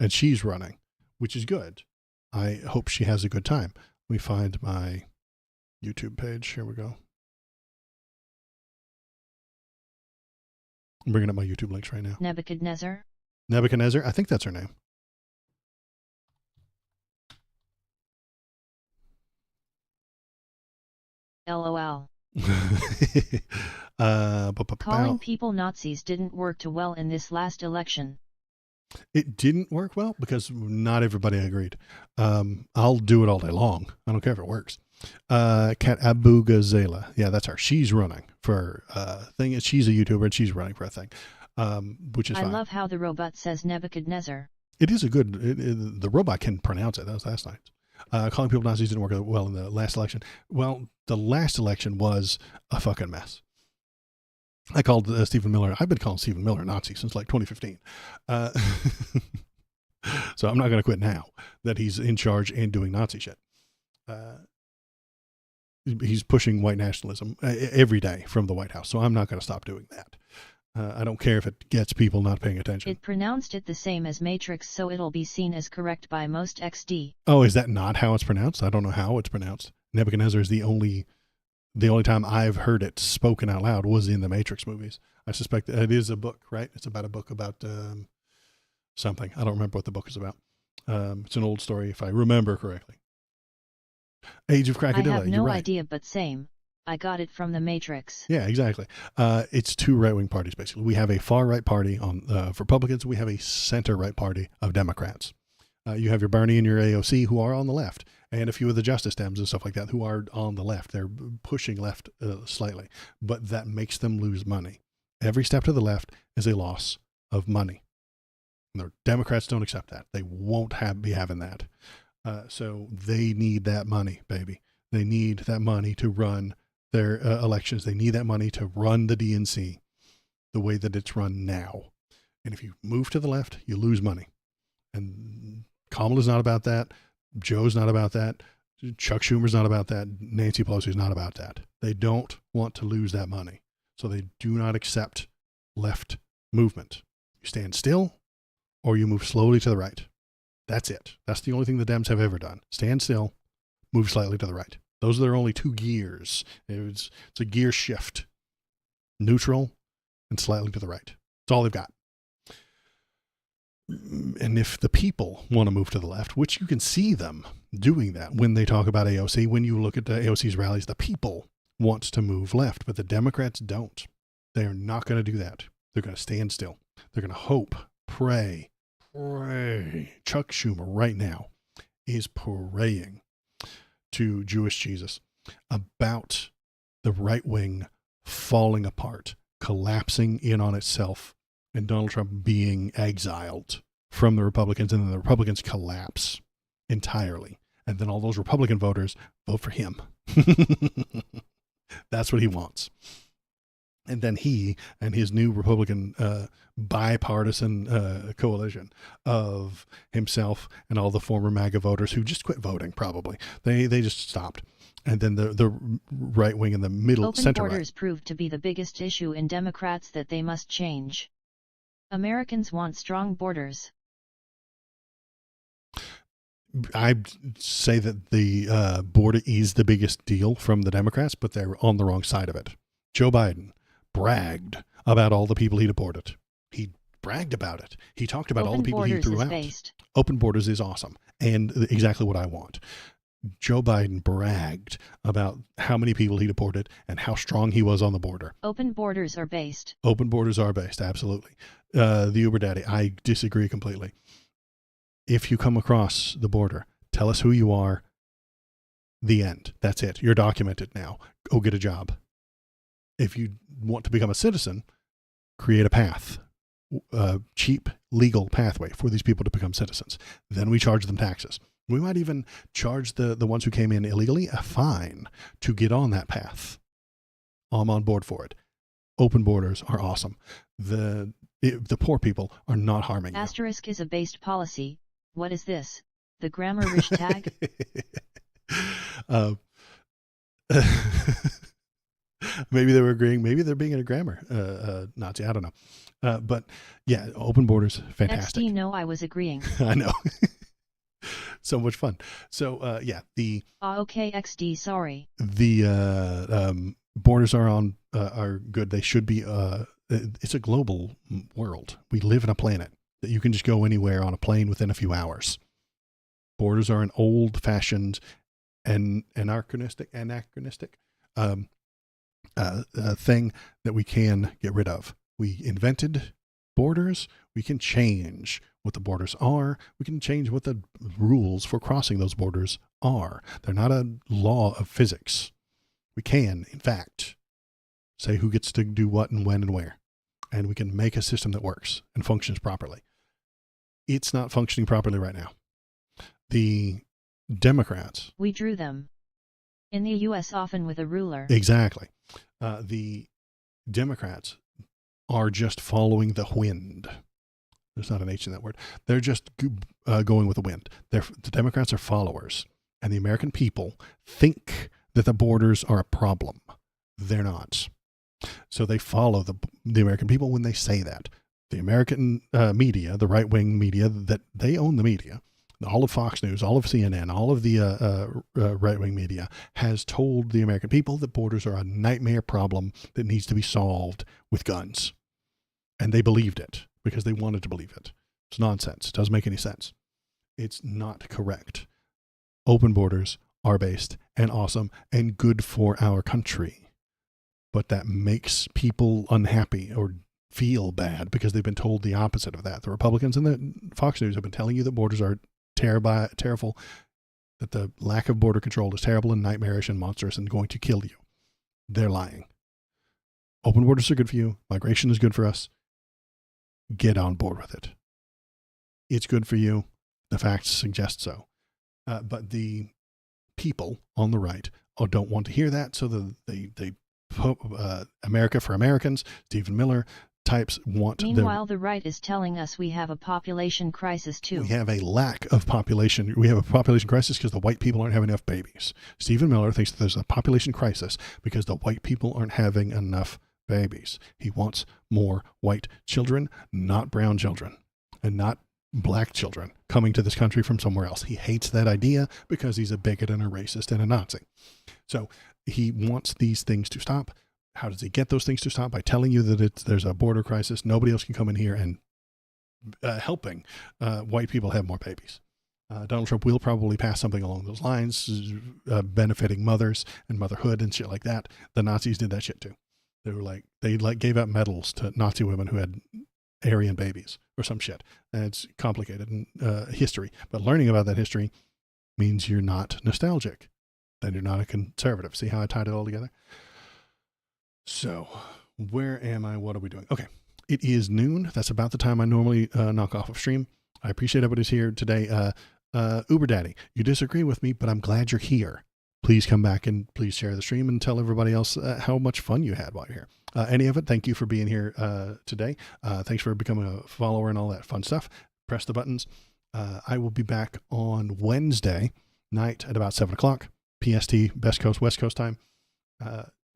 and she's running, which is good. I hope she has a good time. Let me find my YouTube page. Here we go. I'm bringing up my YouTube links right now. Nebuchadnezzar? I think that's her name. LOL. Calling people Nazis didn't work too well in this last election. It didn't work well because not everybody agreed. I'll do it all day long. I don't care if it works. Kat Abugazela. Yeah, that's her. She's running for thing. She's a YouTuber and she's running for a thing, which is fine. I love how the robot says Nebuchadnezzar. It is a good, the robot can pronounce it. That was last night. Calling people Nazis didn't work well in the last election. Well, the last election was a fucking mess. I called Stephen Miller. I've been calling Stephen Miller a Nazi since like 2015. So I'm not going to quit now that he's in charge and doing Nazi shit. He's pushing white nationalism every day from the White House. So I'm not going to stop doing that. I don't care if it gets people not paying attention. It pronounced it the same as Matrix, so it'll be seen as correct by most XD. Oh, is that not how it's pronounced? I don't know how it's pronounced. Nebuchadnezzar is the only time I've heard it spoken out loud was in the Matrix movies. I suspect it is a book, right? It's about a book about something. I don't remember what the book is about. It's an old story, if I remember correctly. Age of Krakadilla. I have no idea, but same. I got it from the Matrix. Yeah, exactly. It's two right-wing parties, basically. We have a far-right party for Republicans. We have a center-right party of Democrats. You have your Bernie and your AOC who are on the left, and a few of the Justice Dems and stuff like that who are on the left. They're pushing left slightly, but that makes them lose money. Every step to the left is a loss of money. And the Democrats don't accept that. They won't be having that. So they need that money, baby. They need that money to run their elections. They need that money to run the DNC the way that it's run now. And if you move to the left, you lose money. And Kamala's not about that. Joe's not about that. Chuck Schumer's not about that. Nancy Pelosi's not about that. They don't want to lose that money. So they do not accept left movement. You stand still or you move slowly to the right. That's it. That's the only thing the Dems have ever done. Stand still, move slightly to the right. Those are their only two gears. It's a gear shift. Neutral and slightly to the right. That's all they've got. And if the people want to move to the left, which you can see them doing that when they talk about AOC, when you look at the AOC's rallies, the people want to move left, but the Democrats don't. They are not going to do that. They're going to stand still. They're going to hope, pray. Chuck Schumer right now is praying to Jewish Jesus about the right wing falling apart, collapsing in on itself, and Donald Trump being exiled from the Republicans, and then the Republicans collapse entirely. And then all those Republican voters vote for him. That's what he wants. And then he and his new Republican bipartisan coalition of himself and all the former MAGA voters who just quit voting, probably. They just stopped. And then the right wing and the middle center right. Open borders proved to be the biggest issue in Democrats that they must change. Americans want strong borders. I'd say that the border is the biggest deal from the Democrats, but they're on the wrong side of it. Joe Biden bragged about all the people he deported. He bragged about it. He talked about all the Open people he borders threw is out. based. Open borders is awesome and exactly what I want. Joe Biden bragged about how many people he deported and how strong he was on the border. Open borders are based. Open borders are based, absolutely. The Uber Daddy, I disagree completely. If you come across the border, tell us who you are. The end. That's it. You're documented now. Go get a job. If you want to become a citizen, create a path, a cheap, legal pathway for these people to become citizens. Then we charge them taxes. We might even charge the ones who came in illegally a fine to get on that path. I'm on board for it. Open borders are awesome. The poor people are not harming you. Asterisk is a based policy. What is this? The grammar-ish tag? Maybe they were agreeing. Maybe they're being a grammar Nazi. I don't know. But yeah, open borders, fantastic. XD, no, I was agreeing. I know. So much fun. So yeah, okay, XD, sorry. The borders are good. They should be. It's a global world. We live in a planet that you can just go anywhere on a plane within a few hours. Borders are an old-fashioned and anachronistic thing that we can get rid of. We invented borders. We can change what the borders are. We can change what the rules for crossing those borders are. They're not a law of physics. We can, in fact, say who gets to do what and when and where. And we can make a system that works and functions properly. It's not functioning properly right now. The Democrats. We drew them. In the U.S., often with a ruler. Exactly. The Democrats are just following the wind. There's not an H in that word. They're just going with the wind. The Democrats are followers. And the American people think that the borders are a problem. They're not. So they follow the American people when they say that. The American media, the right-wing media, that they own the media, all of Fox News, all of CNN, all of the right-wing media has told the American people that borders are a nightmare problem that needs to be solved with guns. And they believed it because they wanted to believe it. It's nonsense. It doesn't make any sense. It's not correct. Open borders are based and awesome and good for our country. But that makes people unhappy or feel bad because they've been told the opposite of that. The Republicans and the Fox News have been telling you that borders are terrible, that the lack of border control is terrible and nightmarish and monstrous and going to kill you. They're lying. Open borders are good for you. Migration is good for us. Get on board with it. It's good for you. The facts suggest so. But the people on the right don't want to hear that, so they America for Americans, Stephen Miller types want. Meanwhile, the right is telling us we have a population crisis too. We have a lack of population. We have a population crisis because the white people aren't having enough babies. Stephen Miller thinks that there's a population crisis because the white people aren't having enough babies. He wants more white children, not brown children, and not black children coming to this country from somewhere else. He hates that idea because he's a bigot and a racist and a Nazi. So he wants these things to stop. How does he get those things to stop? By telling you that there's a border crisis. Nobody else can come in here and helping white people have more babies. Donald Trump will probably pass something along those lines, benefiting mothers and motherhood and shit like that. The Nazis did that shit too. They gave out medals to Nazi women who had Aryan babies or some shit. And it's complicated history. But learning about that history means you're not nostalgic. Then you're not a conservative. See how I tied it all together? So, where am I? What are we doing? Okay. It is noon. That's about the time I normally knock off of stream. I appreciate everybody's here today. Uber Daddy, you disagree with me, but I'm glad you're here. Please come back and please share the stream and tell everybody else how much fun you had while you're here. Any of it, thank you for being here today. Thanks for becoming a follower and all that fun stuff. Press the buttons. I will be back on Wednesday night at about 7 o'clock PST, Best Coast, West Coast time.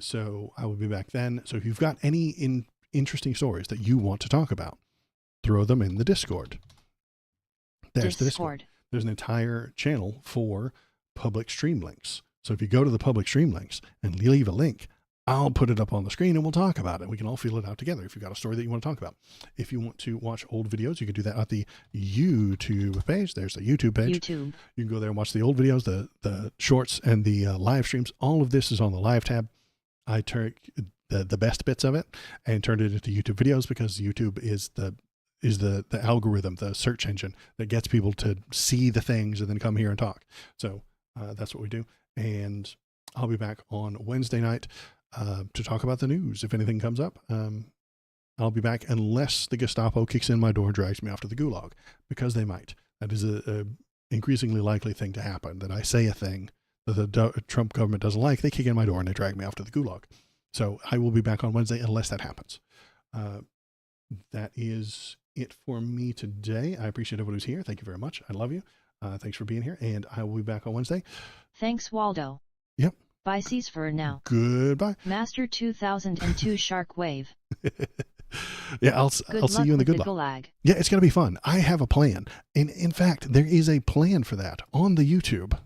So I will be back then. So if you've got any interesting stories that you want to talk about, throw them in the Discord. There's the Discord. There's an entire channel for public stream links. So if you go to the public stream links and leave a link, I'll put it up on the screen and we'll talk about it. We can all feel it out together if you've got a story that you want to talk about. If you want to watch old videos, you can do that at the YouTube page. There's the YouTube page. YouTube. You can go there and watch the old videos, the shorts, and the live streams. All of this is on the live tab. I took the best bits of it and turned it into YouTube videos because YouTube is the algorithm, the search engine that gets people to see the things and then come here and talk. So that's what we do. And I'll be back on Wednesday night to talk about the news. If anything comes up, I'll be back unless the Gestapo kicks in my door and drags me off to the gulag, because they might. That is a increasingly likely thing to happen, that I say a thing that the Trump government doesn't like, they kick in my door and they drag me off to the gulag. So I will be back on Wednesday unless that happens. That is it for me today. I appreciate everyone who's here. Thank you very much. I love you. Thanks for being here, and I will be back on Wednesday. Thanks, Waldo. Yep. Bye, cease for now. Goodbye. Master 2002 Shark Wave. Yeah, I'll see you in the good gulag. Yeah, it's going to be fun. I have a plan. And in fact, there is a plan for that on the YouTube.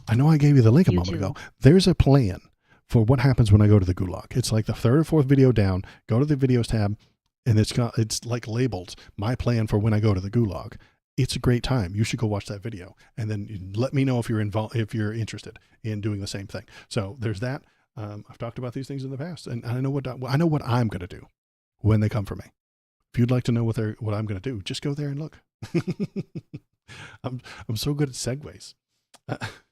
I know I gave you the link a moment ago. There's a plan for what happens when I go to the gulag. It's like the third or fourth video down. Go to the videos tab, and it's like labeled my plan for when I go to the gulag. It's a great time. You should go watch that video, and then let me know if you're involved, if you're interested in doing the same thing. So there's that. I've talked about these things in the past, and I know what I'm going to do when they come for me. If you'd like to know what I'm going to do, just go there and look. I'm so good at segues.